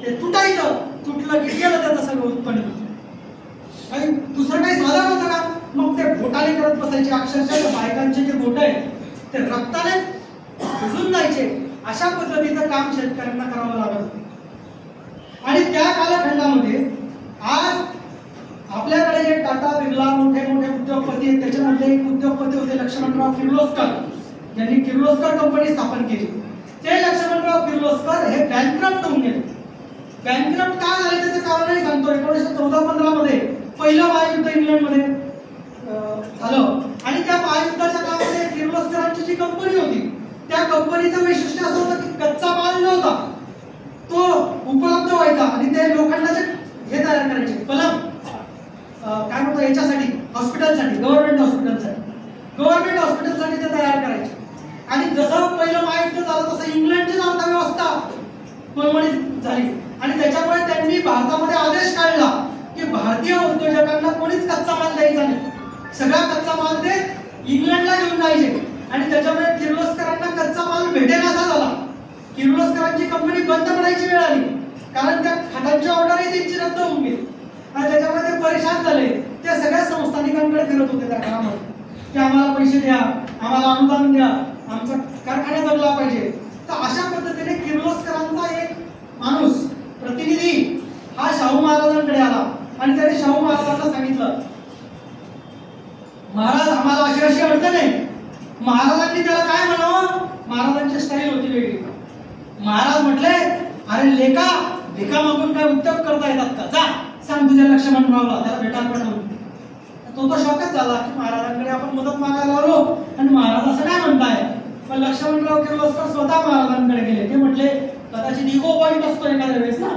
ते तुटायचं, तुटलं की गेलं त्याचं सगळं उत्पन्न. आणि दुसरं काही साधन होतं का, मग ते बोटाने करत बसायचे. अक्षरशः बायकांचे जे बोट आहेत ते रक्ताने भिजून जायचे. अशा पद्धतीचं काम शेतकऱ्यांना करावं लागत. आणि त्या कालखंडामध्ये काळामध्ये आज आपल्याकडे जे टाटा बिर्ला मोठे मोठे उद्योगपती आहेत, त्याच्यामधले एक उद्योगपती होते लक्ष्मणराव किर्लोस्कर, ज्यांनी किर्लोस्कर कंपनी स्थापन केली. ते लक्ष्मणराव किर्लोस्कर हे बँकरप्ट होऊन गेले. बँकरप्ट का झाले त्याचं कारणही सांगतो. 1914-15 मध्ये पहिलं महायुद्ध इंग्लंडमध्ये झालं आणि त्या महायुद्धाच्या काळामध्ये किर्लोस्करांची जी कंपनी होती त्या कंपनीचं वैशिष्ट्य असं होतं की कच्चा माल जो होता तो उपलब्ध व्हायचा आणि ते लोखंडाचे हे तयार करायचे पलंग, काय म्हणतो याच्यासाठी हॉस्पिटलसाठी, गव्हर्नमेंट हॉस्पिटलसाठी ते तयार करायचे. आणि जसं पहिलं महायुद्ध झालं तसं इंग्लंडची अर्थव्यवस्था कोलमडीत झाली आणि त्याच्यामुळे त्यांनी भारतामध्ये आदेश काढला की भारतीय उद्योजकांना कोणीच कच्चा माल द्यायचा नाही, सगळा कच्चा माल ते इंग्लंडला घेऊन जायचे. आणि त्याच्यामुळे किर्लोस्करांना कच्चा माल भेटेनासा झाला. किर्लोस्करांची कंपनी बंद पडायची वेळ आली कारण त्या खतांची ऑर्डरही त्यांची रद्द होऊन गेली आणि त्याच्यामुळे ते परेशान झाले. त्या सगळ्या संस्थानिकांकडे फिरत होते त्या काळामध्ये की आम्हाला पैसे द्या, आम्हाला अनुदान द्या, आमचा कारखाना जगला पाहिजे. तर अशा पद्धतीने किर्लोस्करांचा एक माणूस प्रतिनिधी हा शाहू महाराजांकडे आला आणि त्याने शाहू महाराजांना सांगितलं, महाराज आम्हाला अशी अशी अडचण आहे. महाराजांनी त्याला काय म्हणावं, महाराजांची स्टाईल होती वेगळी. महाराज म्हटले, अरे लेका भिका मागून काय उद्योग करता येतात का, जा सांग तुझ्या लक्ष्मणरावला त्याला भेटायला पाठवून. तो शॉकच झाला की महाराजांकडे आपण मदत मागायला आलो आणि महाराज असं काय म्हणताय. पण लक्ष्मणराव किर्लोस्कर स्वतः महाराजांकडे गेले. ते म्हटले कदाचित इगो पॉइंट असतो एखाद्या वेळेस ना,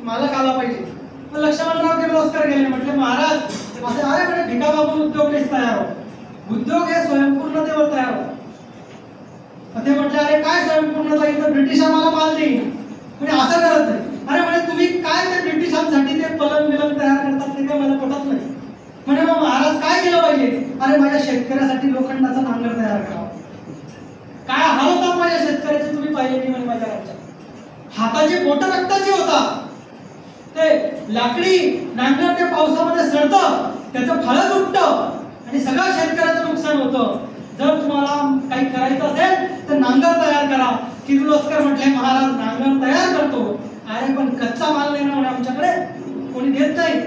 मालक आला पाहिजे. पण लक्ष्मणराव किर्लोस्कर गेले, म्हटले महाराज असे अरे म्हणे भिका मागून उद्योग नाही तयार होत, उद्योग हे स्वयंपूर्णतेवर तयार होत. ते म्हटले अरे काय स्वयंपूर्णता, इथं ब्रिटिश आम्हाला माल देईल म्हणजे असं करत नाही. अरे म्हणे तुम्ही काय ते ब्रिटिशांसाठी ते पलंग बिलंग तयार करतात ते काय मला पटत नाही. म्हणजे मग महाराज काय केलं पाहिजे, अरे माझ्या शेतकऱ्यासाठी लोखंडाचा नांगर तयार करावा. काय हाल होतात माझ्या शेतकऱ्याचे तुम्ही पाहिले नाही म्हणे माझ्या राज्यात. हाताची बोटं रक्ताची होतात. ते लाकडी नांगर ते पावसामध्ये सडतं, त्याचं फळं तुटतं आणि सगळं शेतकऱ्याचं नुकसान होतं. जर तुम्हाला काही करायचं असेल तर नांगर तयार करा. किर्लोस्कर म्हटले महाराज नांगर तयार करतो, अरे पण कच्चा माल नाही ना म्हणे आमच्याकडे, कोणी देत नाही.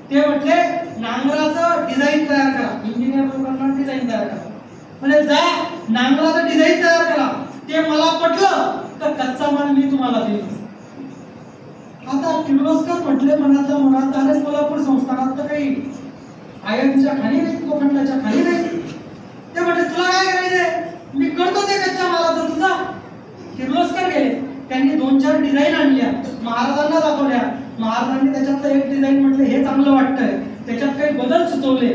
ते म्हटले नांगराचं डिझाईन तयार करा, इंजिनियर लोकांना डिझाईन तयार करा. म्हणजे जा नांगराचं डिझाईन तयार करा, ते मला पटलं तर कच्चा माल मी तुम्हाला देईन. आता किर्लोस्कर म्हटले मनातल्या मनात, अरे कोल्हापूर संस्थानात तर काही आयर्नच्या खाली नाही, लोखंडाच्या खाली नाही. ते म्हटले तुला काय करायचंय, मी करतो ते कच्च्या मालाचं तुझा. किर्लोस्कर गेले, त्यांनी 2-4 डिझाईन आणल्या, महाराजांना दाखवल्या. महाराजांनी त्याच्यातलं एक डिझाईन म्हटलं हे चांगलं वाटतंय, त्याच्यात काही बदल सुचवले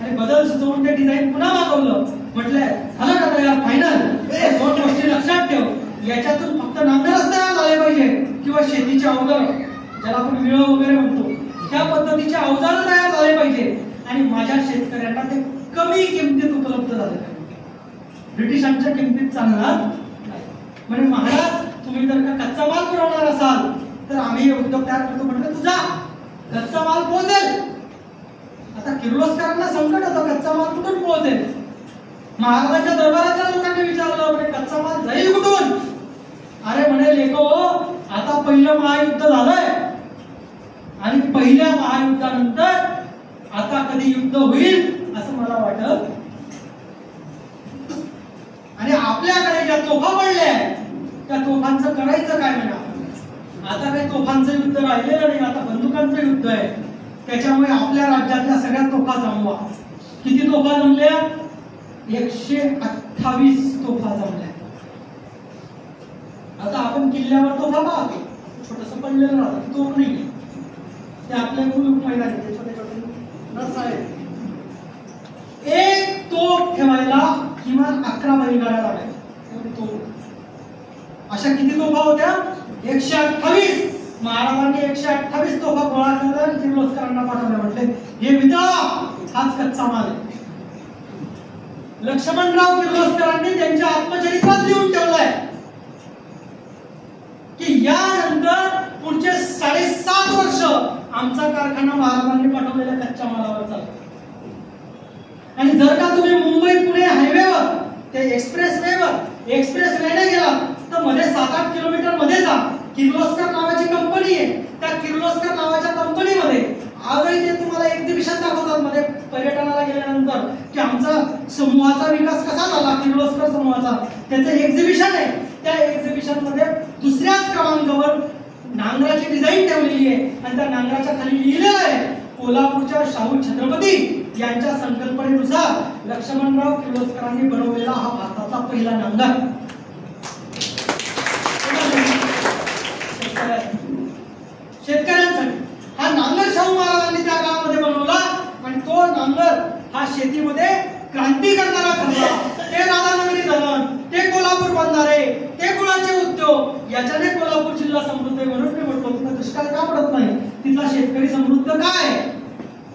आणि बदल सुचवून ते डिझाईन पुन्हा मागवलं. म्हटलं झालं का तयार फायनल, 2 गोष्टी लक्षात ठेव, याच्यातून फक्त नांगरच तयार झाले पाहिजे किंवा शेतीचे अवजार ज्याला आपण विळो वगैरे म्हणतो त्या पद्धतीचे अवजार तयार झाले पाहिजे आणि माझ्या शेतकऱ्यांना ते कमी किमतीत उपलब्ध झाले पाहिजे, ब्रिटिशांच्या किमतीत चालणार नाही. म्हणजे महाराज तुम्ही जर का कच्चा माल पुरवणार असाल तर आम्ही उद्योग तयार करतो. म्हटलं तुझा कच्चा माल पोहोचेल. आता किर्लोस्करांना संकट होतं, कच्चा माल कुठून पोहोचेल. महाराजांच्या दरबाराच्या लोकांनी विचारलं कच्चा माल जाईल कुठून. अरे म्हणे लेको आता पहिलं महायुद्ध झालंय आणि पहिल्या महायुद्धानंतर आता कधी युद्ध होईल असं मला वाटत. आणि आपल्याकडे ज्या तोफा पडल्या त्या तोफांचं करायचं काय म्हणा. आता काही तोफांचं युद्ध राहिलेलं नाही, आता बंदुकांचं युद्ध आहे. त्याच्यामुळे आपल्या राज्यातल्या सगळ्या तोफा जमवा. किती तोफा जमल्या, 128 तोफा जमल्या. आता आपण किल्ल्यावर तोफा पाहतो, छोटस पडलेलं राहतं, तोफ नाही ते आपल्या मुलूक मैदानी ते छोटे छोटे रस आहेत. एक तोफ ठेवायला किमान 11 बैलगाड्या लागल्या. अशा किती तोफा होत्या, 128. महाराजांनी 128 तोफा गोळा केल्या आणि किर्लोस्करांना पाठवल्या. म्हटले हे वितळा, हाच कच्चा माल आहे. लक्ष्मणराव किर्लोस्करांनी त्यांच्या आत्मचरित्रात लिहून ठेवलंय की यानंतर पुढचे 7.5 वर्ष आमचा कारखाना महाराजांनी पाठवलेल्या कच्च्या मालावर चालतो. आणि जर का तुम्ही मुंबई पुणे हायवेवर ते एक्सप्रेस वेने गेला तर मध्ये 7-8 किलोमीटर मध्ये जा, किर्लोस्कर नावाची कंपनी आहे. त्या किर्लोस्कर नावाच्या कंपनी की आमचा समूहाचा विकास कसा झाला, किर्लोस्कर समूहाचा, त्याचं एक्झिबिशन आहे. त्या एक्झिबिशन मध्ये दुसऱ्याच क्रमांकावर नांगराची डिझाईन ठेवलेली आहे आणि त्या नांगराच्या खाली लिहिलेलं आहे कोल्हापूरच्या शाहू छत्रपती यांच्या संकल्पनेनुसार लक्ष्मणराव किर्लोस्करांनी बनवलेला हा भारताचा पहिला नांगर. शेतकऱ्यांसाठी हा नांगर शाहू महाराजांनी त्या काळामध्ये बनवला आणि तो नांगर हा शेतीमध्ये क्रांती करणारा ठरला. ते राधानगरी धरण, ते कोल्हापूर बंधारे, ते गुळाचे उद्योग, याच्याने कोल्हापूर जिल्हा समृद्ध आहे. म्हणून मी म्हटलो तिथं दुष्काळ का पडत नाही, तिथला शेतकरी समृद्ध काय,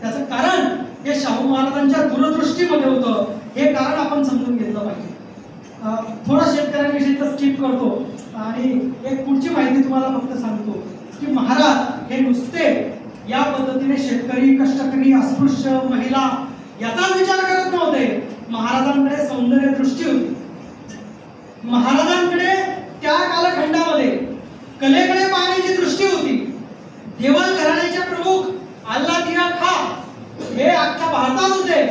त्याचं कारण हे शाहू महाराजांच्या दूरदृष्टीमध्ये होतं. हे कारण आपण समजून घेतलं पाहिजे. थोडा शेतकऱ्यांविषयी स्किप करतो आणि एक पुढची माहिती तुम्हाला फक्त सांगतो की महाराज हे नुसते या पद्धतीने शेतकरी, कष्टकरी, अस्पृश्य, महिला याचाच विचार करत नव्हते. महाराजांकडे सौंदर्य दृष्टी होती. महाराजांकडे त्या कालखंडामध्ये कलेकडे पाहण्याची दृष्टी होती. देवल घराण्याचे प्रमुख अल्लादिया खा हे अख्ख्या भारतात होते,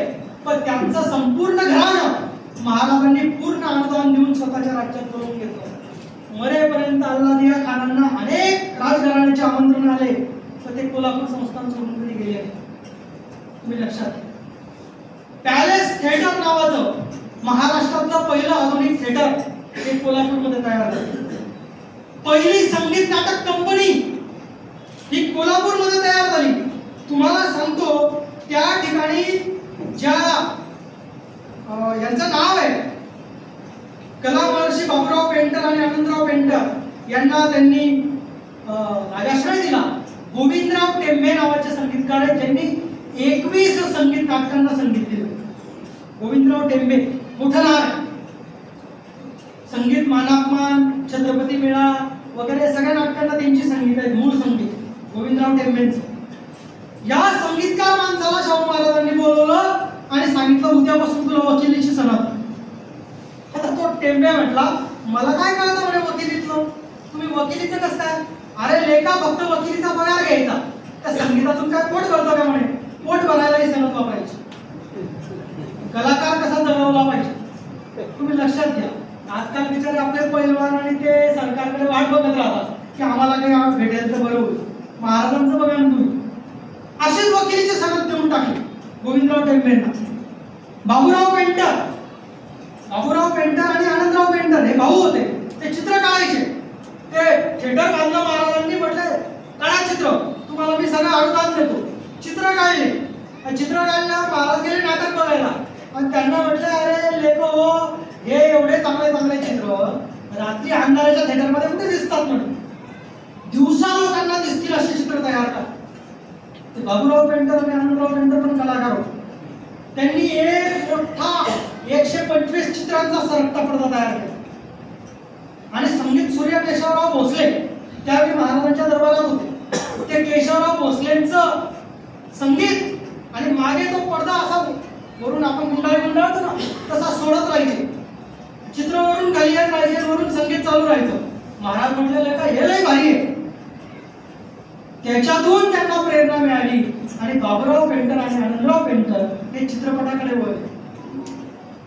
पण त्यांचं संपूर्ण घराणं महाराजांनी पूर्ण अनुदान देऊन स्वतःच्या राज्यात बनवून घेतलं. मरेपर्यंत अल्लादिया खानांना अनेक राजघराण्याचे आमंत्रण आले, पण ते कोल्हापूर संस्थान सोडून कधी गेले. तुम्ही लक्षात घ्या. पॅलेस थिएटर नावाचं महाराष्ट्रातलं पहिलं आधुनिक थिएटर हे कोल्हापूरमध्ये तयार झालं. पहिली संगीत नाटक कंपनी ही कोल्हापूरमध्ये तयार झाली. तुम्हाला सांगतो त्या ठिकाणी ज्या यांचं नाव आहे कला महर्षी बाबूराव पेंटर आणि आनंदराव पेंटर यांना त्यांनी राजाश्रय दिला. गोविंदराव टेंबे नावाचे संगीतकार आहेत ज्यांनी 21 संगीत नाटकांना संगीत दिलं. गोविंदराव टेंबे मोठं नाव आहे. संगीत मानापमान, छत्रपती मेळा वगैरे सगळ्या नाटकांना त्यांची संगीत आहेत, मूळ संगीत गोविंदराव टेंबेंचं. या संगीतकार माणसाला शाहू महाराजांनी बोलवलं आणि सांगितलं उद्यापासून तुला वकिलीची सनद. आता तो टेंबे म्हटला मला काय कळतं म्हणे वकिलीचं, तुम्ही वकिलीचं कसं काय? अरे लेखा फक्त वकिलीचा पगार घ्यायचा, त्या संगीतातून काय पोट भरतो का म्हणे, पोट भरायलाही सनद वापरायची. कलाकार कसा जगवला पाहिजे तुम्ही लक्षात घ्या. आजकाल बिचारे आपले पैलवान आणि ते सरकारकडे वाट बघत राहतात की आम्हाला काही भेटेल तर बरं होईल. महाराजांचं बघा ना तुम्ही, अशीच वकिलीची सनद देऊन टाकली गोविंदराव टेंबेंना. बाबूराव पेंटर आणि आनंदराव पेंटर हे भाऊ होते. ते चित्र काढायचे. ते थिएटर बांधलं महाराजांनी, म्हटले काढा चित्र, तुम्हाला मी सगळं अनुदान देतो. चित्र काढले. चित्र काढल्यावर महाराज गेले नाटक बघायला आणि त्यांना म्हटलं अरे लेखो हो, हे एवढे चांगले चांगले चित्र रात्री अंधाराच्या थिएटरमध्ये कुठे दिसतात म्हणून, दिवसा लोकांना दिसतील असे चित्र तयार करा. ते बाबूराव पेंटर आणि आनंदराव पेंटर पण कलाकार होते. त्यांनी एक मोठा 125 चित्रांचा सरकता पडदा तयार केला आणि संगीत सूर्य केशवराव भोसले त्यावेळी महाराजांच्या दरबारात होते. ते केशवराव भोसलेंचं संगीत आणि मागे तो पडदा असा वरून आपण गुंडाळतो ना तसा सोडत राहायचे. चित्र वरून खाली येत राहायचे, वरून संगीत चालू राहायचं. महाराज म्हटलेलं का हे लय भारी आहे. त्याच्यातून त्यांना प्रेरणा मिळाली आणि बाबूराव पेंटर आणि आनंदराव पेंटर हे चित्रपटाकडे वळले.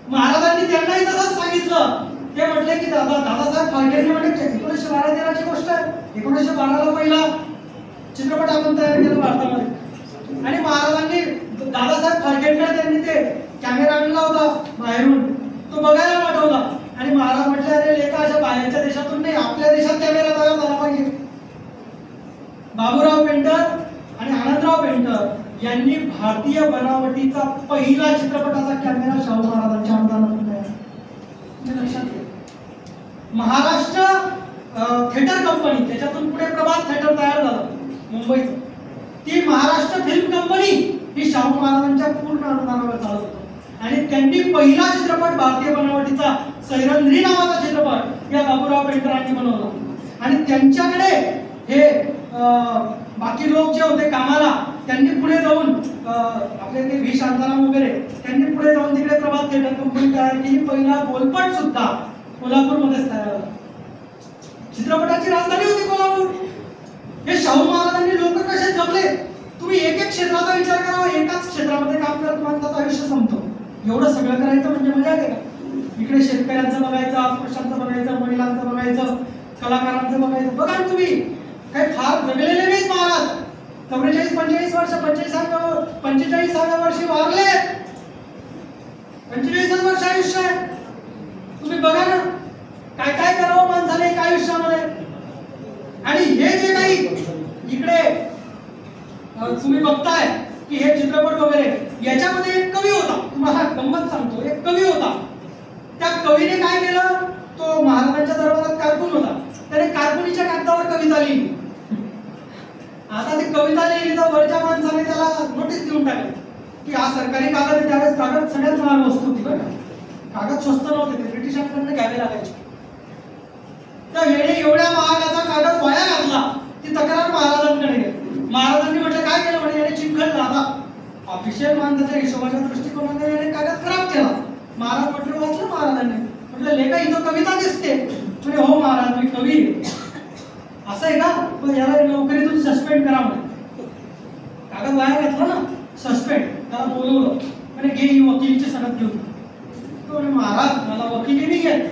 महाराजांनी त्यांनाही तसंच सांगितलं. ते म्हटले की दादासाहेब फाळकेंनी म्हटले 1912-13ची गोष्ट आहे, 1912ला पहिला चित्रपट आपण तयार केला भारतामध्ये आणि महाराजांनी दादासाहेब फाळकेंकडे त्यांनी ते कॅमेरा आणला होता बाहेरून, तो बघायला पाठवला आणि महाराज म्हटले अरे लेखा अशा बाहेरच्या देशातून नाही, आपल्या देशात कॅमेरा तयार झाला पाहिजे. बाबूराव पेंटर आणि आनंदराव पेंटर यांनी भारतीय बनावटीचा पहिला चित्रपटाचा कॅमेरा शाहू महाराजांच्या अनुदानातून तयार केला. लक्षात घ्या. महाराष्ट्र थिएटर कंपनी, त्याच्यातून पुढे प्रभात थिएटर तयार झालं मुंबईत. ती महाराष्ट्र फिल्म कंपनी ही शाहू महाराजांच्या पूर्ण अनुदानावर चालत होती आणि त्यांनी पहिला चित्रपट भारतीय बनावटीचा सैरंध्री नावाचा चित्रपट या बाबूराव पेंटरांनी बनवला आणि त्यांच्याकडे हे बाकी लोक जे होते कामाला त्यांनी पुढे जाऊन आपले ते व्ही शांताराम वगैरे त्यांनी पुढे जाऊन तिकडे प्रभात थिएटर कंपनी तयार केली. पहिला गोलपट सुद्धा कोल्हापूरमध्येच तयार झाला. चित्रपटाची राजधानी होती कोल्हापूर. हे शाहू महाराजांनी लोक कसे जगले तुम्ही एक एक क्षेत्राचा विचार करा. एकाच क्षेत्रामध्ये काम करत माणसाचं आयुष्य संपतो. एवढं सगळं करायचं म्हणजे मजा येते का? इकडे शेतकऱ्यांचं बघायचं, पुरुषांचं बघायचं, महिलांचं बघायचं, कलाकारांचं बघायचं. बघा ना तुम्ही, काही फार जगलेले नाहीत महाराज. 44-45 वर्ष, 45व्या वर्षी वारले. 45 वर्ष आयुष्य आहे. तुम्ही बघा ना, काय काय करावं माणसाने एका आयुष्यामध्ये. आणि हे जे काही इकडे तुम्ही बघताय की हे चित्रपट वगैरे, याच्यामध्ये एक कवी होता. तुम्हाला गंमत सांगतो, एक कवी होता. त्या कवीने काय केलं, तो महाराजांच्या दरबारात कारकून होता. त्याने कारकुनीच्या कागदावर कविता लिहिली. आता ती कविता लिहिली तर वरच्या माणसाने त्याला नोटीस देऊन टाकली की हा सरकारी कागद आहे. त्यावेळेस कागद सगळ्यात महाग वस्तू होती बरं का. कागद स्वस्त नव्हते, ते ब्रिटिशांकडून घ्यावे लागायचे. तर येणे एवढ्या महागाचा कागद वाया घातला. ती तक्रार महाराजांकडे गेली. महाराजांनी म्हटलं काय केलं, म्हणजे याने चिंखल झाला. ऑफिशियल माणसाच्या हिशोबाच्या दृष्टिकोनाने याने कागद खराब केला. महाराज म्हटलं, वाचलं महाराजांनी. म्हटलं लेखा इथं कविता दिसते. म्हणजे हो महाराज, मी कवी असं आहे का, पण याला नोकरीतून सस्पेंड करा म्हणे. कागद वाया घातला ना, सस्पेंड. त्याला बोलवलं, म्हणजे घे ही वकिलीची सनद घेऊन. तो म्हणे महाराज मला वकिली नाही येत.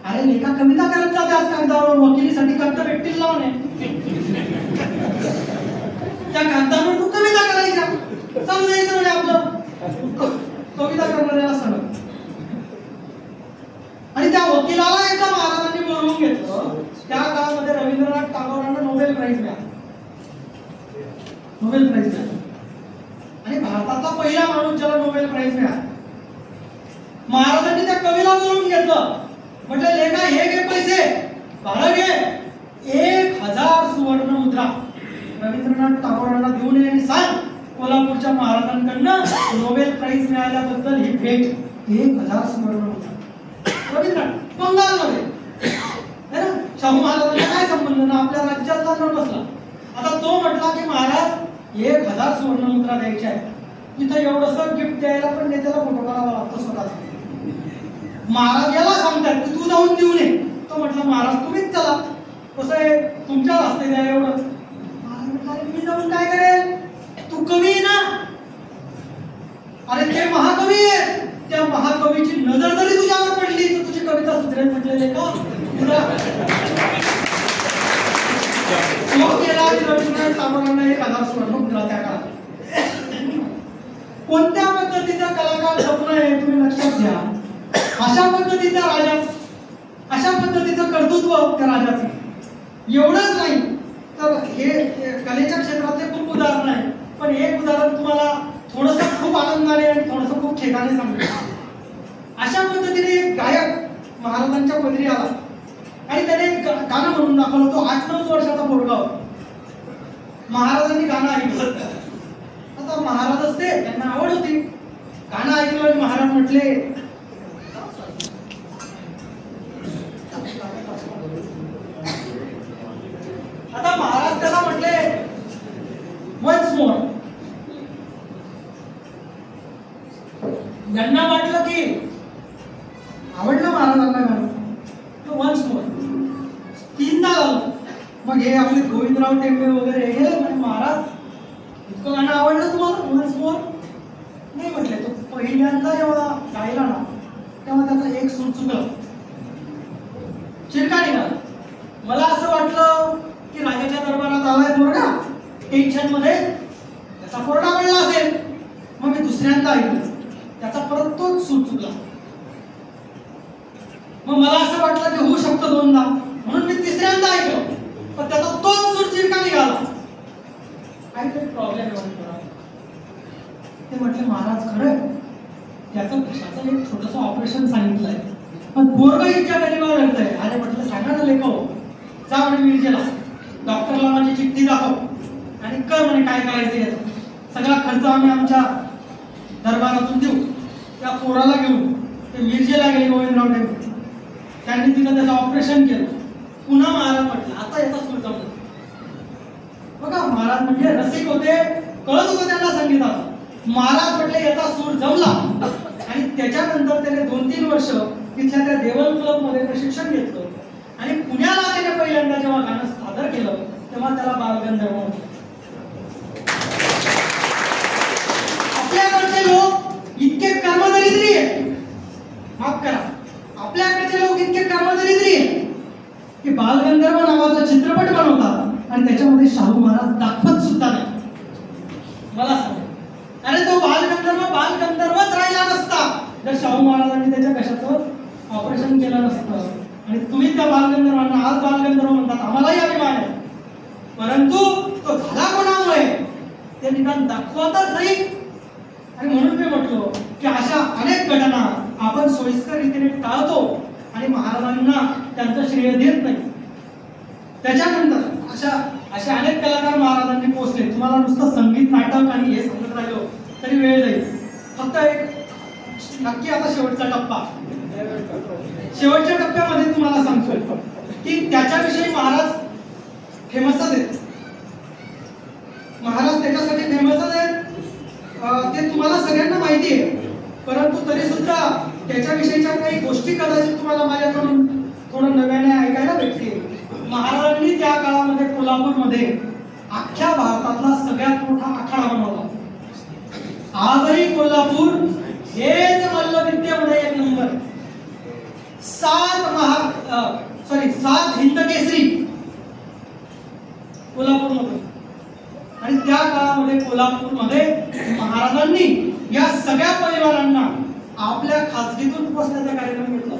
अरे लेखा कविता करत जाते आज कागदावर, वकिलीसाठी कागद भेटतील ना म्हणे. त्या कागदावर तू कविता करायच्या, चालू द्यायचं म्हणजे आपलं कविता करणाऱ्याला सनद. आणि त्या वकिलाला एकदा महाराजांनी बोलवून घेतलं. त्या काळामध्ये रवींद्रनाथ टागोरांना नोबेल प्राइज मिळाला. नोबेल प्राइज मिळाला. आणि भारताचा पहिला माणूस ज्याला नोबेल प्राइज मिळाला. महाराजांनी त्या कवीला बोलवून घेतलं. म्हटलं लेखा हे घे पैसे, भाडं घे, 1000 सुवर्ण मुद्रा रवींद्रनाथ टागोरांना देऊन ये आणि सांग कोल्हापूरच्या महाराजांकडनं नोबेल प्राइज मिळाल्याबद्दल ही भेट. 1000 सुवर्ण मुद्रा. रवींद्रनाथ बंगालमध्ये है ना, शाहू महाराजांना काय संबंध ना, आपल्या राज्यातला न बसला. आता तो म्हटला की महाराज 1000 सुवर्ण मुद्रा द्यायच्या आहेत. इथं एवढंसं गिफ्ट द्यायला पण नेत्याला फोटो करावा लागतो स्वतःचा. महाराज याला सांगतात की तू जाऊन देऊ नये. तो म्हटलं महाराज तुम्हीच चला, कसं आहे तुमच्या हस्ते द्या एवढं. महाराज म्हटलं मी जाऊन काय करेल, तू कवी ना. अरे ते महाकवी आहे, त्या महाकवीची नजर जरी तुझ्यावर पडली तर तुझी कविता सुधरेल. म्हटलेले का रवींद्रनाथ टागोरांना 1000 सुवर्ण मुद्रा त्या काळात. कोणत्या पद्धतीचा कलाकार जपणं आहे तुम्ही लक्षात घ्या. अशा पद्धतीचा राजा, अशा पद्धतीचं कर्तृत्व त्या राजाचं. एवढंच नाही तर हे कलेच्या क्षेत्रातले खूप उदाहरण आहे. पण एक उदाहरण तुम्हाला थोडंसं खूप आनंदाने आणि थोडंसं खूप खेदाने सांगतो. अशा पद्धतीने एक गायक महाराजांच्या पदरी आला आणि त्याने गाणं म्हणून दाखवलं. तो 8-9 वर्षाचा पोरगा होता. महाराजांनी गाणं ऐकलं. आता महाराज असते, त्यांना आवड होती. गाणं ऐकलं आणि महाराज म्हटले आता महाराज त्याला म्हटले वन्स मोर. यांना वाटलं की आवडलं महाराजांना गाणं, वन्स मोर 3दा झालं. मग हे आपले गोविंदराव टेंबे वगैरे हे गेले. महाराज इतकं गाणं आवडलं तुम्हाला, वन्स मोर नाही म्हटले. तो पहिल्यांदा जेव्हा गायला ना तेव्हा त्याचा एक सूर चुकला, चिरका निघाला. मला असं वाटलं की राजाच्या दरबारात आलाय पोरगा, टेन्शन मध्ये त्याचा कोरडा पडला असेल. मग मी दुसऱ्यांदा ऐकलं, त्याचा परत तोच सूर चुकला. मग मला असं वाटलं की होऊ शकतं 2दा, म्हणून मी तिसऱ्यांदा ऐकलं, पण त्याचा तोच सूर चिरका निघाला. काहीतरी प्रॉब्लेम आहे. ते म्हटले महाराज खरंय, त्याचं घशाचं एक छोटस ऑपरेशन सांगितलंय, पण पोरगा इतक्या गरीबावर रडतंय. अरे म्हटलं सांगा ना लेखो, जा म्हणे मिरजेला, डॉक्टरला माझी चिठ्ठी दाखव आणि कर म्हणे काय करायचं याचा सगळा खर्च आम्ही आमच्या दरबारातून देऊ. त्या पोराला घेऊन ते मिरजेला गेले गोविंदराव टेंबे. त्यांनी तिथं त्याचं ऑपरेशन केलं. पुन्हा महाराज म्हटलं आता याचा सूर जमला. बघा महाराज म्हणजे रसिक होते, कळत होतं त्यांना संगीताचा. महाराज म्हटले याचा सूर जमला आणि त्याच्यानंतर त्याने 2-3 वर्ष तिथल्या त्या देवल क्लब मध्ये प्रशिक्षण घेतलं आणि पुण्याला त्याने पहिल्यांदा जेव्हा गाणं सादर केलं तेव्हा त्याला बालगंधर्व म्हटलं. आपल्याकडचे लोक इतके कर्मदरिद्री आहेत त्याच्यामध्ये शाहू महाराज दाखवत सुद्धा नाही. मला सांगा, अरे तो बालगंधर्वच राहिला नसता जर शाहू महाराजांनी त्याच्या कशाचं ऑपरेशन केलं नसतं. आणि तुम्ही त्या बालगंधर्वांना आज बालगंधर्व म्हणतात, आम्हालाही अभिमान आहे, परंतु तो झाला कोणामुळे ते निदान दाखवतच नाही. आणि म्हणून मी म्हटलो की अशा अनेक घटना आपण सोयीस्कर रीतीने टाळतो आणि महाराजांना त्यांचं श्रेय देत नाही. त्याच्यानंतर अशा अनेक कलाकार महाराजांनी पोचले. तुम्हाला नुसतं संगीत नाटक आणि हे सांगत राहिलो तरी वेळ जाईल. फक्त एक नक्की आता शेवटचा टप्पा, शेवटच्या टप्प्यामध्ये तुम्हाला सांगतो की त्याच्याविषयी महाराज फेमसच आहेत. महाराज त्याच्यासाठी फेमसच आहेत, ते तुम्हाला सगळ्यांना माहिती आहे. परंतु तरी सुद्धा त्याच्याविषयीच्या काही गोष्टी कदाचित तुम्हाला माझ्याकडून थोडं नव्याने ऐकायला भेटतील. महाराजांनी त्या काळामध्ये कोल्हापूरमध्ये अख्ख्या भारतातला सगळ्यात मोठा आखाडा बनवला. आजही कोल्हापूर हेच मल्लविद्येमध्ये एक नंबर. 7 हिंद केसरी कोल्हापूरमध्ये. आणि त्या काळामध्ये कोल्हापूरमध्ये महाराजांनी या सगळ्या पैलवानांना आपल्या खासगीतून पोचण्याचा कार्यक्रम घेतला.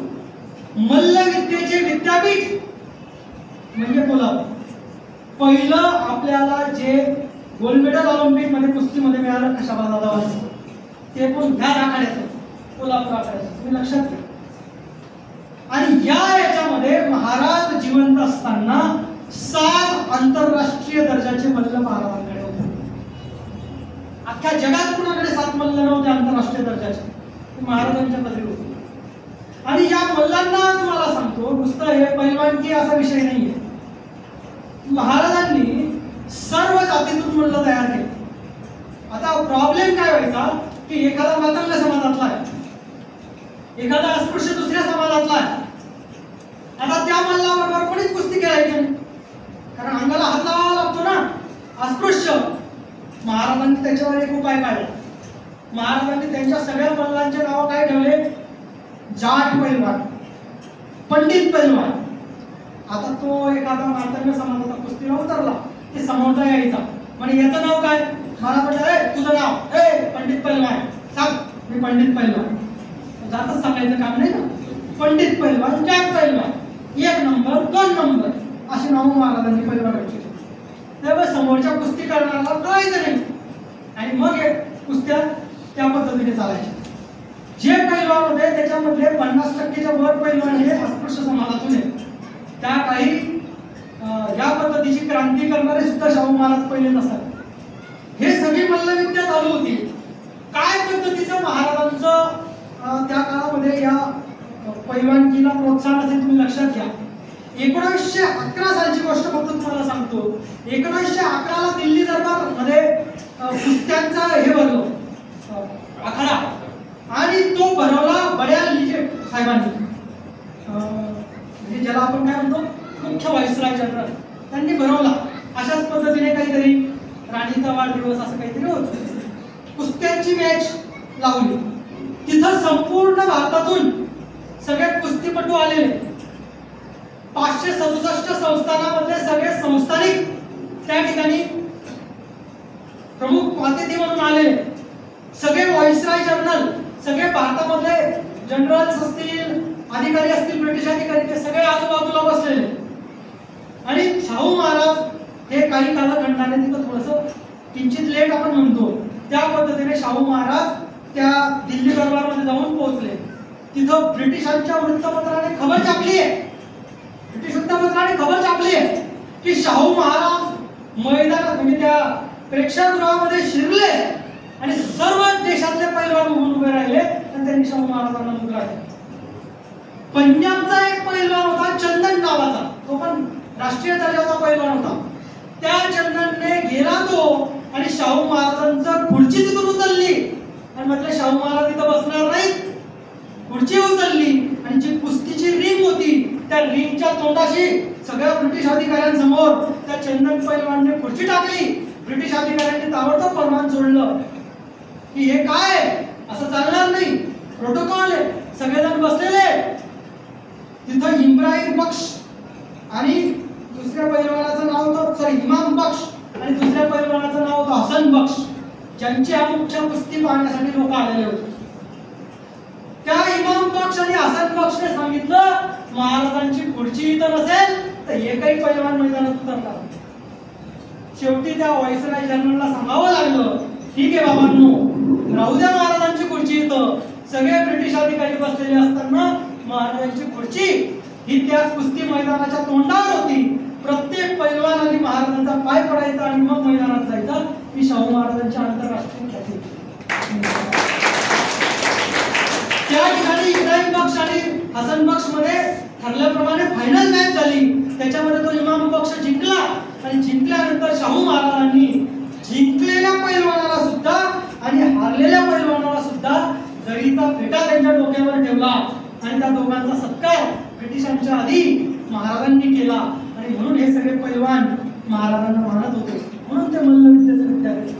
मल्लविद्येचे विद्यापीठ म्हणजे कोल्हापूर. पहिलं आपल्याला जे गोल्ड मेडल ऑलिम्पिक मध्ये कुस्तीमध्ये मिळालं खशाबा दादावांचं, ते पण ह्या आखाड्याचं, कोल्हापूर आखाड्याचं, तुम्ही लक्षात घ्या. आणि याच्यामध्ये महाराज जिवंत असताना 7 आंतरराष्ट्रीय दर्जाचे मल्ल महाराजांकडे होते. अख्ख्या जगात कुणाकडे 7 मल्ल नव्हते आंतरराष्ट्रीय दर्जाचे, महाराजांच्या पदरी होते. आणि या मल्लांना तुम्हाला सांगतो, नुसतं हे पैलवानकी असा विषय नाहीये. महाराजांनी सर्व जातीतून मल्ल तयार केले. आता प्रॉब्लेम काय व्हायचा की एखादा मातंग समाजातला आहे, एखादा अस्पृश्य दुसऱ्या समाजातला आहे. आता त्या मल्लाबरोबर कोणीच कुस्ती खेळायची नाही, कारण अंगाला हात लावावा लागतो ना. अस्पृश्य. महाराजांनी त्याच्यावर एक उपाय काढला. महाराजांनी त्यांच्या सगळ्या मल्लांचे नाव काय ठेवले? जाट पैलवान, पंडित पैलवान. आता तो एखादा मातंग समाजाचा कुस्तीला उतरला की समोरचा यायचा, म्हणजे याचं नाव काय? मला म्हटलं, तुझं नाव पंडित पैलवान, सांग. मी पंडित पैलवान. जातच सांगायचं काम नाही ना. पंडित पैलवान, जाट पैलवान, 1 नंबर 2 नंबर अशी नाव महाराजांनी पैलवानांची. त्यामुळे समोरच्या कुस्ती करणाऱ्याला कळायचं नाही. आणि मग कुस्त्या त्या पद्धतीने चालायच्या. जे पैलवान होते त्याच्यामधले 50%च्या वर पैलवान हे अस्पृश्य समाजातून आहेत. त्या काही या पद्धतीची क्रांती करणारे सुद्धा शाहू महाराज पहिले नसतात. हे सगळी मल्लविद्या चालू होती. काय पद्धतीचं महाराजांचं त्या काळामध्ये या पैलवानकीला प्रोत्साहन असेल तुम्ही लक्षात घ्या. 1911 सालची गोष्ट फक्त तुम्हाला सांगतो. 1911 ला दिल्ली दरबार मध्ये कुस्त्यांचा हे भरलो आखाडा, आणि तो भरवला बड्या लिजे साहेबांनी, म्हणजे ज्याला आपण काय म्हणतो मुख्य व्हाईसराय जनरल, त्यांनी भरवला. अशाच पद्धतीने काहीतरी राणीचा वाढदिवस असं काहीतरी होतं. कुस्त्यांची मॅच लावली. तिथं संपूर्ण भारतातून सगळे कुस्तीपटू आलेले. 567 संस्थानामधले सगळे संस्थानिक त्या ठिकाणी प्रमुख अतिथी म्हणून आलेले. सगळे व्हाईसराय जनरल, सगळे भारतामधले जनरल्स असतील, अधिकारी असतील, ब्रिटिश अधिकारी, ते सगळे आजूबाजूला बसलेले. आणि शाहू महाराज हे काही कालखंडाने तिथं थोडस किंचित लेट आपण म्हणतो त्या पद्धतीने शाहू महाराज त्या दिल्ली दरबारमध्ये जाऊन पोहोचले. तिथं ब्रिटिशांच्या वृत्तपत्राने खबर छापली आहे, ब्रिटिश वृत्तपत्राने खबर छापली आहे की शाहू महाराज मैदानात म्हणजे त्या प्रेक्षागृहामध्ये शिरले आणि सर्व देशातले पैलवान उभे राहिले आणि त्यांनी शाहू महाराजांना मुद्राले. पंजाबचा एक पैलवान होता चंदन नावाचा, तो पण राष्ट्रीय दर्जाचा पैलवान होता. त्या चंदनने गेला तो आणि शाहू महाराजांचं खुर्ची तिथून उचलली आणि म्हटलं शाहू महाराज इथं बसणार नाही. खुर्ची उचलली आणि जी कुस्तीची रिंग होती त्या रिंगच्या तोंडाशी सगळ्या ब्रिटिश अधिकाऱ्यांसमोर त्या चंदन पैलवानने खुर्ची टाकली. ब्रिटिश अधिकाऱ्यांनी ताबडतोब फरमान सोडलं की हे काय, असं चालणार नाही, प्रोटोकॉल आहे. सगळेजण बसलेले. तिथं इब्राहिम बख्श आणि दुसऱ्या पैलवानाचं नाव होतं इमाम बक्ष आणि दुसऱ्या पैलवानाचं नाव होतं हसन बक्ष, ज्यांची मुख्य कुस्ती पाहण्यासाठी लोक आलेले होते. त्या इमाम बक्ष आणि हसन बक्षने सांगितलं महाराजांची पुढची इथं नसेल तर एकही पैलवान मैदानात उतरला. शेवटी त्या व्हाईसराय जनरलला सांगावं लागलं, ठीक आहे बाबांनो, राहू द्या महाराजांची खुर्ची इथं. सगळे ब्रिटिश अधिकारी बसलेले असताना महाराजांची खुर्ची ही त्या कुस्ती मैदानाच्या तोंडावर होती. प्रत्येक पैलवान आणि महाराजांचा पाय पडायचा आणि मग मैदानात जायचा. ही शाहू महाराजांच्या आंतरराष्ट्रीय ख्याती. त्या ठिकाणी इब्राहिम बक्ष आणि हसन बक्ष मध्ये ठरल्याप्रमाणे फायनल मॅच झाली. त्याच्यामध्ये तो इमाम बक्ष जिंकला आणि जिंकल्यानंतर शाहू महाराजांनी जिंकलेल्या पैलवानाला सुद्धा आणि हारलेल्या पैलवानाला सुद्धा जरीचा फेटा त्यांच्या डोक्यावर ठेवला आणि त्या दोघांचा सत्कार ब्रिटिशांच्या आधी महाराजांनी केला. आणि म्हणून हे सगळे पैलवान महाराजांना मानत होते. म्हणून ते मल्लविद्येचे विद्यार्थी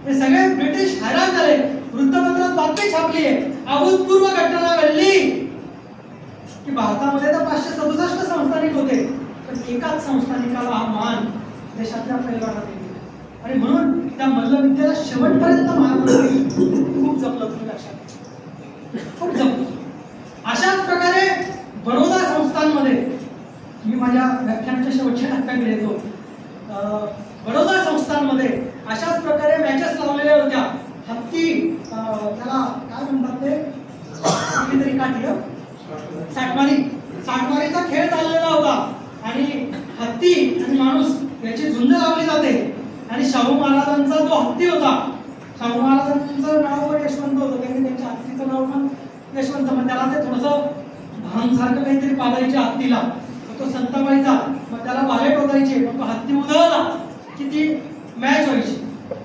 हे सगळे ब्रिटिश हैराण झाले. वृत्तपत्रात बातमी छापली आहे, अभूतपूर्व घटना घडली की भारतामध्ये तर 567 संस्थानिक होते, पण एकाच संस्थानिकाला हा मान देशातल्या पैलवानाला दिला. आणि म्हणून त्या मल्लविद्येला शेवटपर्यंत महाराजांनी खूप जपलं. तुम्ही लक्षात खूप जपलं. अशाच प्रकारे बडोदा संस्थानमध्ये मी माझ्या व्याख्यानाच्या शेवटच्या टप्प्याकडे येतो. बडोदा संस्थानमध्ये अशाच प्रकारे मॅचेस लावलेल्या होत्या. हत्ती त्याला काय म्हणतात ते कितीतरी काठी साठमारीचा खेळ चाललेला होता आणि हत्ती आणि माणूस याची झुंज लावली जाते. आणि शाहू महाराजांचा जो हत्ती होता, शाहू महाराजांचं नाव पण यशवंत होतं, त्यांनी त्यांच्या हत्तीचं नाव पण यशवंत. मग त्याला ते थोडंसं भांगसारखं काहीतरी पाडायचे हत्तीला, तो संताबाईचा, मग त्याला बाले टोचायचे, मग तो हत्ती उधळला की ती मॅच व्हायची.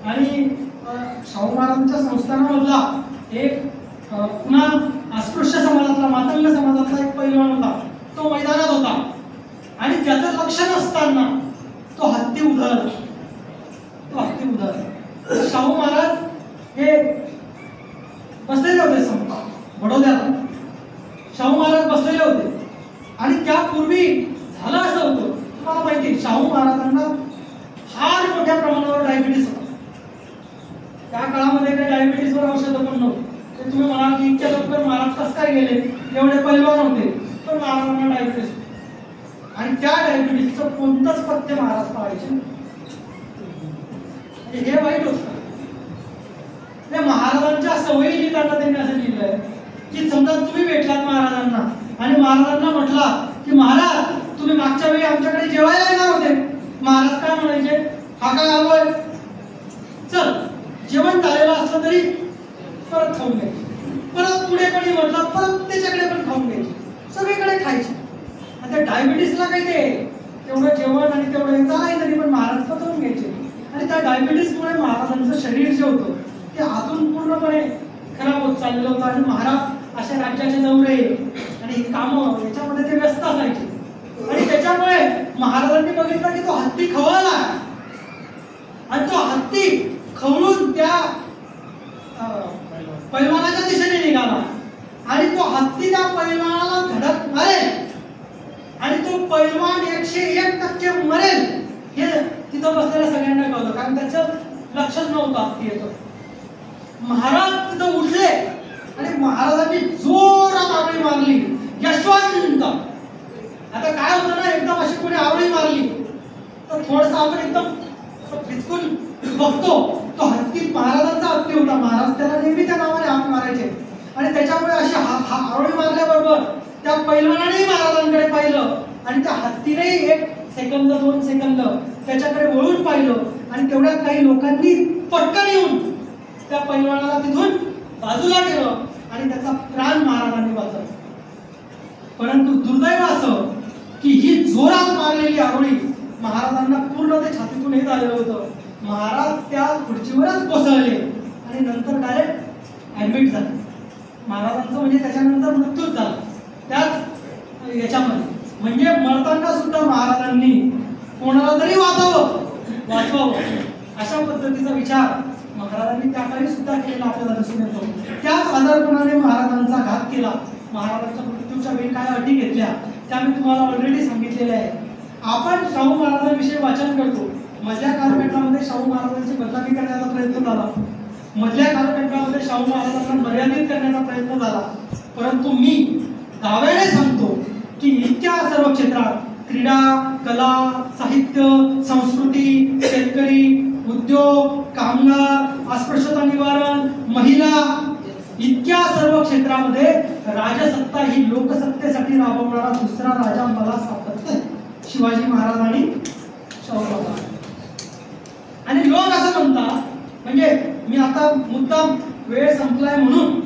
आणि शाहू महाराजांच्या संस्थानामधला एक पुन्हा अस्पृश्य समाजातला मातंग समाजातला एक पैलवान होता, तो मैदानात होता आणि त्याचं लक्ष नसताना तो हत्ती उधळला. शाहू महाराज हे बसलेले होते बडोद्याला. शाहू महाराज बसलेले होते आणि त्यापूर्वी झालं असं होतं, तुम्हाला माहिती, शाहू महाराजांना फार मोठ्या प्रमाणावर डायबिटीस होता. त्या काळामध्ये काही डायबिटीसवर औषधं पण नव्हती. ते तुम्ही म्हणाल की इतक्या लवकर महाराज कसं काय गेले, एवढे पैलवान होते, पण महाराजांना डायबिटीस आणि त्या डायबिटीसचं कोणतंच पथ्य महाराज पाळायचे. हे वाईट होतं. त्या महाराजांच्या सवयी लिहिताना त्यांनी असं लिहिलंय की समजा तुम्ही भेटलात महाराजांना आणि महाराजांना म्हटला की महाराज तुम्ही मागच्या वेळी आमच्याकडे जेवायला येणार होते, महाराज काय म्हणायचे, हा काय आलोय, चल जेवण झालेलं असलं तरी परत खाऊन घ्यायचे. परत पुढे कोणी म्हटलं परत त्याच्याकडे पण खाऊन घ्यायचे, सगळीकडे खायचे. आणि त्या डायबिटीसला काही ते तेवढं जेवण आणि तेवढं चालाय तरी पण महाराज पचवून घ्यायचे. आणि त्या डायबिटीसमुळे महाराजांचं शरीर जे होतं ते आतून पूर्णपणे खराब होत चाललेलं होतं. आणि महाराज अशा राज्याचे दौरे आणि कामं याच्यामध्ये ते व्यस्त असायचे. आणि त्याच्यामुळे महाराजांनी बघितलं की तो हत्ती खवळला आणि तो हत्ती खवळून त्या पैलवानाच्या दिशेने निघाला आणि तो हत्ती त्या पैलवानाला धडक मारेल आणि तो पैलवान 101% मरेल हे तिथं बसलेल्या सगळ्यांना कळलं, कारण त्याचं लक्षच नव्हतं हत्ती येतो. महाराज तिथं उठले आणि महाराजांनी जोरात आवळी मारली, यशवंत. आता काय होतं ना, एकदम अशी कोणी आवळी मारली तर थोडंसं आपण एकदम फिचकून बघतो. तो हत्ती महाराजांचा हत्ती होता, महाराज त्याला नेहमी त्या नावाने हाक मारायचे. आणि त्याच्यामुळे अशी आवळी मारल्याबरोबर त्या पैलवानाने महाराजांकडे पाहिलं आणि त्या हत्तीने 1 सेकंद 2 सेकंद त्याच्याकडे वळून पाहिलं आणि तेवढ्यात काही लोकांनी पटकन येऊन त्या पैलवानाला तिथून बाजूला केलं आणि त्याचा प्राण महाराजांनी वाचवला. परंतु दुर्दैव असं की ही जोरात मारलेली आवळी महाराजांना पूर्ण ते छातीतून येत आलेलं होतं. महाराज त्या खुर्चीवरच कोसळले आणि नंतर डायरेक्ट ऍडमिट झाले. महाराजांचं म्हणजे त्याच्यानंतर मृत्यूच झाला त्याच याच्यामध्ये. म्हणजे मरताना सुद्धा महाराजांनी कोणाला तरी वाचवावं अशा पद्धतीचा विचार महाराजांनी त्या काळी सुद्धा केलेला आपल्याला दिसून येतो. त्याच आजारपणाने महाराजांचा घात केला. महाराजांच्या मृत्यूच्या वेळी काय अटी घेतल्या त्या मी तुम्हाला ऑलरेडी सांगितलेल्या आहे. आपण शाहू महाराजांविषयी वाचन करतो. मधल्या कालखंडामध्ये शाहू महाराजांची बदनामी करण्याचा प्रयत्न झाला, मधल्या कालखंडामध्ये शाहू महाराजांना मर्यादित करण्याचा प्रयत्न झाला. परंतु मी दाव्याने सांगतो की इतक्या सर्व क्षेत्रात क्रीडा, कला, साहित्य, संस्कृती, शेतकरी, उद्योग, कामगार, अस्पृश्यता निवारण, महिला, इतक्या सर्व क्षेत्रामध्ये राजसत्ता ही लोकसत्तेसाठी राबवणारा दुसरा राजा मला सापडत नाही. शिवाजी महाराज आणि शाहू महाराज. आणि लोक असं म्हणतात, म्हणजे मी आता मुद्दाम वेळ संपलाय म्हणून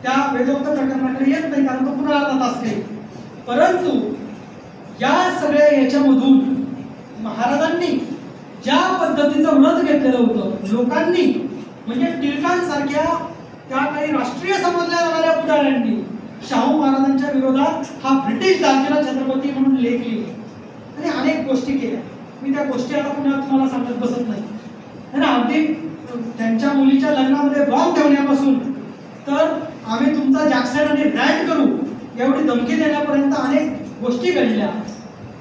त्या वेदोक्त प्रकरणाकडे येत नाही, कारण तो पुन्हा अर्धा तास काही. परंतु या सगळ्या याच्यामधून महाराजांनी ज्या पद्धतीचं व्रत घेतलेलं होतं, लोकांनी म्हणजे टिळकांसारख्या त्या काही राष्ट्रीय समजल्या जाणाऱ्या पुढाऱ्यांनी शाहू महाराजांच्या विरोधात हा ब्रिटिश दार्जिला छत्रपती म्हणून लेख लिहिले आणि अनेक गोष्टी केल्या. मी त्या गोष्टी आता पुन्हा तुम्हाला सांगत बसत नाही. अगदी त्यांच्या मुलीच्या लग्नामध्ये बॉम्ब ठेवण्यापासून तर आम्ही तुमचा जॅक्सन आणि ब्रँड करू एवढी धमकी देण्यापर्यंत अनेक गोष्टी घडल्या.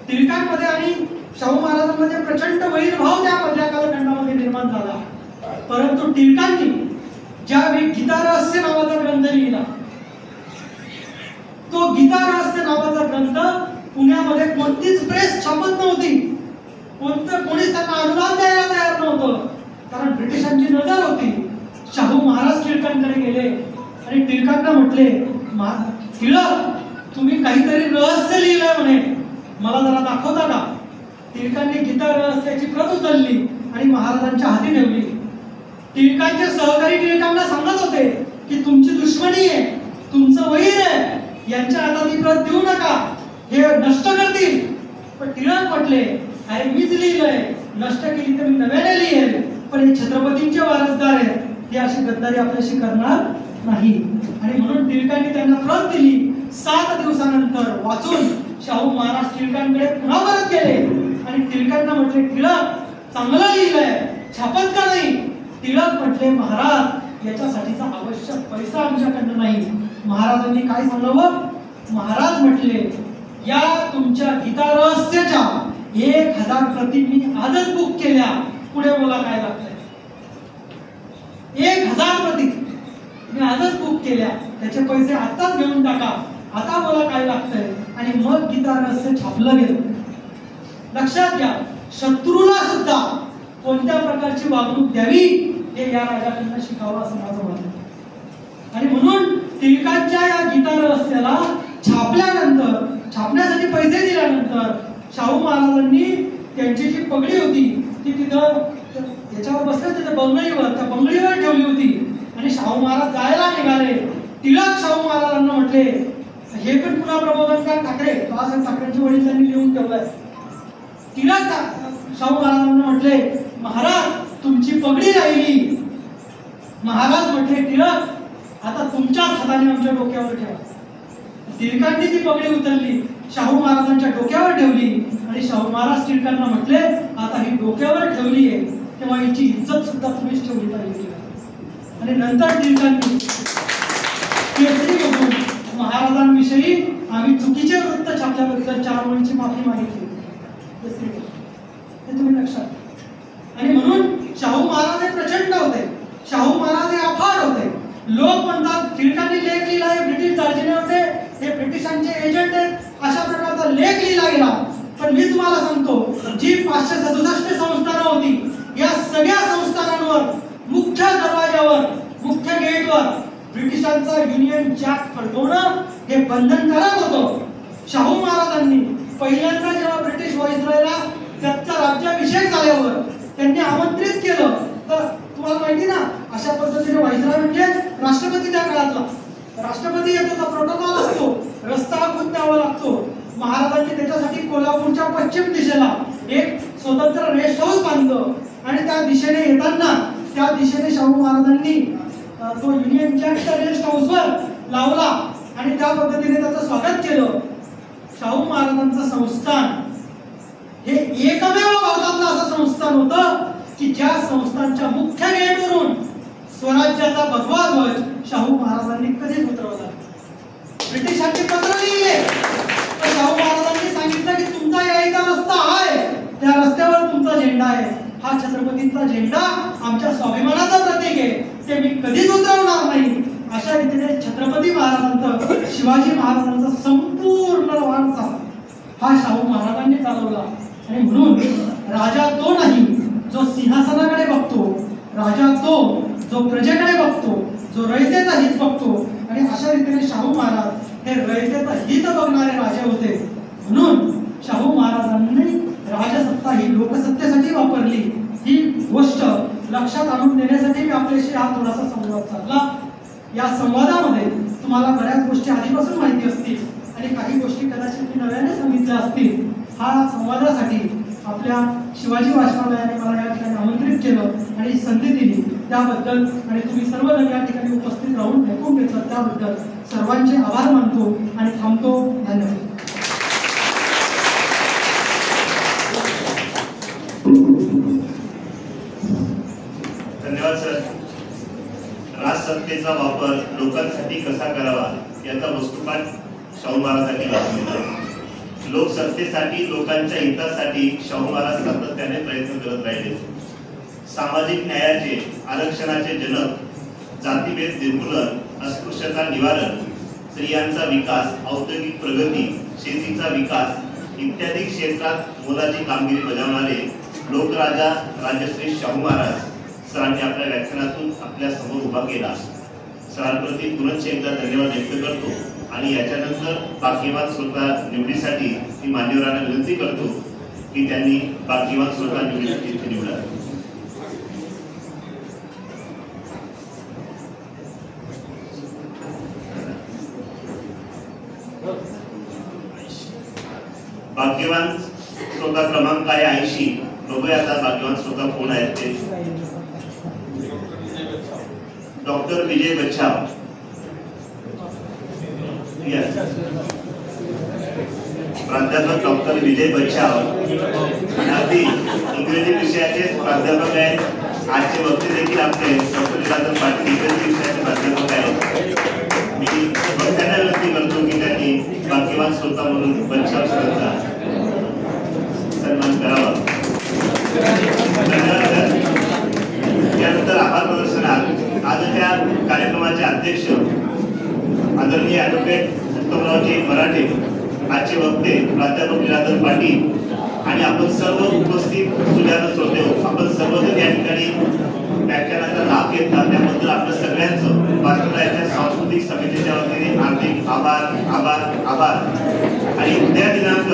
टिळकांमध्ये आणि शाहू महाराजांमध्ये प्रचंड वैरभाव त्या मधल्या कालखंडामध्ये निर्माण झाला. परंतु टिळकांनी ज्यावेळी गीता रहस्य नावाचा ग्रंथ लिहिला, तो गीता रहस्य नावाचा ग्रंथ पुण्यामध्ये कोणतीच प्रेस छापत नव्हती, कोणीच त्यांना अनुदान द्यायला तयार नव्हतं, कारण ब्रिटिशांची नजर होती. शाहू महाराज टिळकांकडे गेले आणि टिळकांना म्हटले, टिळक तुम्ही काहीतरी रहस्य लिहिलंय म्हणे, मला जरा दाखवता का? टिळकांनी गीता रहस्याची प्रत उचलली आणि महाराजांच्या हाती ठेवली. टिळकांचे सहकारी टिळकांना सांगत होते की तुमची दुश्मनी आहे, तुमचं वैर आहे, यांच्या हातात ही प्रत देऊ नका, हे नष्ट करतील. पण टिळक म्हटले, अरे मीच लिहिलंय, नष्ट केली तर मी नव्याने लिहेल, पण हे छत्रपतींचे वारसदार आहेत, हे अशी गद्दारी आपल्याशी करणार नाही. आणि म्हणून टिळकांनी त्यांना प्रत दिली. 7 दिवसानंतर वाचून शाहू महाराज टिळकांकडे पुन्हा परत गेले आणि टिळकांना म्हटले, टिळक चांगलं लिहिलंय, छापत का नाही? टिळक म्हटले, महाराज याच्यासाठीचा आवश्यक पैसा आमच्याकडनं नाही. महाराजांनी काय सांगावं? महाराज म्हटले, या तुमच्या गीता रहस्याच्या 1000 प्रती मी आजच बुक केल्या, पुढे बोला काय लागतंय. 1000 प्रती मी आजच बुक केल्या, त्याचे पैसे आताच घेऊन टाका, आता बोला काय लागतंय. आणि मग गीता रहस्य छापलं गेलं. लक्षात घ्या, शत्रूला सुद्धा कोणत्या प्रकारची वागणूक द्यावी हे या राजाकडनं शिकावं असं माझं मत आहे. आणि म्हणून टिळकांच्या या गीता रहस्याला छापल्यानंतर, छापण्यासाठी पैसे दिल्यानंतर शाहू महाराजांनी त्यांची जी पगडी होती ती तिथं याच्यावर बसले, तिथे बंगळीवर, त्या बंगळीवर ठेवली होती. आणि शाहू महाराज जायला निघाले. टिळक शाहू महाराजांना म्हटले, हे पण पुन्हा प्रबोधनकार ठाकरे, बाळासाहेब ठाकरेंची वडील त्यांनी लिहून ठेवलंय. टिळक शाहू महाराजांना म्हटले, महाराज तुमची पगडी राहिली. महाराज म्हटले, टिळक आता तुमच्याच हाताने आमच्या डोक्यावर ठेवा. टिळकांनी ती पगडी उचलली, शाहू महाराजांच्या डोक्यावर ठेवली आणि शाहू महाराज टिळकांना म्हटले, आता ही डोक्यावर ठेवली आहे तेव्हा हिची इज्जत सुद्धा तुम्हीच ठेवली पाहिजे. आणि नंतर टिळकांनी केसरी बघून महाराजांविषयी आम्ही चुकीचे वृत्त छापल्याबद्दल 4 ओळींची माफी मागितली. हे तुम्ही लक्षात. आणि म्हणून शाहू महाराज हे प्रचंड होते, शाहू महाराज हे अफाट होते. लोक म्हणतात टिळकांनी लेख लिहिला आहे, ब्रिटिश दार्जिलिंगचे हे ब्रिटिशांचे एजंट आहेत, अशा प्रकारचा लेख लिहिला गेला. पण मी तुम्हाला सांगतो, जी 567 संस्थानं होती, या सगळ्या संस्थानांवर मुख्य दरवाजावर, मुख्य गेटवर ब्रिटिशांचा युनियन जॅक फडकवणं हे बंधनकारक होतं. शाहू महाराजांनी पहिल्यांदा जेव्हा ब्रिटिश व्हाईसरॉयला त्याचा राज्याभिषेक झाल्यावर त्यांनी आमंत्रित केलं, तर तुम्हाला माहिती ना, अशा पद्धतीने व्हाईसरॉय म्हणजे राष्ट्रपती त्या काळातला. राष्ट्रपती येतो, प्रोटोकॉल असतो, रस्ता आखून द्यावा लागतो. महाराजांनी त्याच्यासाठी कोल्हापूरच्या पश्चिम दिशेला एक स्वतंत्र रेस्ट हाऊस बांधलं आणि त्या दिशेने येताना त्या दिशेने शाहू महाराजांनी तो युनियन जॅकच्या रेस्ट हाऊसवर लावला आणि त्या पद्धतीने त्याचं स्वागत केलं. शाहू महाराजांचं संस्थान हे एकमेव भारतातलं असं संस्थान होतं की ज्या संस्थानच्या मुख्य गेटवरून स्वराज्याचा भगवा ध्वज शाहू महाराजांनी कधीच उतरवला. ब्रिटिशांनी पत्र लिहिले तर शाहू महाराजांनी सांगितलं की तुमचा यायचा रस्ता झेंडा आहे, हा छत्रपतींचा झेंडा आमच्या स्वाभिमानाचं प्रतीक आहे, ते मी कधीच उतरवणार नाही. अशा रीतीने छत्रपती महाराजांचं, शिवाजी महाराजांचा संपूर्ण वारसा हा शाहू महाराजांनी चालवला. आणि म्हणून राजा तो नाही जो सिंहासनाकडे बघतो, राजा तो जो प्रजेकडे बघतो, जो रयतेचं हित बघतो. आणि अशा रीतीने शाहू महाराज हे रयतेचं हित बघणारे राजे होते. म्हणून शाहू महाराजांनी राजसत्ता ही लोकसत्तेसाठी वापरली. ही गोष्ट लक्षात आणून देण्यासाठी मी आपल्याशी हा थोडासा संवाद साधला. या संवादामध्ये तुम्हाला बऱ्याच गोष्टी आधीपासून माहिती असतील आणि काही गोष्टी कदाचित मी नव्याने सांगितल्या असतील. हा संवादासाठी आपल्या शिवाजी वाचनालयाने मला या ठिकाणी आमंत्रित केलं आणि संधी दिली त्याबद्दल आणि तुम्ही सर्वजण या ठिकाणी उपस्थित राहून ऐकून घेतलं त्याबद्दल सर्वांचे आभार मानतो आणि थांबतो. धन्यवाद. धन्यवाद सर. राजसत्तेचा वापर लोकांसाठी कसा करावा याचा वस्तुपाठ शाहू महाराजांनी दाखवला. लोकसत्तेसाठी, लोकांच्या हितासाठी शाहू महाराज सातत्याने प्रयत्न करत राहिले. सामाजिक न्यायाचे, आरक्षणाचे जनक, जातीभेद निर्मूलन, अस्पृश्यता निवारण, स्त्रियांचा विकास, औद्योगिक प्रगती, शेतीचा विकास इत्यादी क्षेत्रात मोलाची कामगिरी बजावणारे लोकराजा राजश्री शाहू महाराज सरांनी आपल्या व्याख्यानातून आपल्या समोर उभा केला. सरांप्रती पुनश्च एकदा धन्यवाद व्यक्त करतो आणि याच्यानंतर बाकीवाद स्वतः निवडीसाठी मी मान्यवरांना विनंती करतो की त्यांनी बाकीवाद स्वतः निवडीसाठी इथे निवडा. भाग्यवान श्रोता क्रमांक आहे 80. बघूया आता भाग्यवान श्रोता कोण आहेत ते. डॉक्टर विजय बच्छाव. प्राध्यापक डॉक्टर विजय बच्छाव अगदी इंग्रजी विषयाचे प्राध्यापक आहेत. आजचे वक्ते देखील आपले डॉक्टर लीलाधर पाटील इंग्रजी विषयाचे प्राध्यापक आहेत. मी वक्त्यांना विनंती करतो की त्यांनी भाग्यवान श्रोता म्हणून बच्छाव सरांचा सन्मान करावा. त्यानंतर आभार प्रदर्शनात आजच्या कार्यक्रमाचे अध्यक्ष आदरणीय ॲडव्होकेट उत्तमरावजी मराठे, आजचे वक्ते प्राध्यापक लीलाधर पाटील आणि आपण सर्व उपस्थित सुजाण श्रोते, आपण सर्वजण या ठिकाणी व्याख्यानाचा लाभ घेतला त्याबद्दल आपल्या सगळ्यांचं वाचनालयाच्या सांस्कृतिक समितीच्या वतीने हार्दिक आभार आभार आभार. आणि उद्या दिनांक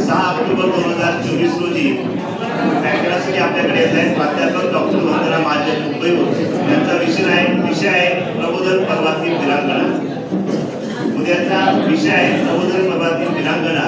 6 ऑक्टोबर 2024 रोजी व्याख्यानासाठी आपल्याकडे येत आहेत प्राध्यापक डॉक्टर वंदना महाजन मुंबईहून. त्यांचा विषय आहे प्रबोधन पर्वातील वीरांगणा. उद्याचा विषय आहे प्रबोधन पर्वातील वीरांगणा.